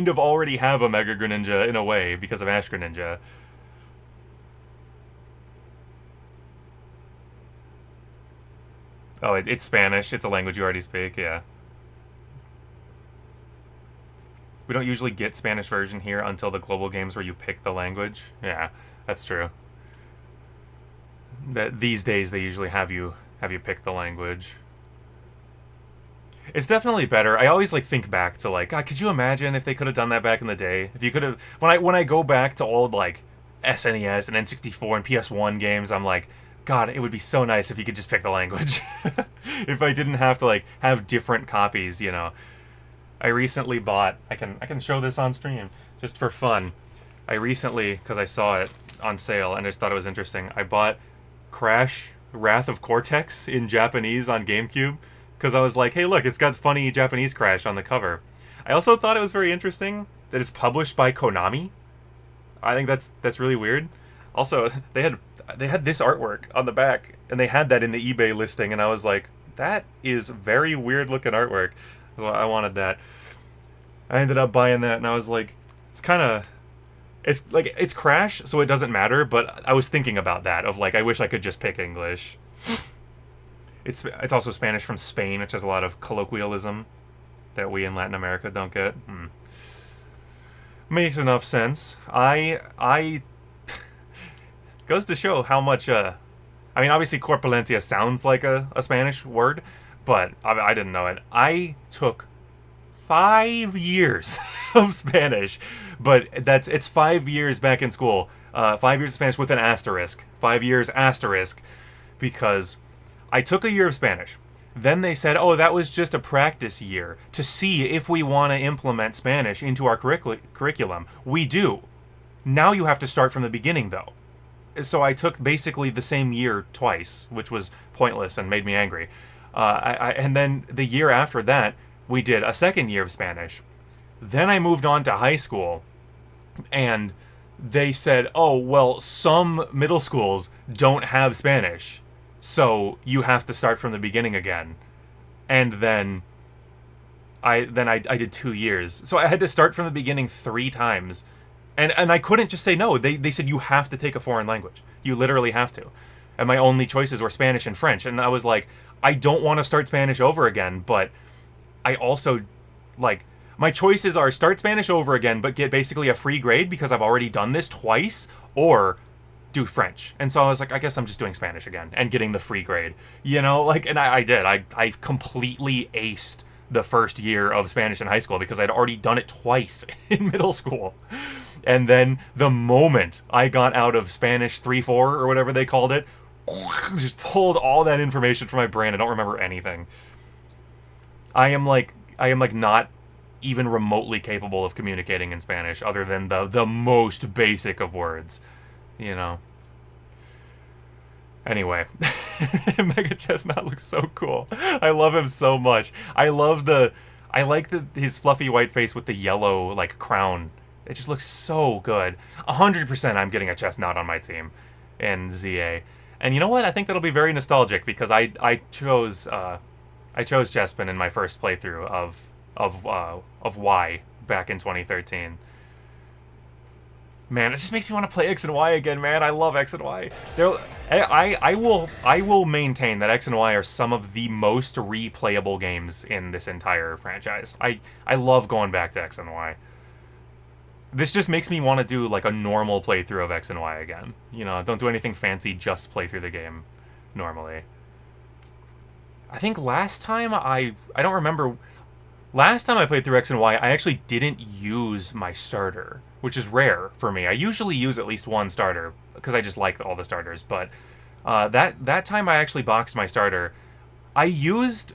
of already have a Mega Greninja in a way because of Ash Greninja. Oh, it's Spanish. It's a language you already speak, yeah. We don't usually get Spanish version here until the global games where you pick the language. Yeah, that's true. That these days they usually have you pick the language. It's definitely better. I always like think back to like, God, could you imagine if they could have done that back in the day? If you could have, when I go back to old like SNES and N64 and PS1 games, I'm like, God, it would be so nice if you could just pick the language. If I didn't have to like have different copies, you know. I recently bought, I can show this on stream just for fun. I recently, because I saw it on sale and I just thought it was interesting, I bought Crash Wrath of Cortex in Japanese on GameCube because I was like, hey look, it's got funny Japanese Crash on the cover. I also thought it was very interesting that it's published by Konami. I think that's really weird. Also, they had this artwork on the back and they had that in the eBay listing and I was like, that is very weird looking artwork. I wanted that. I ended up buying that, and I was like, it's Crash, so it doesn't matter. But I was thinking about that of like, I wish I could just pick English. It's also Spanish from Spain, which has a lot of colloquialism that we in Latin America don't get. Makes enough sense. I goes to show how much. I mean, obviously, corpulentia sounds like a Spanish word. But I didn't know it. I took 5 years of Spanish, but it's 5 years back in school. 5 years of Spanish with an asterisk. 5 years asterisk, because I took a year of Spanish. Then they said, oh, that was just a practice year to see if we want to implement Spanish into our curriculum. We do. Now you have to start from the beginning, though. So I took basically the same year twice, which was pointless and made me angry. And then the year after that, we did a second year of Spanish. Then I moved on to high school, and they said, oh, well, some middle schools don't have Spanish, so you have to start from the beginning again. And then I did 2 years. So I had to start from the beginning 3 times. And I couldn't just say no. They said you have to take a foreign language. You literally have to. And my only choices were Spanish and French. And I was like, I don't want to start Spanish over again, but I also, like, my choices are start Spanish over again, but get basically a free grade because I've already done this twice, or do French. And so I was like, I guess I'm just doing Spanish again and getting the free grade. You know, like, and I did. I completely aced the first year of Spanish in high school because I'd already done it twice in middle school. And then the moment I got out of Spanish 3-4 or whatever they called it, just pulled all that information from my brain. I don't remember anything. I am like not even remotely capable of communicating in Spanish other than the most basic of words, you know. Anyway, Mega Chestnut looks so cool. I love him so much. I like his fluffy white face with the yellow like crown. It just looks so good. 100% I'm getting a Chestnut on my team in ZA. And you know what? I think that'll be very nostalgic because I chose Chespin in my first playthrough of Y back in 2013. Man, it just makes me want to play X and Y again, man. I love X and Y. I will maintain that X and Y are some of the most replayable games in this entire franchise. I love going back to X and Y. This just makes me want to do like a normal playthrough of X and Y again. You know, don't do anything fancy, just play through the game normally. I think last time I don't remember. Last time I played through X and Y, I actually didn't use my starter, which is rare for me. I usually use at least one starter because I just like all the starters. But That time I actually boxed my starter. I used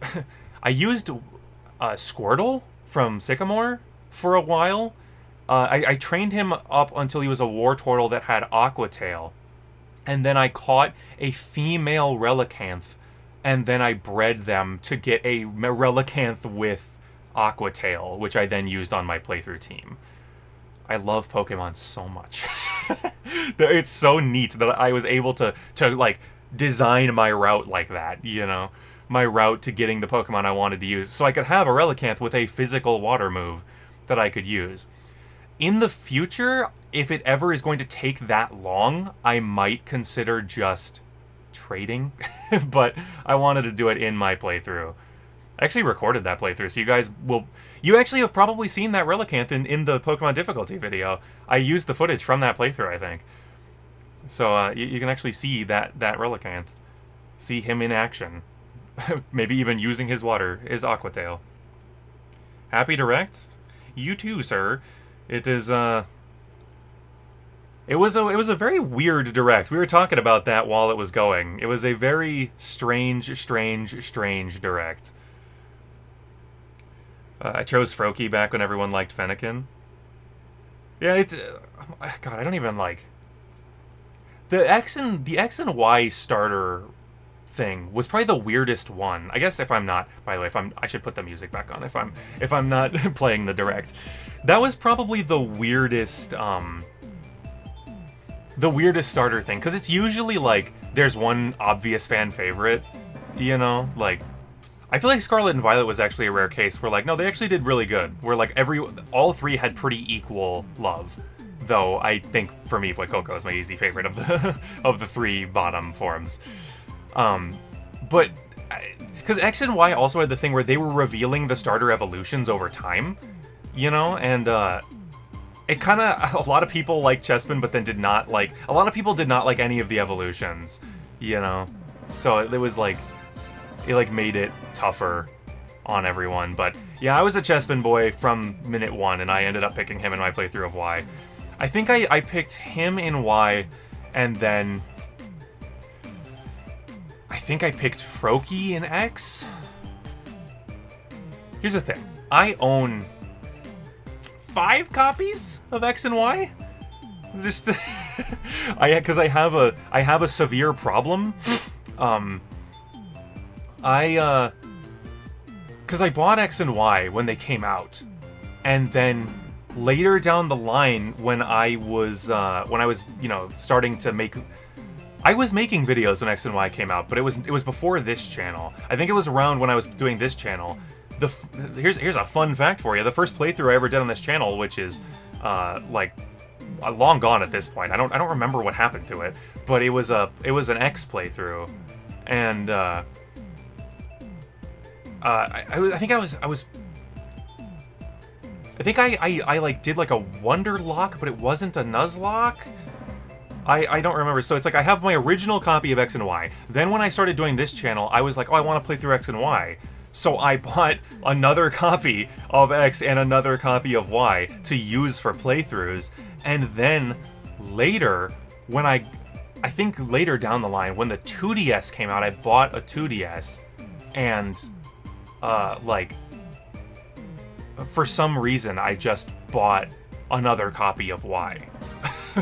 Squirtle from Sycamore for a while. I trained him up until he was a Wartortle that had Aqua Tail. And then I caught a female Relicanth, and then I bred them to get a Relicanth with Aqua Tail, which I then used on my playthrough team. I love Pokemon so much. It's so neat that I was able to like design my route like that, you know? My route to getting the Pokemon I wanted to use, so I could have a Relicanth with a physical water move that I could use. In the future, if it ever is going to take that long, I might consider just trading, but I wanted to do it in my playthrough. I actually recorded that playthrough, so you actually have probably seen that Relicanth in the Pokemon difficulty video. I used the footage from that playthrough, I think. So you can actually see that Relicanth. See him in action. Maybe even using his Aqua Tail. Happy Direct? You too, sir. It is, It was a very weird Direct. We were talking about that while it was going. It was a very strange Direct. I chose Froakie back when everyone liked Fennekin. Yeah, it's... God, I don't even like... The X and Y starter thing was probably the weirdest one. I guess if I'm not... By the way, I should put the music back on if I'm not playing the Direct. That was probably the weirdest... the weirdest starter thing, because it's usually like there's one obvious fan favorite, you know, like I feel like Scarlet and Violet was actually a rare case where like no, they actually did really good, where like all three had pretty equal love, though I think for me Fuecoco is my easy favorite of the of the three bottom forms. But because X and Y also had the thing where they were revealing the starter evolutions over time, you know, and it kind of, a lot of people liked Chespin, but then a lot of people did not like any of the evolutions, you know? So it was like, it like made it tougher on everyone. But yeah, I was a Chespin boy from minute one, and I ended up picking him in my playthrough of Y. I think I picked him in Y, and then I think I picked Froakie in X. Here's the thing. I own 5 copies of X and Y. Just because I have a severe problem. Because I bought X and Y when they came out, and then later down the line when I was you know starting to make. I was making videos when X and Y came out, but it was before this channel. I think it was around when I was doing this channel. Here's a fun fact for you. The first playthrough I ever did on this channel, which is like long gone at this point. I don't remember what happened to it, but it was an X playthrough, and I think I like did like a Wonder Lock, but it wasn't a Nuzlocke. I don't remember. So it's like I have my original copy of X and Y. Then when I started doing this channel, I was like, oh, I want to play through X and Y. So I bought another copy of X and another copy of Y to use for playthroughs. And then later, when I think later down the line, when the 2DS came out, I bought a 2DS. And, like, for some reason, I just bought another copy of Y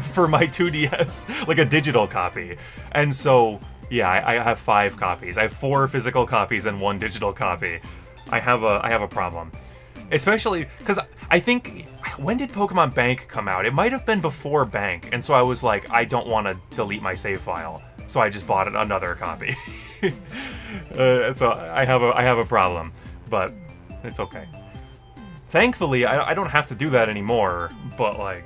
for my 2DS, like a digital copy. And so... yeah, I have 5 copies. I have 4 physical copies and 1 digital copy. I have a problem. Especially because I think, when did Pokemon Bank come out? It might have been before Bank, and so I was like, I don't want to delete my save file, so I just bought another copy. So I have a problem, but it's okay. Thankfully, I don't have to do that anymore. But like,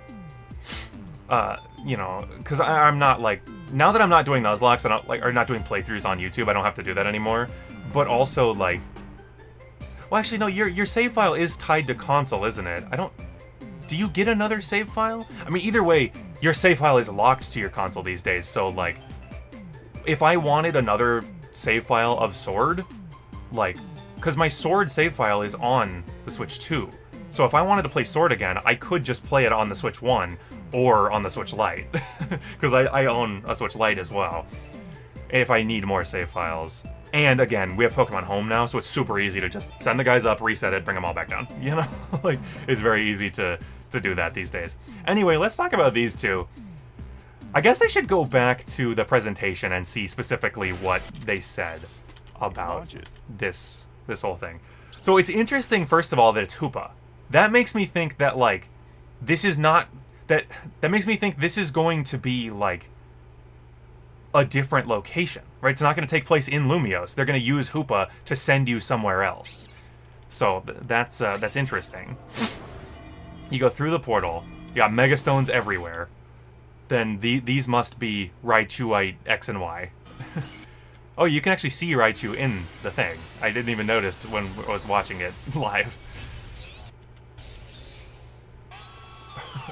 you know, because I'm not like. Now that I'm not doing Nuzlocks or not doing playthroughs on YouTube, I don't have to do that anymore. But also, like... Well, actually, no, your save file is tied to console, isn't it? Do you get another save file? I mean, either way, your save file is locked to your console these days, so, like... If I wanted another save file of Sword, like... Because my Sword save file is on the Switch 2. So if I wanted to play Sword again, I could just play it on the Switch 1, or on the Switch Lite, because I own a Switch Lite as well. if I need more save files. And again, we have Pokemon Home now, so it's super easy to just send the guys up, reset it, bring them all back down. You know, like it's very easy to do that these days. Anyway, let's talk about these two. I guess I should go back to the presentation and see specifically what they said about this whole thing. So it's interesting, first of all, that it's Hoopa. That makes me think that, like, this is not... That makes me think this is going to be, like, a different location, right? It's not going to take place in Lumios. They're going to use Hoopa to send you somewhere else. So that's interesting. You go through the portal. You got Mega Stones everywhere. Then these must be Raichuite X and Y. Oh, you can actually see Raichu in the thing. I didn't even notice when I was watching it live.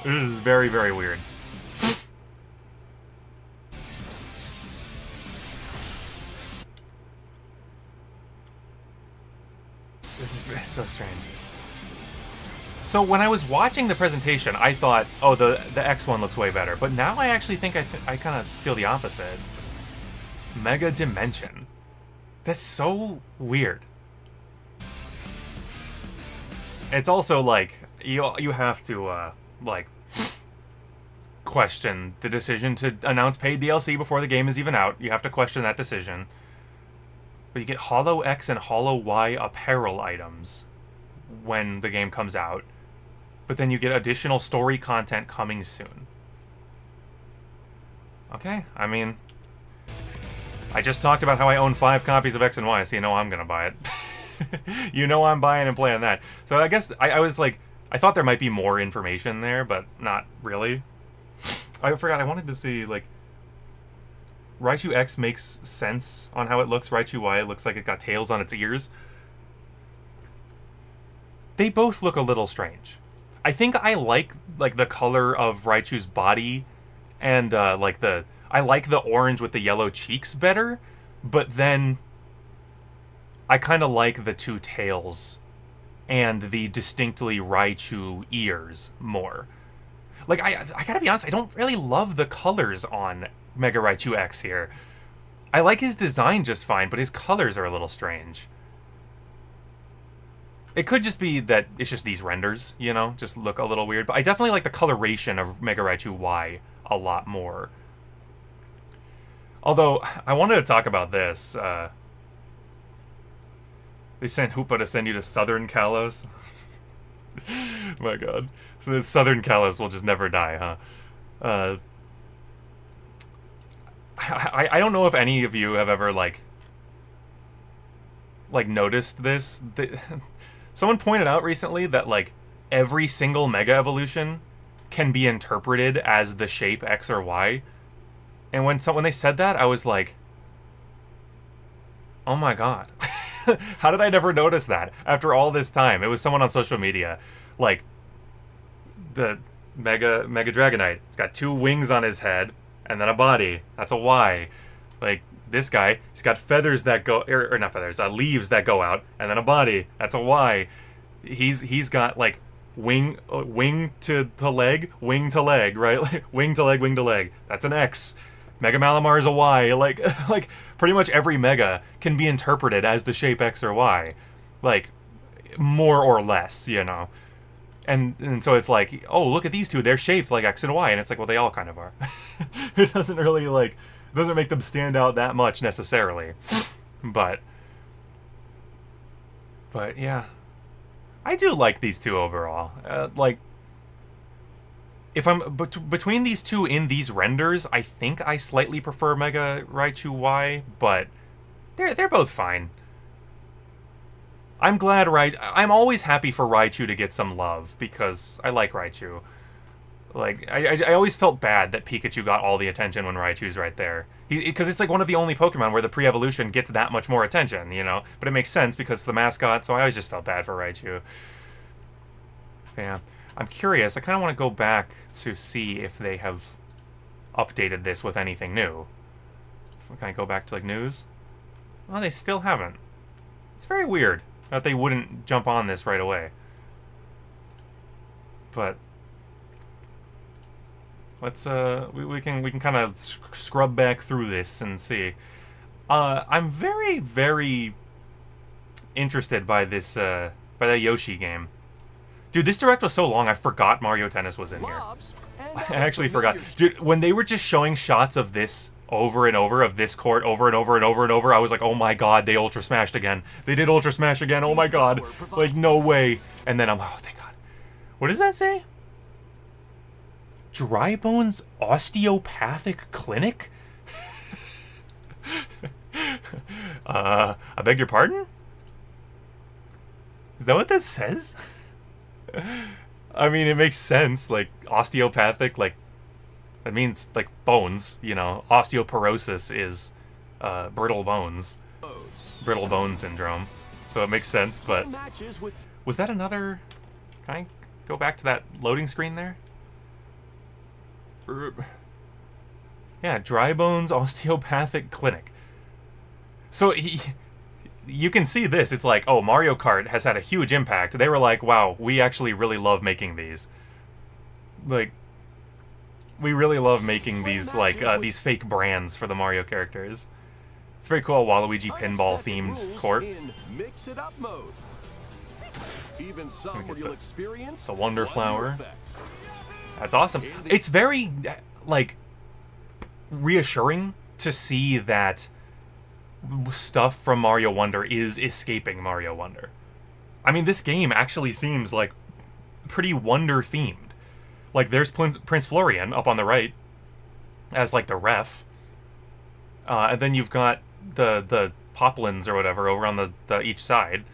This is very, very weird. This is so strange. So when I was watching the presentation, I thought, oh, the X one looks way better. But now I actually think I kind of feel the opposite. Mega Dimension. That's so weird. It's also like you have to like question the decision to announce paid DLC before the game is even out. You have to question that decision. But you get Hollow X and Hollow Y apparel items when the game comes out. But then you get additional story content coming soon. Okay, I mean, I just talked about how I own 5 copies of X and Y, so you know I'm gonna buy it. You know I'm buying and playing that. So I guess I was like, I thought there might be more information there, but not really. I forgot, I wanted to see, like, Raichu X makes sense on how it looks. Raichu Y, it looks like it got tails on its ears. They both look a little strange. I think I like the color of Raichu's body and I like the orange with the yellow cheeks better, but then I kind of like the 2 tails and the distinctly Raichu ears more. Like, I gotta be honest, I don't really love the colors on Mega Raichu X here. I like his design just fine, but his colors are a little strange. It could just be that it's just these renders, you know, just look a little weird. But I definitely like the coloration of Mega Raichu Y a lot more. Although, I wanted to talk about this. They sent Hoopa to send you to Southern Kalos. My god. So that Southern Kalos will just never die, huh? I don't know if any of you have ever, like noticed this. Someone pointed out recently that, like, every single Mega Evolution can be interpreted as the shape X or Y. And when they said that, I was like, oh my god. How did I never notice that after all this time? It was someone on social media. Like, the Mega Dragonite. It's got 2 wings on his head, and then a body. That's a Y. Like, this guy, he's got feathers that go, or not feathers, leaves that go out, and then a body. That's a Y. He's got, like, wing to leg, wing to leg, right? Like, wing to leg. That's an X. Mega Malamar is a Y. Like pretty much every Mega can be interpreted as the shape X or Y. Like, more or less, you know. And so it's like, oh, look at these 2, they're shaped like X and Y, and it's like, well, they all kind of are. It doesn't really, like, doesn't make them stand out that much necessarily. But yeah. I do like these 2 overall. Like, if I'm between these 2 in these renders, I think I slightly prefer Mega Raichu Y, but they're both fine. I'm glad I'm always happy for Raichu to get some love, because I like Raichu. Like, I always felt bad that Pikachu got all the attention when Raichu's right there. Because it's like one of the only Pokemon where the pre-evolution gets that much more attention, you know? But it makes sense because it's the mascot, so I always just felt bad for Raichu. Yeah. I'm curious. I kind of want to go back to see if they have updated this with anything new. Can I go back to, like, news? Oh, they still haven't. It's very weird that they wouldn't jump on this right away. But let's we can kind of scrub back through this and see. I'm very, very interested by this, by that Yoshi game. Dude, this direct was so long, I forgot Mario Tennis was in here. I actually forgot. Dude, when they were just showing shots of this over and over, of this court over and over and over and over, I was like, oh my god, they Ultra Smashed again. They did Ultra Smash again, oh my god. Like, no way. And then I'm like, oh, thank god. What does that say? Dry Bones Osteopathic Clinic? I beg your pardon? Is that what that says? I mean, it makes sense. Like, osteopathic, like, it means, like, bones, you know. Osteoporosis is brittle bones. Brittle bone syndrome. So it makes sense, but... Was that another... Can I go back to that loading screen there? Yeah, Dry Bones Osteopathic Clinic. So you can see this. It's like, oh, Mario Kart has had a huge impact. They were like, wow, we actually really love making these. Like, we really love making these, like, these fake brands for the Mario characters. It's very cool, Waluigi pinball-themed court. Mix it up mode. Even some where you'll experience the Wonder Flower. That's awesome. It's very, like, reassuring to see that stuff from Mario Wonder is escaping Mario Wonder. I mean, this game actually seems, like, pretty Wonder-themed. Like, there's Prince Florian up on the right as, like, the ref. And then you've got the Poplins or whatever over on the each side.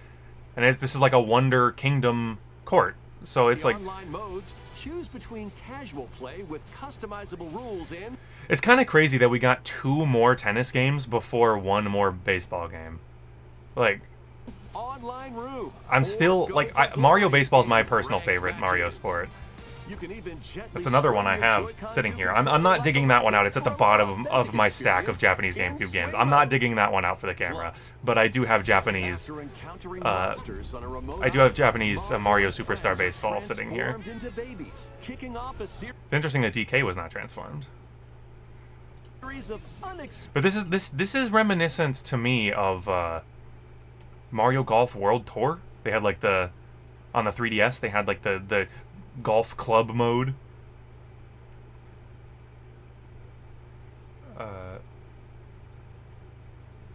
And this is like a Wonder Kingdom court. So it's like... Online modes, choose between casual play with customizable rules and... It's kind of crazy that we got 2 more tennis games before 1 more baseball game. Like... Online room. I'm still... Like, Mario Baseball is my personal favorite Mario sport. That's another one I have sitting here. I'm not digging that one out. It's at the bottom of my stack of Japanese GameCube games. I'm not digging that one out for the camera. But I do have Japanese... I do have Japanese Mario Superstar Baseball sitting here. It's interesting that DK was not transformed. But this is reminiscent to me of Mario Golf World Tour. They had like the... On the 3DS, they had like the golf club mode.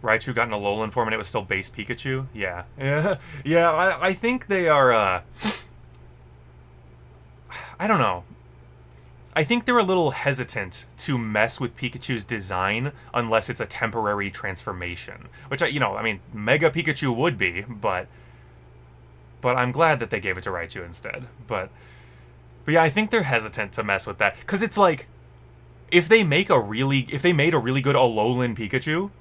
Raichu got in a Alolan form and it was still base Pikachu. Yeah. I think they are. I don't know. I think they're a little hesitant to mess with Pikachu's design unless it's a temporary transformation. Which I mean, Mega Pikachu would be, but I'm glad that they gave it to Raichu instead. But yeah, I think they're hesitant to mess with that because it's like, if they made a really good Alolan Pikachu,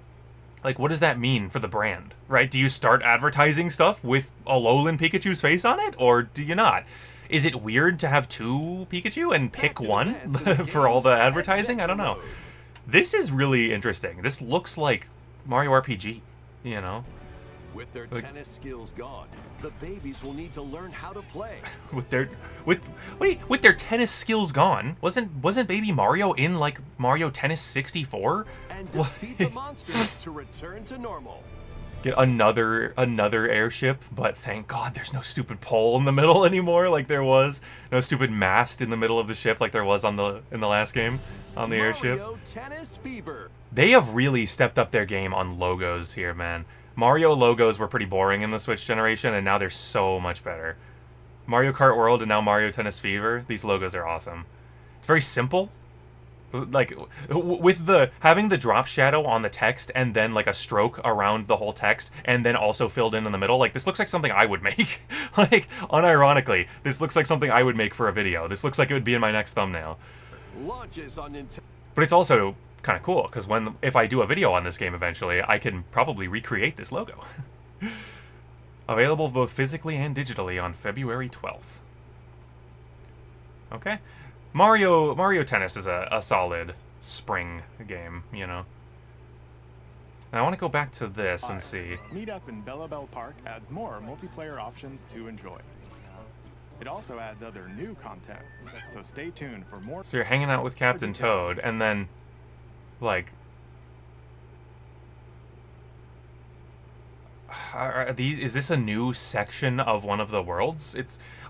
like, what does that mean for the brand, right? Do you start advertising stuff with Alolan Pikachu's face on it, or do you not? Is it weird to have 2 Pikachu and pick one for all the advertising? I don't know. This is really interesting. This looks like Mario RPG, you know? With their tennis skills gone, the babies will need to learn how to play. With their tennis skills gone, wasn't Baby Mario in like Mario Tennis 64? And defeat the monsters to return to normal. Get another airship, but thank God there's no stupid pole in the middle anymore like there was. No stupid mast in the middle of the ship like there was in the last game on the airship. Mario Tennis Fever. They have really stepped up their game on logos here, man. Mario logos were pretty boring in the Switch generation, and now they're so much better. Mario Kart World and now Mario Tennis Fever, these logos are awesome. It's very simple. Like, with having the drop shadow on the text and then, like, a stroke around the whole text and then also filled in the middle, like, this looks like something I would make. Like, unironically, this looks like something I would make for a video. This looks like it would be in my next thumbnail. Launches on Nintendo. But it's also kind of cool, because if I do a video on this game eventually, I can probably recreate this logo. Available both physically and digitally on February 12th. Okay. Mario Tennis is a solid spring game, you know. Now I want to go back to this and see. Meet up in Bella Bell Park adds more multiplayer options to enjoy. It also adds other new content, so stay tuned for more. So you're hanging out with Captain Toad, and then, like, are these? Is this a new section of one of the worlds?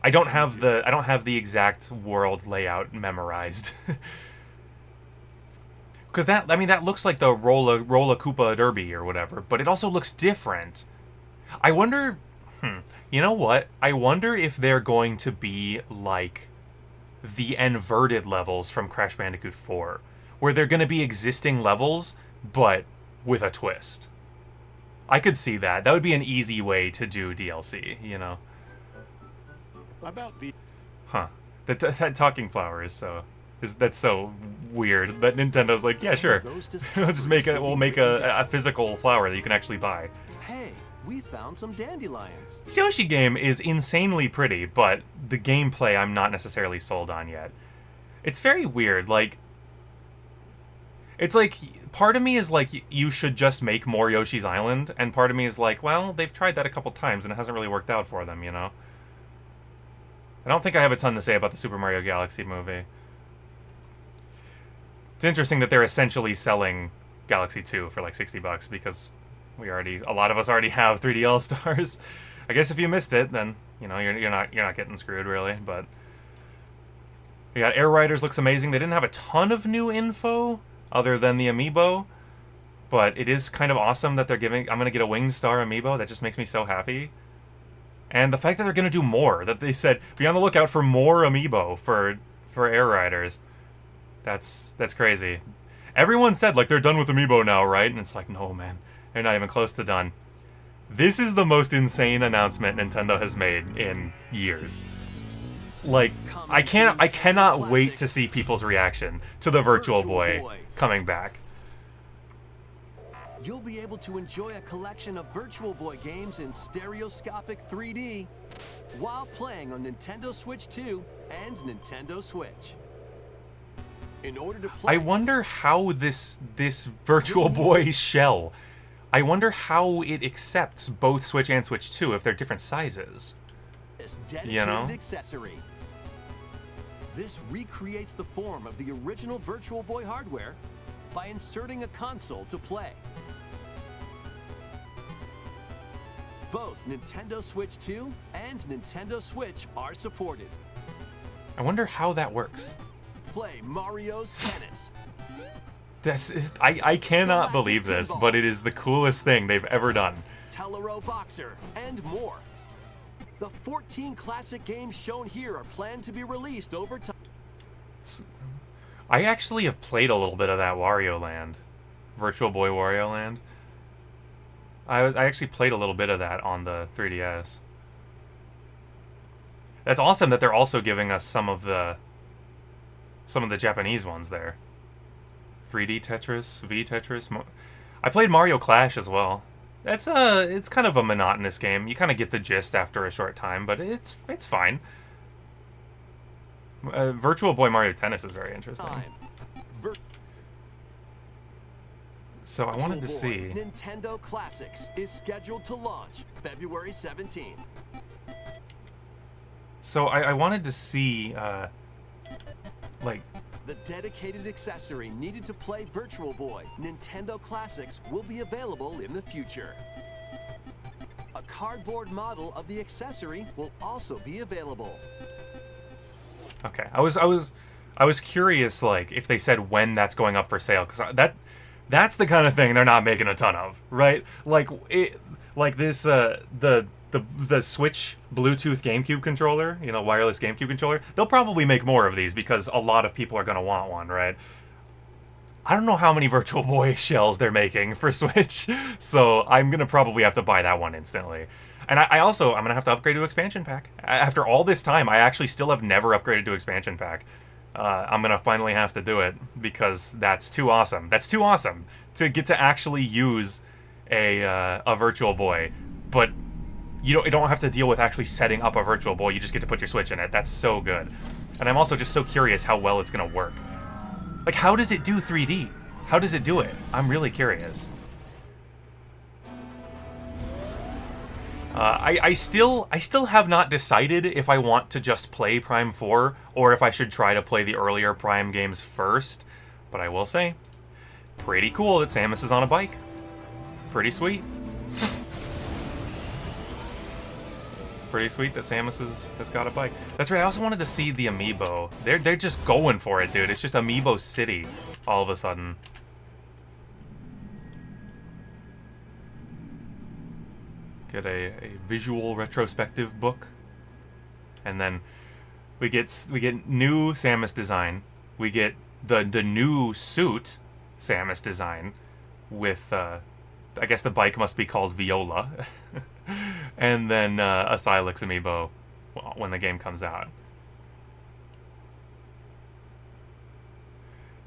I don't have the exact world layout memorized. Because that looks like the Rolla Koopa Derby or whatever, but it also looks different. I wonder, you know what? I wonder if they're going to be like the inverted levels from Crash Bandicoot 4, where they're going to be existing levels, but with a twist. I could see that. That would be an easy way to do DLC, you know? About the... Huh. That talking flower is so... That's so weird that Nintendo's like, yeah, sure. We'll make a physical flower that you can actually buy. Hey, we found some dandelions. This Yoshi game is insanely pretty, but the gameplay I'm not necessarily sold on yet. It's very weird, like... It's like, part of me is like, you should just make more Yoshi's Island, and part of me is like, well, they've tried that a couple times and it hasn't really worked out for them, you know? I don't think I have a ton to say about the Super Mario Galaxy movie. It's interesting that they're essentially selling Galaxy 2 for like $60 because a lot of us already have 3D All-Stars. I guess if you missed it, then you know you're not getting screwed really. But we got Air Riders, looks amazing. They didn't have a ton of new info other than the amiibo, but it is kind of awesome that I'm gonna get a Winged Star amiibo. That just makes me so happy. And the fact that they're gonna do more, that they said be on the lookout for more amiibo for Air Riders. That's crazy. Everyone said, like, they're done with Amiibo now, right? And it's like, no, man. They're not even close to done. This is the most insane announcement Nintendo has made in years. Like, I cannot wait to see people's reaction to the Virtual Boy coming back. You'll be able to enjoy a collection of Virtual Boy games in stereoscopic 3D while playing on Nintendo Switch 2 and Nintendo Switch. In order to play, I wonder how this Virtual Boy shell, I wonder how it accepts both Switch and Switch 2 if they're different sizes. This dedicated you know? accessory. This recreates the form of the original Virtual Boy hardware by inserting a console to play. Both Nintendo Switch 2 and Nintendo Switch are supported. I wonder how that works. Play Mario's Tennis. I cannot believe this, but it is the coolest thing they've ever done. Telero Boxer, and more. The 14 classic games shown here are planned to be released over time. I actually have played a little bit of that Wario Land. Virtual Boy Wario Land. I actually played a little bit of that on the 3DS. That's awesome that they're also giving us some of the Japanese ones there. 3D Tetris, V Tetris. I played Mario Clash as well. It's kind of a monotonous game. You kind of get the gist after a short time, but it's fine. Virtual Boy Mario Tennis is very interesting. So I wanted to see. Nintendo Classics is scheduled to launch February 17th. So I wanted to see, like... The dedicated accessory needed to play Virtual Boy Nintendo Classics will be available in the future. A cardboard model of the accessory will also be available. Okay, I was curious, like, if they said when that's going up for sale, because that's the kind of thing they're not making a ton of, right? Like this the Switch Bluetooth GameCube controller, you know, wireless GameCube controller. They'll probably make more of these because a lot of people are gonna want one, right? I don't know how many Virtual Boy shells they're making for Switch, so I'm gonna probably have to buy that one instantly. And I'm gonna have to upgrade to Expansion Pack. After all this time, I actually still have never upgraded to Expansion Pack. I'm gonna finally have to do it because that's too awesome. That's too awesome to get to actually use a Virtual Boy, but you don't have to deal with actually setting up a Virtual Boy. You just get to put your Switch in it. That's so good. And I'm also just so curious how well it's gonna work. Like, how does it do 3D? How does it do it? I'm really curious. I still have not decided if I want to just play Prime 4 or if I should try to play the earlier Prime games first. But I will say, pretty cool that Samus is on a bike. Pretty sweet. pretty sweet that Samus has got a bike. That's right, I also wanted to see the amiibo. They're just going for it, dude. It's just Amiibo City all of a sudden. Get a visual retrospective book. And then we get new Samus design. We get the new suit Samus design with I guess the bike must be called Viola. And then a Silex amiibo when the game comes out.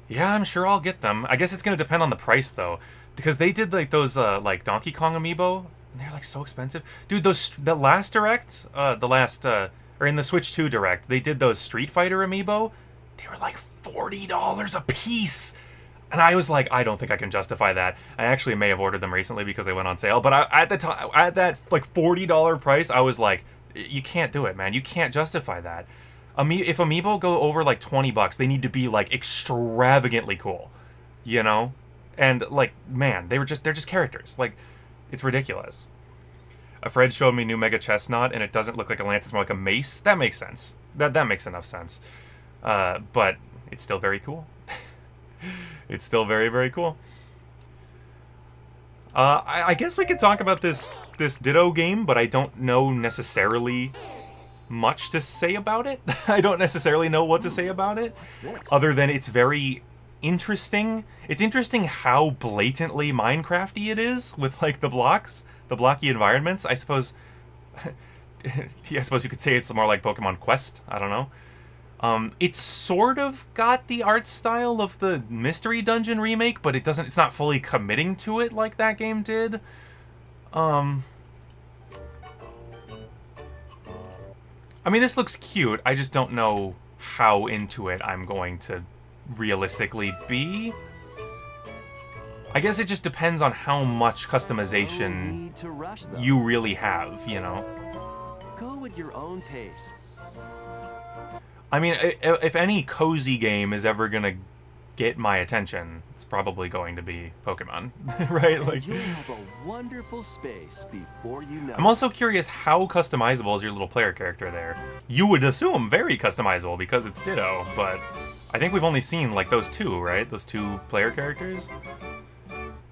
Yeah, I'm sure I'll get them. I guess it's gonna depend on the price though, because they did like those like Donkey Kong amiibo, and they're like so expensive, dude. The last direct, or in the Switch 2 direct, they did those Street Fighter amiibo. They were like $40 a piece. And I was like, I don't think I can justify that. I actually may have ordered them recently because they went on sale. But at the time, at that like $40 price, I was like, you can't do it, man. You can't justify that. If amiibo go over like $20, they need to be like extravagantly cool, you know? And like, man, they're just characters. Like, it's ridiculous. A Fred showed me new Mega Chestnut, and it doesn't look like a lance. It's more like a mace. That makes sense. That makes enough sense. But it's still very cool. It's still very, very cool. I guess we could talk about this Ditto game, but I don't know necessarily much to say about it. I don't necessarily know what to say about it, other than it's very interesting. It's interesting how blatantly Minecrafty it is with like the blocky environments. I suppose you could say it's more like Pokemon Quest. I don't know. It's sort of got the art style of the Mystery Dungeon remake, but it's not fully committing to it like that game did. I mean, this looks cute. I just don't know how into it I'm going to realistically be. I guess it just depends on how much customization you really have, you know? Go at your own pace. I mean, if any cozy game is ever gonna get my attention, it's probably going to be Pokemon, right? Like, you'll have a wonderful space before you know. I'm also curious how customizable is your little player character there. You would assume very customizable because it's Ditto, but I think we've only seen like those two, right? Those two player characters.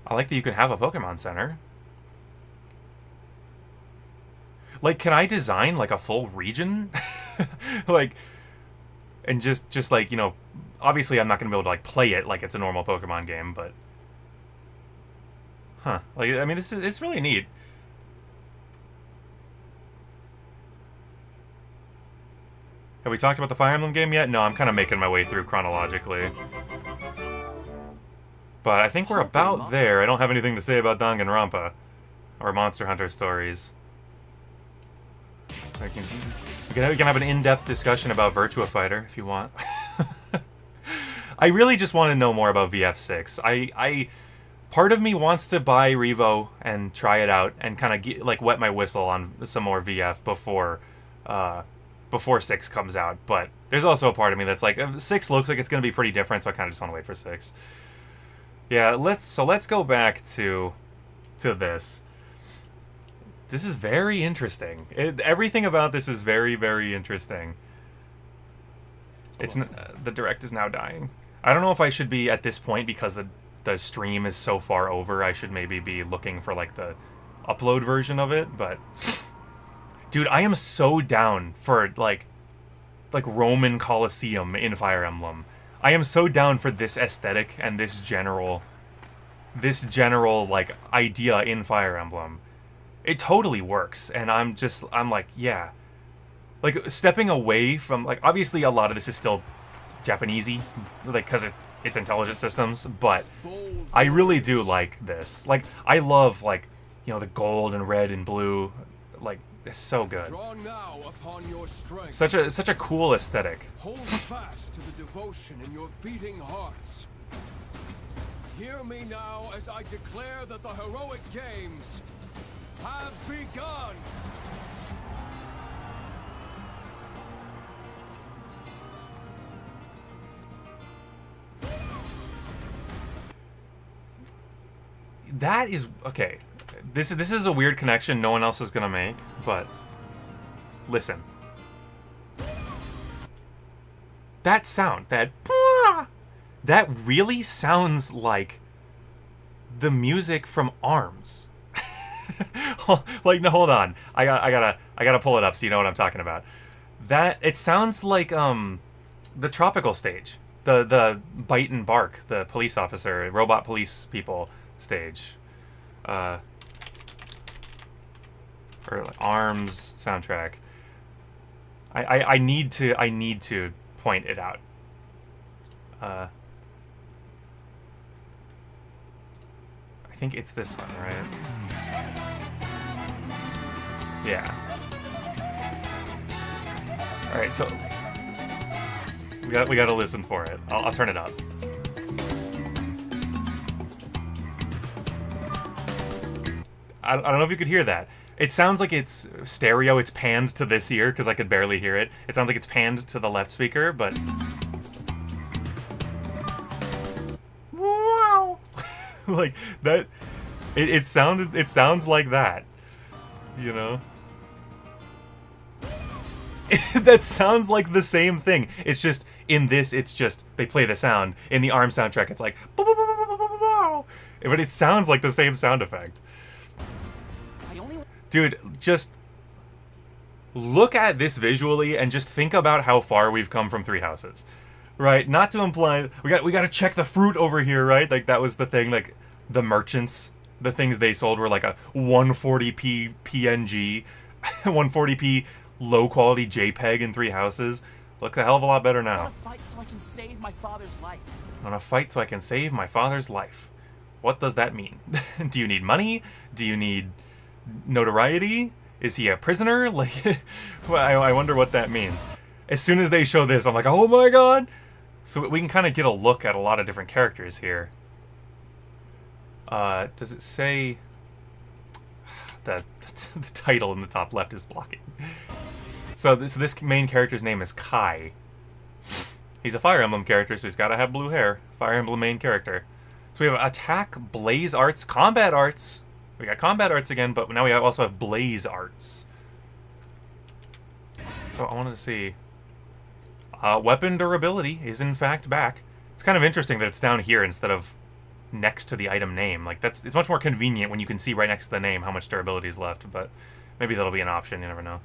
I like that you can have a Pokemon Center. Like, can I design like a full region? Like, and just like, you know, obviously I'm not going to be able to like play it like it's a normal Pokemon game, but like, I mean, it's really neat. Have we talked about the Fire Emblem game yet? No, I'm kind of making my way through chronologically. But I think we're about there. I don't have anything to say about Danganronpa or Monster Hunter Stories. We can have an in-depth discussion about Virtua Fighter if you want. I really just want to know more about VF6. Part of me wants to buy Revo and try it out and kind of like wet my whistle on some more VF before 6 comes out. But there's also a part of me that's like, 6 looks like it's going to be pretty different, so I kind of just want to wait for 6. Yeah, let's go back to this. This is very interesting. Everything about this is very, very interesting. The direct is now dying. I don't know if I should be at this point because the stream is so far over. I should maybe be looking for like the upload version of it, but dude, I am so down for like Roman Colosseum in Fire Emblem. I am so down for this aesthetic and this general like idea in Fire Emblem. It totally works, and I'm like, yeah. Like, stepping away from, like, obviously a lot of this is still Japanesey, like, because it's intelligent systems, but I really do like this. Like, I love, like, you know, the gold and red and blue, like, it's so good. Such a cool aesthetic. Hold fast to the devotion in your beating hearts. Hear me now as I declare that the heroic games have begun! That is okay. This is a weird connection no one else is gonna make, but Listen. That sound, that really sounds like the music from ARMS. Like, no, hold on. I gotta pull it up so you know what I'm talking about. That it sounds like the tropical stage, the bite and bark, the police officer, robot police people stage, or like ARMS soundtrack. I need to point it out. I think it's this one, right? Yeah. All right, so we got to listen for it. I'll turn it up. I don't know if you could hear that. It sounds like it's stereo. It's panned to this ear because I could barely hear it. It sounds like it's panned to the left speaker, but wow, like that. It sounds like that, you know. That sounds like the same thing. It's just in this. It's just they play the sound in the ARM soundtrack. It's like, but it sounds like the same sound effect. Dude, just look at this visually and just think about how far we've come from Three Houses, right? Not to imply we got to check the fruit over here, right? Like that was the thing. Like the merchants, the things they sold were like a 140p PNG, 140p low quality JPEG in Three Houses. Look a hell of a lot better now. I want to fight so I can save my father's life. I want to fight so I can save my father's life. What does that mean? Do you need money? Do you need notoriety? Is he a prisoner? Like, I wonder what that means. As soon as they show this, I'm like, oh my god! So we can kind of get a look at a lot of different characters here. Does it say... The title in the top left is blocking. So this main character's name is Kai. He's a Fire Emblem character, so he's got to have blue hair. Fire Emblem main character. So we have Attack, Blaze Arts, Combat Arts. We got Combat Arts again, but now we also have Blaze Arts. So I wanted to see... weapon durability is in fact back. It's kind of interesting that it's down here instead of next to the item name. Like it's much more convenient when you can see right next to the name how much durability is left, but maybe that'll be an option, you never know.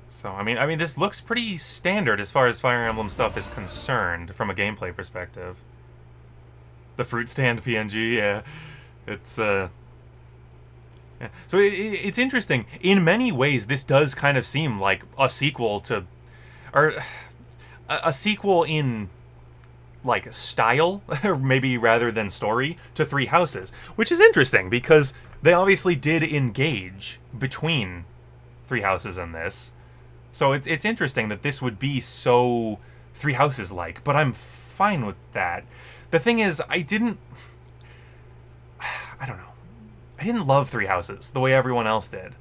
So, I mean, this looks pretty standard as far as Fire Emblem stuff is concerned from a gameplay perspective. The fruit stand PNG, yeah. It's, yeah. So it's interesting. In many ways, this does kind of seem like a sequel to... Or a sequel in, like, style, or maybe rather than story, to Three Houses. Which is interesting, because they obviously did engage between Three Houses and this. So it's interesting that this would be so Three Houses-like, but I'm fine with that. The thing is, I don't know. I didn't love Three Houses the way everyone else did.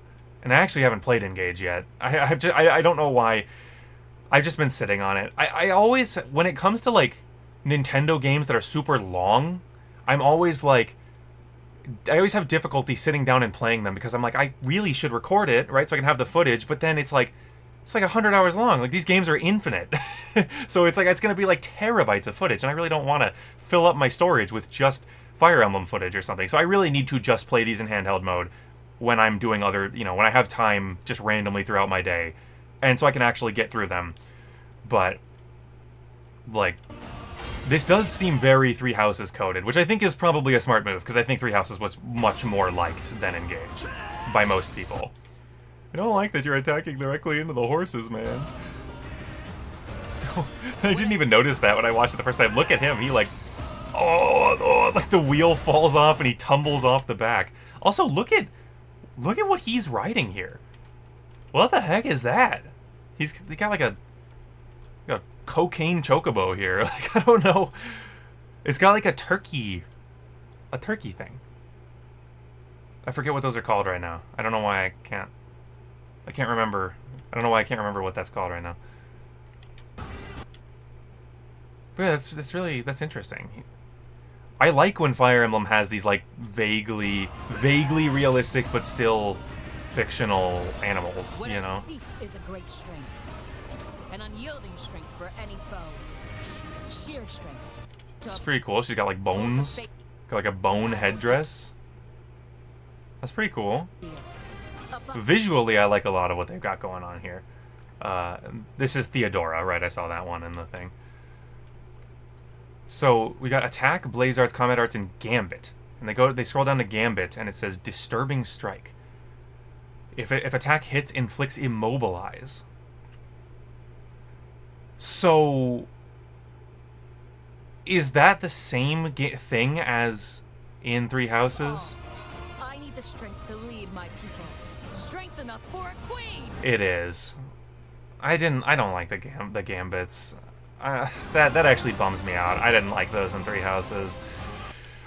And I actually haven't played Engage yet. I don't know why. I've just been sitting on it. I always, when it comes to, like, Nintendo games that are super long, I'm always, like... I always have difficulty sitting down and playing them because I'm like, I really should record it, right, so I can have the footage, but then it's like 100 hours long. Like, these games are infinite. So it's like, it's going to be like terabytes of footage, and I really don't want to fill up my storage with just Fire Emblem footage or something. So I really need to just play these in handheld mode when I'm doing other, you know, when I have time just randomly throughout my day. And so I can actually get through them. But, like, this does seem very Three Houses coded, which I think is probably a smart move, because I think Three Houses was much more liked than Engage by most people. I don't like that you're attacking directly into the horses, man. I didn't even notice that when I watched it the first time. Look at him. He, like, oh, like the wheel falls off and he tumbles off the back. Also, look at what he's riding here. What the heck is that? He got like a cocaine chocobo here. Like, I don't know. It's got like a turkey thing. I forget what those are called right now. I don't know why I can't remember. I don't know why I can't remember what that's called right now. But yeah, that's interesting. I like when Fire Emblem has these like vaguely realistic but still fictional animals, you know. Seek is a great strength, an unyielding strength for any foe. Sheer strength. It's pretty cool. She's got like bones, got like a bone headdress. That's pretty cool. Visually, I like a lot of what they've got going on here. This is Theodora, right? I saw that one in the thing. So we got Attack, Blaze Arts, Combat Arts, and Gambit. And they scroll down to Gambit, and it says Disturbing Strike. If attack hits, inflicts Immobilize. So is that the same thing as in Three Houses? I need the strength to lead my people. Strength enough for a queen. It is. I don't like the Gambits. That actually bums me out. I didn't like those in Three Houses.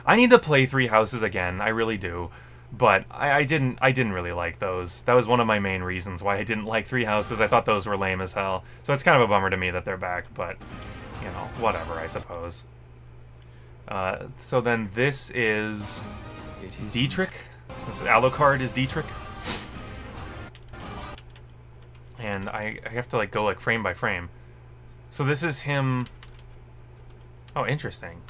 I need to play Three Houses again. I really do. But I didn't really like those. That was one of my main reasons why I didn't like Three Houses. I thought those were lame as hell. So it's kind of a bummer to me that they're back, but you know, whatever, I suppose. So then this is Dietrich. This Alucard is Dietrich. And I have to like go like frame by frame. So this is him. Oh, interesting.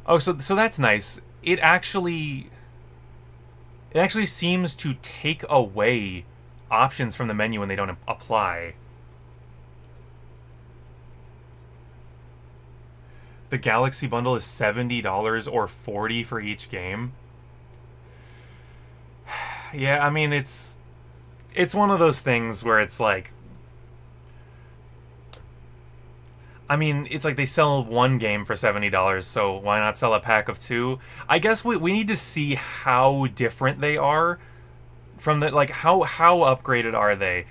Oh, so that's nice. It actually seems to take away options from the menu when they don't apply. The Galaxy Bundle is $70 or $40 for each game. Yeah, I mean, it's one of those things where it's like, I mean, it's like they sell one game for $70, so why not sell a pack of two? I guess we need to see how different they are from the, like, how upgraded are they?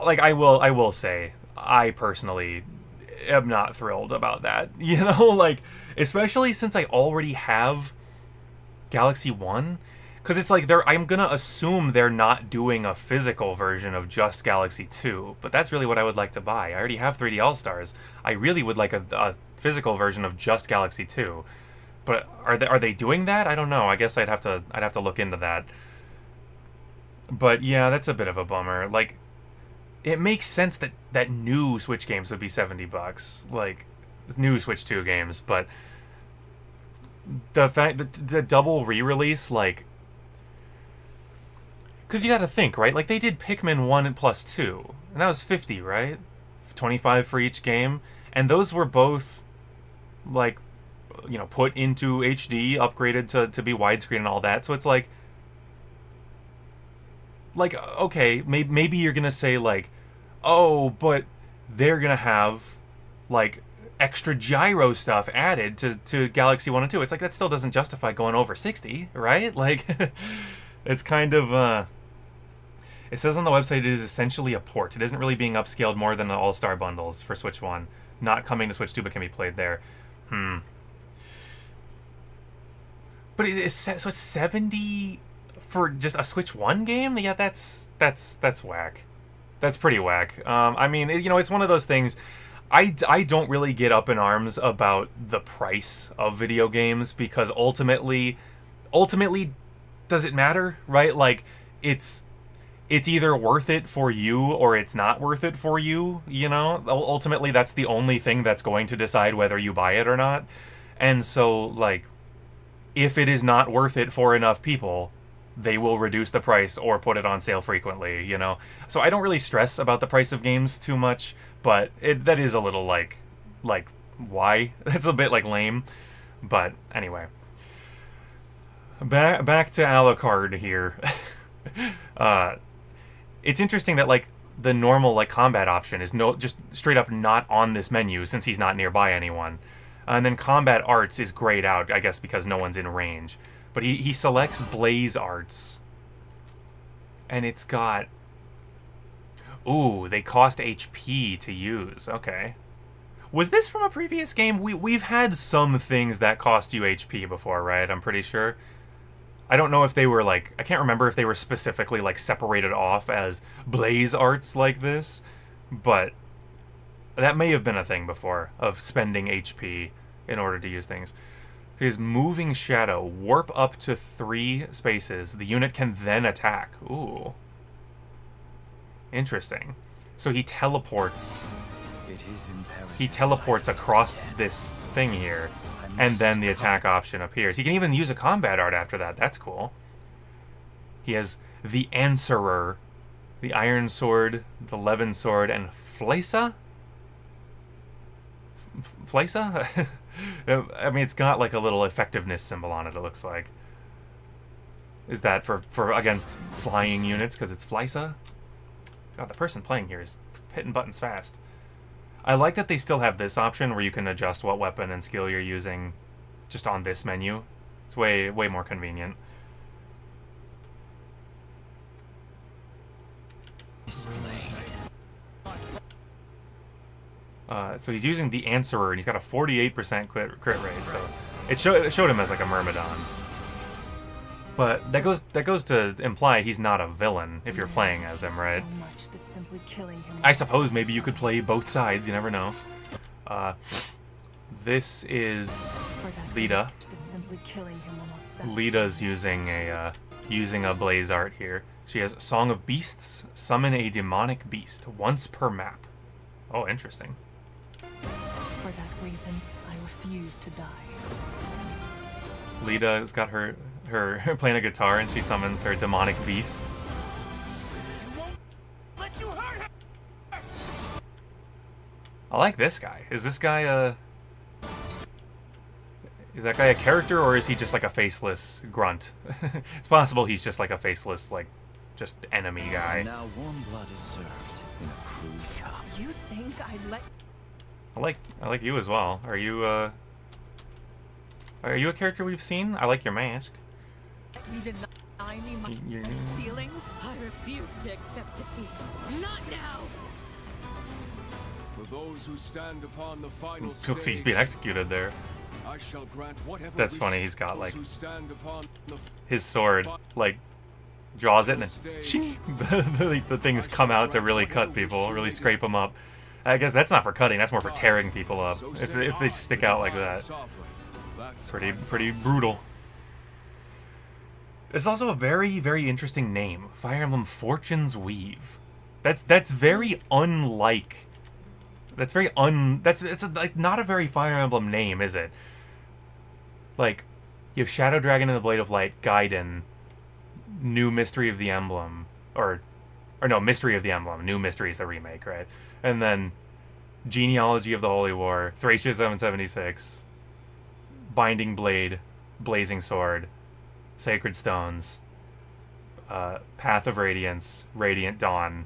Like, I will say, I personally am not thrilled about that. You know, like, especially since I already have Galaxy 1. Because it's like, I'm going to assume they're not doing a physical version of just Galaxy 2. But that's really what I would like to buy. I already have 3D All-Stars. I really would like a physical version of just Galaxy 2. But are they doing that? I don't know. I guess I'd have to look into that. But yeah, that's a bit of a bummer. Like, it makes sense that new Switch games would be $70. Like, new Switch 2 games. But the fact that the double re-release, like, because you got to think, right? Like, they did Pikmin 1 and plus 2. And that was $50, right? $25 for each game. And those were both, like, you know, put into HD, upgraded to be widescreen and all that. So it's like, okay, maybe you're going to say, like, oh, but they're going to have, like, extra gyro stuff added to Galaxy 1 and 2. It's like, that still doesn't justify going over 60, right? Like, it's kind of, it says on the website it is essentially a port. It isn't really being upscaled more than the All-Star bundles for Switch 1. Not coming to Switch 2, but can be played there. But so it's 70 for just a Switch 1 game? Yeah, that's whack. That's pretty whack. I mean, you know, it's one of those things. I don't really get up in arms about the price of video games because ultimately, does it matter, right? Like, it's either worth it for you or it's not worth it for you, you know? Ultimately, that's the only thing that's going to decide whether you buy it or not. And so, like, if it is not worth it for enough people, they will reduce the price or put it on sale frequently, you know? So I don't really stress about the price of games too much, but that is a little, like, why? It's a bit, like, lame. But anyway. Back to Alucard here. It's interesting that, like, the normal, like, combat option is just straight up not on this menu since he's not nearby anyone. And then combat arts is grayed out, I guess because no one's in range. But he selects Blaze Arts. And it's got... Ooh, they cost HP to use. Okay. Was this from a previous game? We've had some things that cost you HP before, right? I'm pretty sure. I don't know if they were, like... I can't remember if they were specifically, like, separated off as Blaze Arts like this. But that may have been a thing before, of spending HP in order to use things. So he has moving shadow, warp up to 3 spaces. The unit can then attack. Ooh. Interesting. So he teleports. He teleports across this thing here, and then the attack option appears. He can even use a combat art after that. That's cool. He has the Answerer, the Iron Sword, the Levin Sword, and Fleisa? Fleisa? I mean, it's got like a little effectiveness symbol on it, it looks like. Is that for against flying units because it's Fleisa? God, the person playing here is hitting buttons fast. I like that they still have this option where you can adjust what weapon and skill you're using just on this menu. It's way more convenient. So he's using the Answerer, and he's got a 48% crit rate, so it showed him as like a Myrmidon. But that goes to imply he's not a villain if you're playing as him, right? I suppose maybe you could play both sides, you never know. This is Lita. Lita's using a blaze art here. She has Song of Beasts, summon a demonic beast once per map. Oh, interesting. For that reason, I refuse to die. Lita's got her playing a guitar, and she summons her demonic beast. I like this guy. Is this guy is that guy a character, or is he just like a faceless grunt? It's possible he's just like a faceless, like, just enemy guy. Now warm blood is served in a crude cup. You think I'd let... I like you as well. Are you a character we've seen? I like your mask. You deny me my feelings? I refuse to accept defeat. Not now! For those who stand upon the final Looks stage, like he's being executed there. I shall grant whatever That's funny, wish he's got, like, those who stand upon the his sword, like, draws it, and then shing, the things come out to really cut people, really scrape them up. I guess that's not for cutting, that's more for tearing people up, if they stick out like that. It's pretty brutal. It's also a very, very interesting name. Fire Emblem Fortune's Weave. That's very unlike... That's like not a very Fire Emblem name, is it? Like, you have Shadow Dragon and the Blade of Light, Gaiden, New Mystery of the Emblem, or no, Mystery of the Emblem. New Mystery is the remake, right? And then Genealogy of the Holy War, Thracia 776, Binding Blade, Blazing Sword, Sacred Stones, Path of Radiance, Radiant Dawn.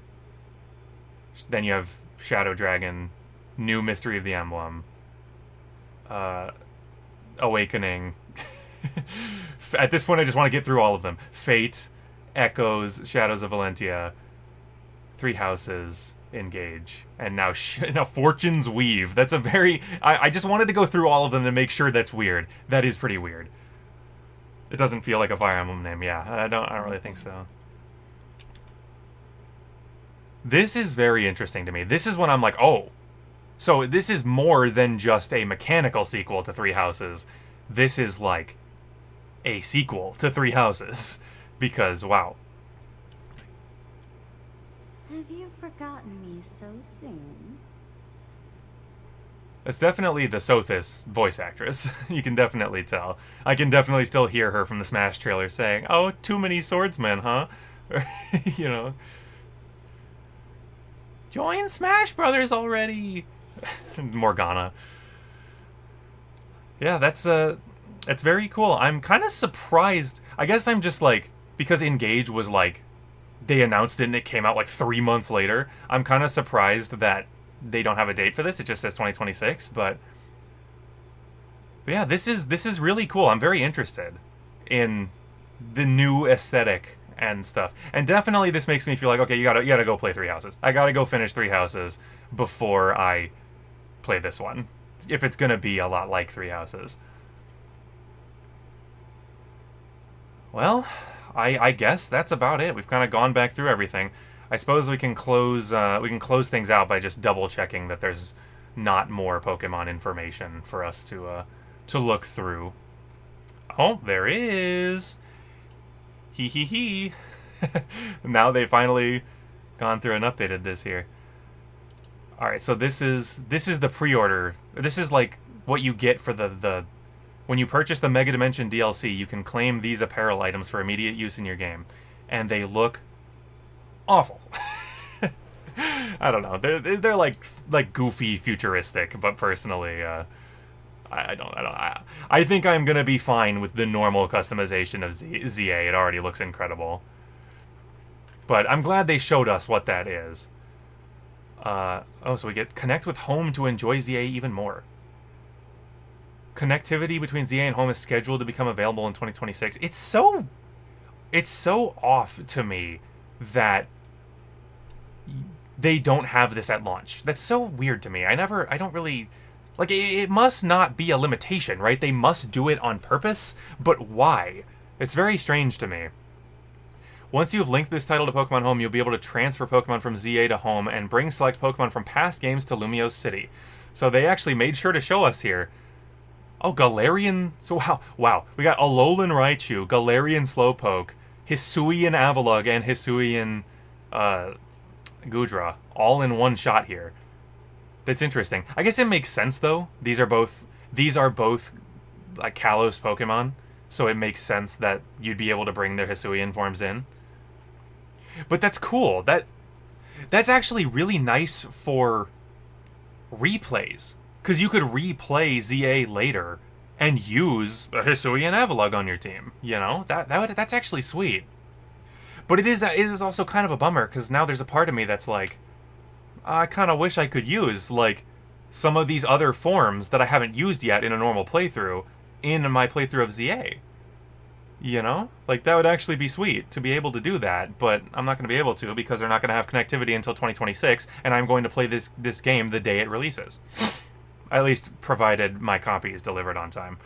Then you have Shadow Dragon, New Mystery of the Emblem, Awakening. At this point, I just want to get through all of them. Fate, Echoes, Shadows of Valentia, Three Houses, Engage, and now Fortune's Weave. That's a very... I just wanted to go through all of them to make sure that's weird. That is pretty weird. It doesn't feel like a Fire Emblem name, yeah. I don't really think so. This is very interesting to me. This is when I'm like, oh, so this is more than just a mechanical sequel to Three Houses. This is like a sequel to Three Houses. Because, wow. Have you forgotten me so soon? It's definitely the Sothis voice actress. You can definitely tell. I can definitely still hear her from the Smash trailer saying, oh, too many swordsmen, huh? You know. Join Smash Brothers already! Morgana. Yeah, that's very cool. I'm kind of surprised. I guess I'm just like, because Engage was like, they announced it and it came out like 3 months later. I'm kind of surprised that they don't have a date for this. It just says 2026, but yeah, this is really cool. I'm very interested in the new aesthetic and stuff. And definitely this makes me feel like, okay, you gotta go play Three Houses. I gotta go finish Three Houses before I play this one, if it's gonna be a lot like Three Houses. Well, I guess that's about it. We've kind of gone back through everything. I suppose we can close things out by just double checking that there's not more Pokemon information for us to look through. Oh, there is. Hee hee hee. Now they finally gone through and updated this here. All right, so this is the pre-order. This is like what you get for the when you purchase the Mega Dimension DLC, you can claim these apparel items for immediate use in your game, and they look awful. I don't know. They're like goofy, futuristic, but personally, I think I'm gonna be fine with the normal customization of ZA. It already looks incredible, but I'm glad they showed us what that is. Oh, so we get connect with home to enjoy ZA even more. Connectivity between ZA and home is scheduled to become available in 2026. It's so off to me that they don't have this at launch. That's so weird to me. I don't really... Like, it must not be a limitation, right? They must do it on purpose, but why? It's very strange to me. Once you've linked this title to Pokemon Home, you'll be able to transfer Pokemon from ZA to Home and bring select Pokemon from past games to Lumiose City. So they actually made sure to show us here. Oh, Galarian... So, wow. We got Alolan Raichu, Galarian Slowpoke, Hisuian Avalugg, and Hisuian Gudra, all in one shot here. That's interesting. I guess it makes sense, though. These are both like Kalos Pokemon, so it makes sense that you'd be able to bring their Hisuian forms in. But that's cool. That's actually really nice for replays, because you could replay ZA later and use a Hisuian Avalugg on your team. You know, that's actually sweet. But it is also kind of a bummer, because now there's a part of me that's like, I kind of wish I could use, like, some of these other forms that I haven't used yet in a normal playthrough in my playthrough of ZA. You know? Like, that would actually be sweet to be able to do that, but I'm not going to be able to because they're not going to have connectivity until 2026, and I'm going to play this game the day it releases. At least provided my copy is delivered on time.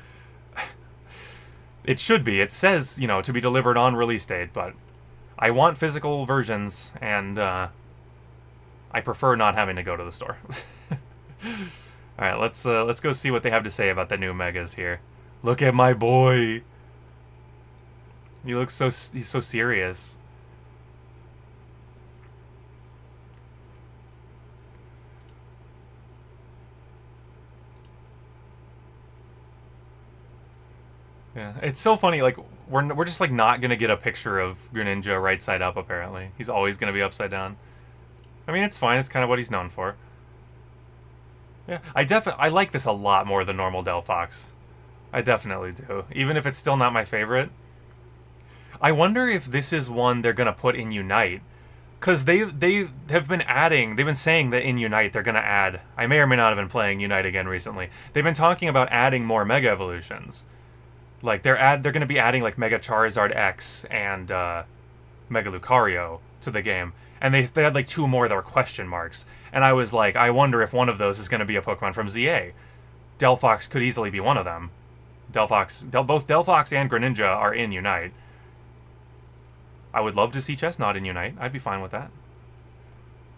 It should be. It says, you know, to be delivered on release date, but I want physical versions, and I prefer not having to go to the store. All right, let's go see what they have to say about the new Megas here. Look at my boy. He looks he's so serious. Yeah, it's so funny. Like we're just like not gonna get a picture of Greninja right side up. Apparently, he's always gonna be upside down. I mean, it's fine. It's kind of what he's known for. Yeah, I like this a lot more than normal Delphox. I definitely do, even if it's still not my favorite. I wonder if this is one they're gonna put in Unite, because they have been adding. They've been saying that in Unite they're gonna add. I may or may not have been playing Unite again recently. They've been talking about adding more Mega Evolutions. Like they're gonna be adding like Mega Charizard X and Mega Lucario to the game, and they had like 2 more that were question marks. And I was like, I wonder if one of those is gonna be a Pokemon from ZA. Delphox could easily be one of them. Both Delphox and Greninja are in Unite. I would love to see Chestnut in Unite. I'd be fine with that.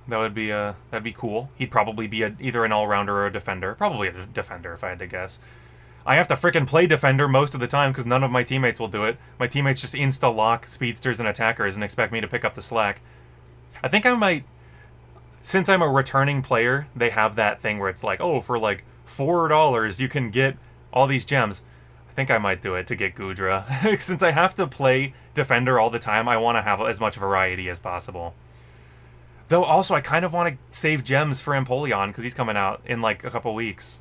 That'd be cool. He'd probably be either an all-rounder or a defender. Probably a defender, if I had to guess. I have to frickin' play defender most of the time because none of my teammates will do it. My teammates just insta-lock speedsters and attackers and expect me to pick up the slack. I think I might... Since I'm a returning player, they have that thing where it's like, oh, for like $4 you can get all these gems. I think I might do it to get Gudra. Since I have to play defender all the time, I want to have as much variety as possible. Though also, I kind of want to save gems for Empoleon because he's coming out in like a couple weeks.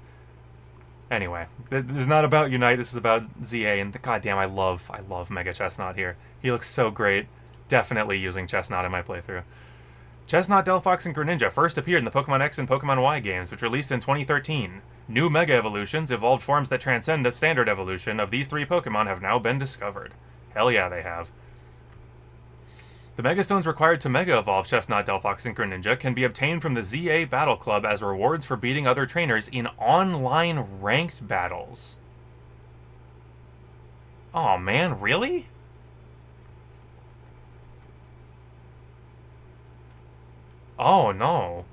Anyway, this is not about Unite, this is about ZA, and goddamn, I love Mega Chestnut here. He looks so great. Definitely using Chestnut in my playthrough. Chestnut, Delphox, and Greninja first appeared in the Pokemon X and Pokemon Y games, which released in 2013. New Mega Evolutions, evolved forms that transcend a standard evolution of these 3 Pokemon have now been discovered. Hell yeah, they have. The Mega Stones required to Mega Evolve Chestnut, Delphox, and Greninja can be obtained from the ZA Battle Club as rewards for beating other trainers in online ranked battles. Oh man, really? Oh no.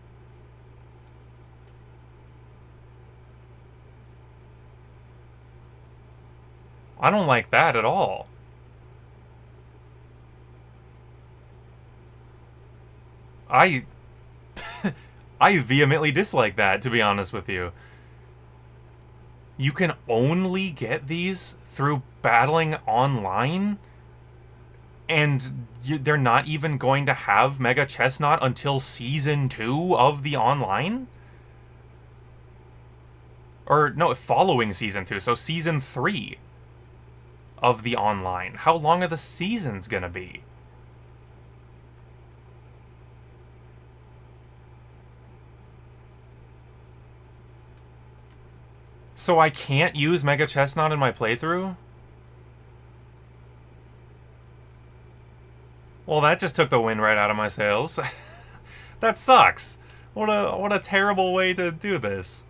I don't like that at all. I vehemently dislike that, to be honest with you. You can only get these through battling online? And they're not even going to have Mega Chestnut until Season 2 of the online? Or, no, following Season 2, so Season 3 of the online. How long are the seasons gonna be? So I can't use Mega Chestnut in my playthrough? Well, that just took the wind right out of my sails. That sucks. What a terrible way to do this.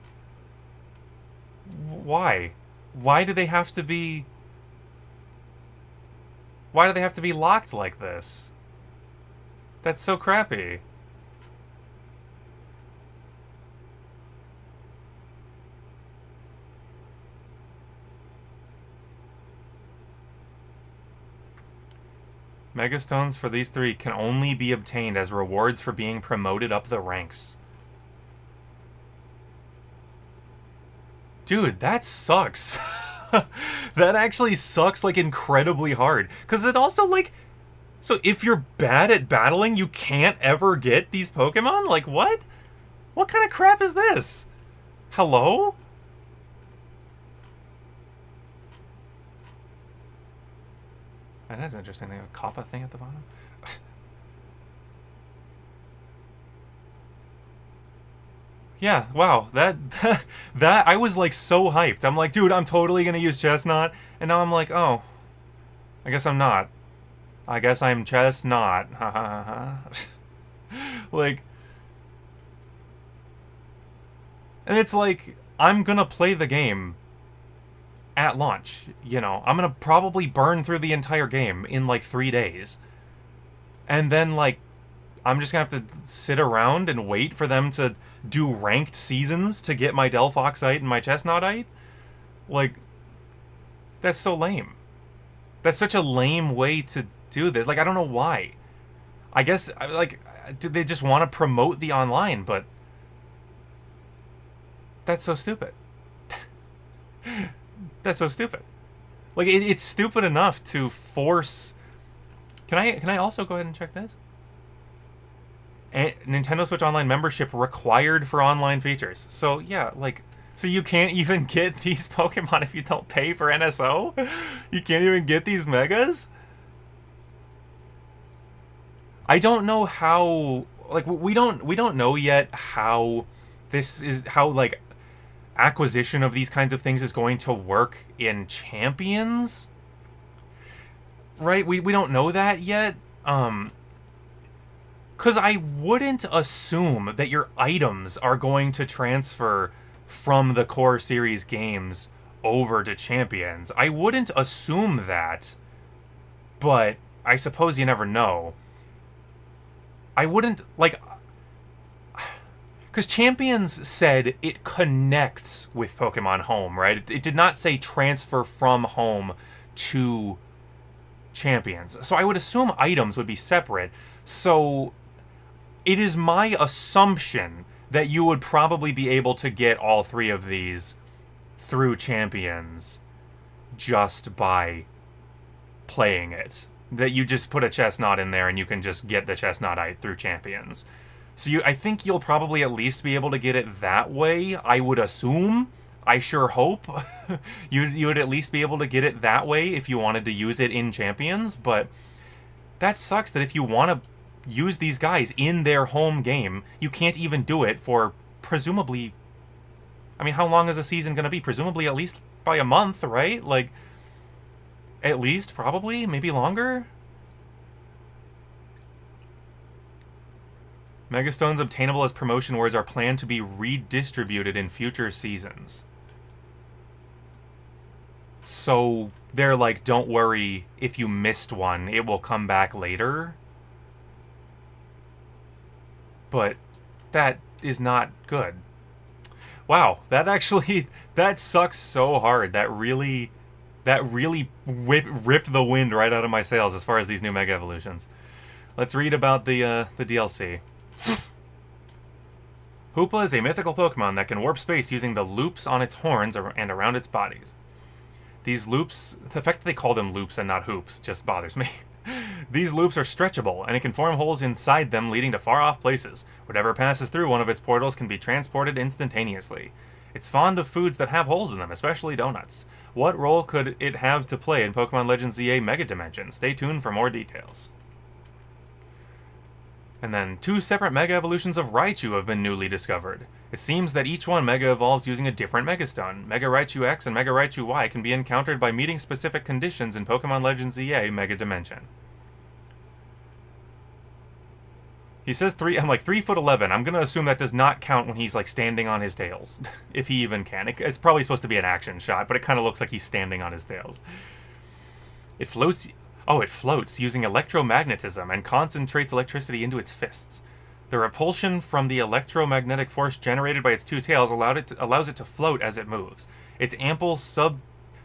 Why? Why do they have to be... Why do they have to be locked like this? That's so crappy. Megastones for these three can only be obtained as rewards for being promoted up the ranks. Dude, that sucks. That actually sucks, like, incredibly hard. Because it also, like... So if you're bad at battling, you can't ever get these Pokemon? Like, what? What kind of crap is this? Hello? That is interesting. They have a Kappa thing at the bottom. Yeah, wow. That I was like so hyped. I'm like, dude, I'm totally gonna use Chestnut. And now I'm like, oh, I guess I'm not. I guess I'm Chestnut. Ha ha ha ha. Like, and it's like, I'm gonna play the game at launch, you know. I'm gonna probably burn through the entire game in like 3 days. And then, like, I'm just gonna have to sit around and wait for them to do ranked seasons to get my Delphoxite and my Chestnutite? Like, that's so lame. That's such a lame way to do this. Like, I don't know why. I guess, like, they just want to promote the online, but that's so stupid. That's so stupid. Like, it's stupid enough to force... Can I also go ahead and check this? Nintendo Switch Online membership required for online features. So, yeah, like... So you can't even get these Pokemon if you don't pay for NSO? You can't even get these Megas? I don't know how... Like, we don't know yet how this is... How, like, acquisition of these kinds of things is going to work in Champions? Right? We don't know that yet. Because I wouldn't assume that your items are going to transfer from the core series games over to Champions. I wouldn't assume that, but I suppose you never know. I wouldn't, like... Because Champions said it connects with Pokemon Home, right? It did not say transfer from Home to Champions. So I would assume items would be separate. So it is my assumption that you would probably be able to get all three of these through Champions just by playing it. That you just put a Chestnut in there and you can just get the Chestnutite through Champions. So I think you'll probably at least be able to get it that way, I would assume. I sure hope. you would at least be able to get it that way if you wanted to use it in Champions, but that sucks that if you want to use these guys in their home game, you can't even do it for presumably... I mean, how long is a season going to be? Presumably at least by a month, right? Like, at least, probably, maybe longer? Megastones obtainable as promotion words are planned to be redistributed in future seasons. So they're like, don't worry, if you missed one, it will come back later. But that is not good. Wow, that actually, that sucks so hard. That That really ripped the wind right out of my sails as far as these new Mega Evolutions. Let's read about the DLC. Hoopa is a mythical Pokemon that can warp space using the loops on its horns and around its bodies. These loops, the fact that they call them loops and not hoops just bothers me. These loops are stretchable, and it can form holes inside them leading to far-off places. Whatever passes through one of its portals can be transported instantaneously. It's fond of foods that have holes in them, especially donuts. What role could it have to play in Pokemon Legends ZA Mega Dimension? Stay tuned for more details. And then, 2 separate Mega Evolutions of Raichu have been newly discovered. It seems that each one Mega evolves using a different Mega Stone. Mega Raichu X and Mega Raichu Y can be encountered by meeting specific conditions in Pokemon Legends ZA Mega Dimension. He says 3'11". I'm gonna assume that does not count when he's like standing on his tails. If he even can. It's probably supposed to be an action shot, but it kind of looks like he's standing on his tails. It floats using electromagnetism and concentrates electricity into its fists. The repulsion from the electromagnetic force generated by its 2 tails allows it to float as it moves. Its ample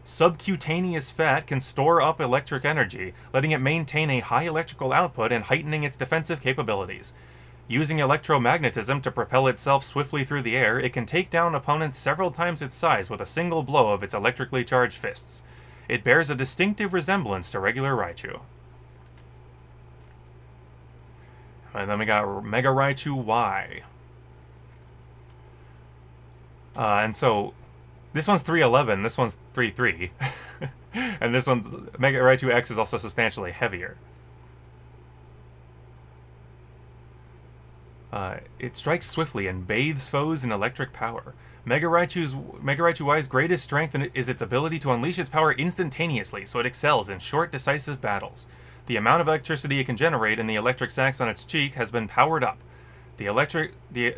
subcutaneous fat can store up electric energy, letting it maintain a high electrical output and heightening its defensive capabilities. Using electromagnetism to propel itself swiftly through the air, it can take down opponents several times its size with a single blow of its electrically charged fists. It bears a distinctive resemblance to regular Raichu. And then we got Mega Raichu Y. And so, this one's 3'11", this one's 3'3". And this one's, Mega Raichu X is also substantially heavier. It strikes swiftly and bathes foes in electric power. Mega Raichu Y's greatest strength is its ability to unleash its power instantaneously, so it excels in short, decisive battles. The amount of electricity it can generate in the electric sacs on its cheek has been powered up. The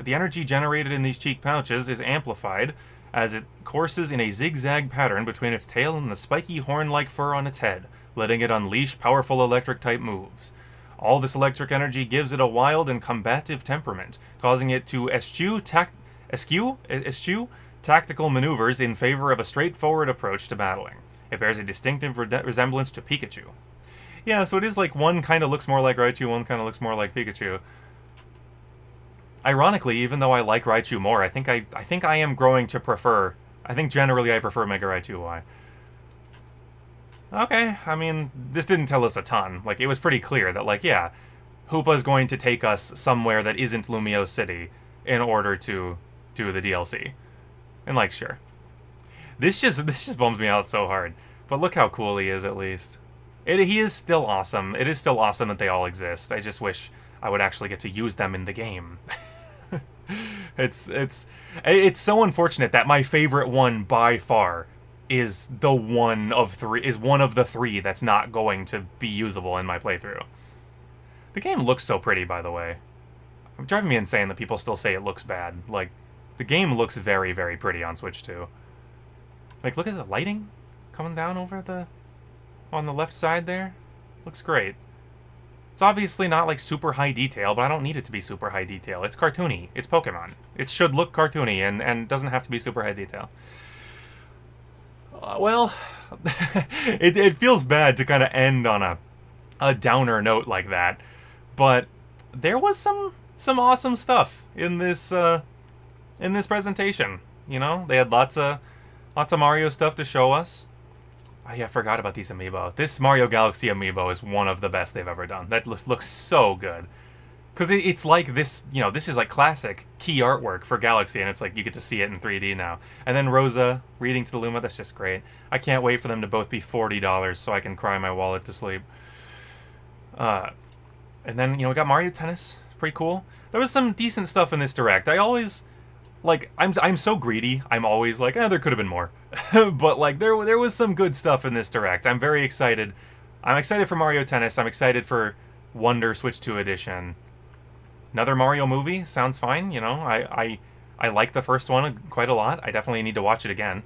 energy generated in these cheek pouches is amplified as it courses in a zigzag pattern between its tail and the spiky horn-like fur on its head, letting it unleash powerful electric-type moves. All this electric energy gives it a wild and combative temperament, causing it to eschew tactical maneuvers in favor of a straightforward approach to battling. It bears a distinctive resemblance to Pikachu. Yeah, so it is like one kind of looks more like Raichu, one kind of looks more like Pikachu. Ironically, even though I like Raichu more, I think I am growing to prefer. I think generally I prefer Mega Raichu Y. Okay, I mean, this didn't tell us a ton. Like, it was pretty clear that, like, yeah, Hoopa's going to take us somewhere that isn't Lumio City in order to do the DLC. And, like, sure. This just bums me out so hard. But look how cool he is, at least. He is still awesome. It is still awesome that they all exist. I just wish I would actually get to use them in the game. It's so unfortunate that my favorite one by far is one of the 3 that's not going to be usable in my playthrough. The game looks so pretty, by the way. It's driving me insane that people still say it looks bad. Like, the game looks very, very pretty on Switch 2. Like, look at the lighting coming down over on the left side there. Looks great. It's obviously not like super high detail, but I don't need it to be super high detail. It's cartoony. It's Pokemon. It should look cartoony and doesn't have to be super high detail. Well, it feels bad to kind of end on a downer note like that, but there was some awesome stuff in this presentation. You know, they had lots of Mario stuff to show us. Oh yeah, I forgot about these amiibo. This Mario Galaxy amiibo is one of the best they've ever done. That looks so good. Because it's like this, you know, this is like classic key artwork for Galaxy, and it's like you get to see it in 3D now. And then Rosa reading to the Luma, that's just great. I can't wait for them to both be $40 so I can cry my wallet to sleep. And then, you know, we got Mario Tennis. It's pretty cool. There was some decent stuff in this Direct. I always, like, I'm so greedy. I'm always like, there could have been more. But, like, there was some good stuff in this Direct. I'm very excited. I'm excited for Mario Tennis. I'm excited for Wonder Switch 2 Edition. Another Mario movie sounds fine, you know. I like the first one quite a lot. I definitely need to watch it again.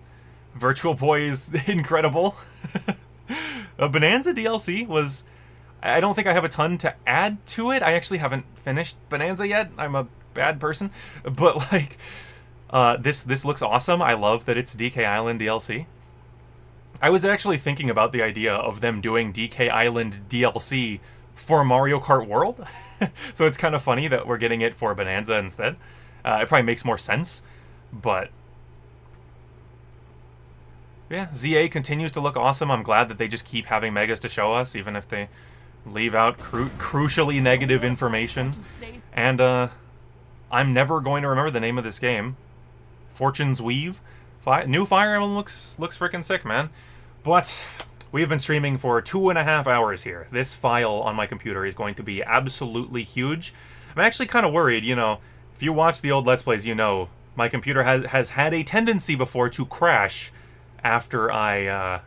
Virtual Boy is incredible. A Bananza DLC was... I don't think I have a ton to add to it. I actually haven't finished Bananza yet. I'm a bad person. But, like, this looks awesome. I love that it's DK Island DLC. I was actually thinking about the idea of them doing DK Island DLC for Mario Kart World. So it's kind of funny that we're getting it for Bananza instead. It probably makes more sense, but yeah, ZA continues to look awesome. I'm glad that they just keep having Megas to show us, even if they leave out crucially negative information. And I'm never going to remember the name of this game. Fortune's Weave? New Fire Emblem looks freaking sick, man. But we have been streaming for 2.5 hours here. This file on my computer is going to be absolutely huge. I'm actually kind of worried, you know, if you watch the old Let's Plays, you know, my computer has had a tendency before to crash after I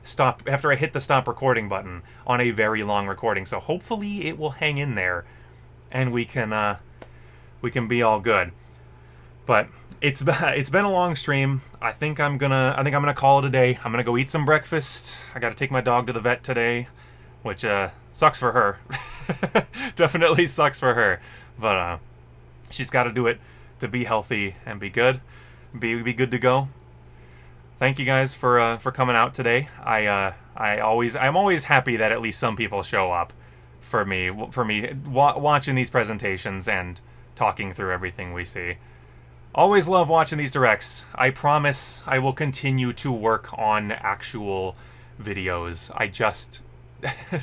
hit the stop recording button on a very long recording. So hopefully it will hang in there and we can be all good. But it's been a long stream. I think I'm gonna call it a day. I'm gonna go eat some breakfast. I gotta take my dog to the vet today, which sucks for her. Definitely sucks for her. But she's got to do it to be healthy and be good, be good to go. Thank you guys for coming out today. I'm always happy that at least some people show up for me watching these presentations and talking through everything we see. Always love watching these directs. I promise I will continue to work on actual videos. I just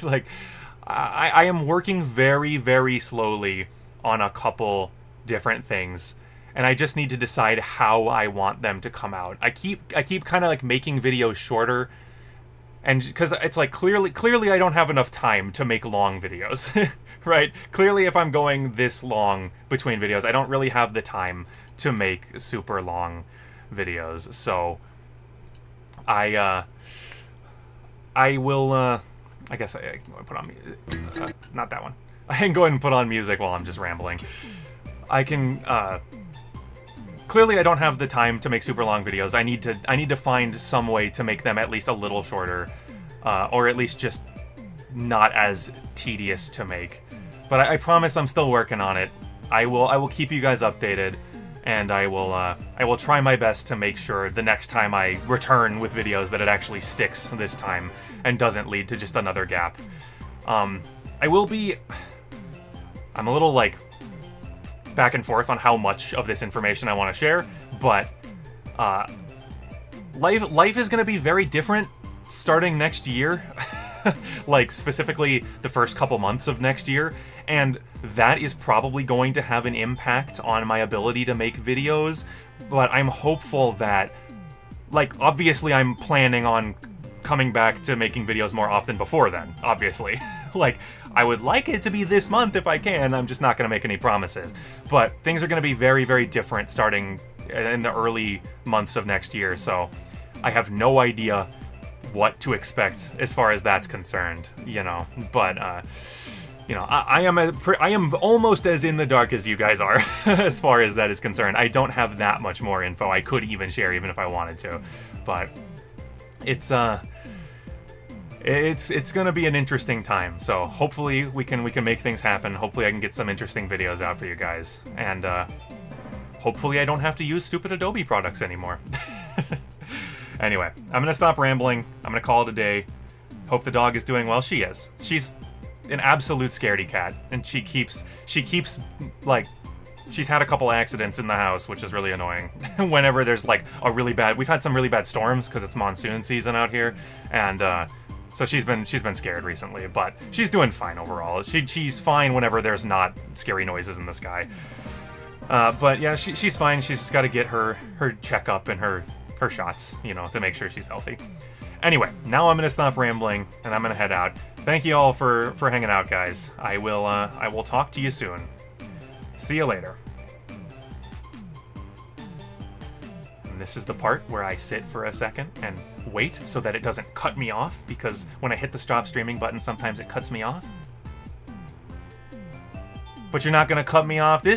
like I am working very, very slowly on a couple different things, and I just need to decide how I want them to come out. I keep kind of like making videos shorter, and because it's like clearly I don't have enough time to make long videos. Right? Clearly if I'm going this long between videos, I don't really have the time to make super long videos. So I will I guess I can put on not that one. I can go ahead and put on music while I'm just rambling. I can clearly I don't have the time to make super long videos. I need to find some way to make them at least a little shorter, or at least just not as tedious to make. But I promise I'm still working on it. I will keep you guys updated, and I will try my best to make sure the next time I return with videos that it actually sticks this time and doesn't lead to just another gap. I'm a little like back and forth on how much of this information I want to share, but life is going to be very different starting next year. Like specifically the first couple months of next year, and that is probably going to have an impact on my ability to make videos. But I'm hopeful that, like, obviously I'm planning on coming back to making videos more often before then, obviously. Like, I would like it to be this month if I can. I'm just not going to make any promises. But things are going to be very, very different starting in the early months of next year, so I have no idea what to expect as far as that's concerned, you know. But you know, I am almost as in the dark as you guys are as far as that is concerned. I don't have that much more info I could even share, even if I wanted to. But it's gonna be an interesting time. So hopefully we can make things happen. Hopefully I can get some interesting videos out for you guys, and hopefully I don't have to use stupid Adobe products anymore. Anyway, I'm gonna stop rambling. I'm gonna call it a day. Hope the dog is doing well. She is. She's an absolute scaredy cat, and she keeps like, she's had a couple accidents in the house, which is really annoying. Whenever there's like a really bad, we've had some really bad storms because it's monsoon season out here, and so she's been scared recently, but she's doing fine overall. She's fine whenever there's not scary noises in the sky. But yeah, she's fine. She's just got to get her checkup and her shots, you know, to make sure she's healthy. Anyway, now I'm gonna stop rambling and I'm gonna head out. Thank you all for hanging out, guys. I will talk to you soon. See you later. And this is the part where I sit for a second and wait so that it doesn't cut me off, because when I hit the stop streaming button, sometimes it cuts me off. But you're not gonna cut me off this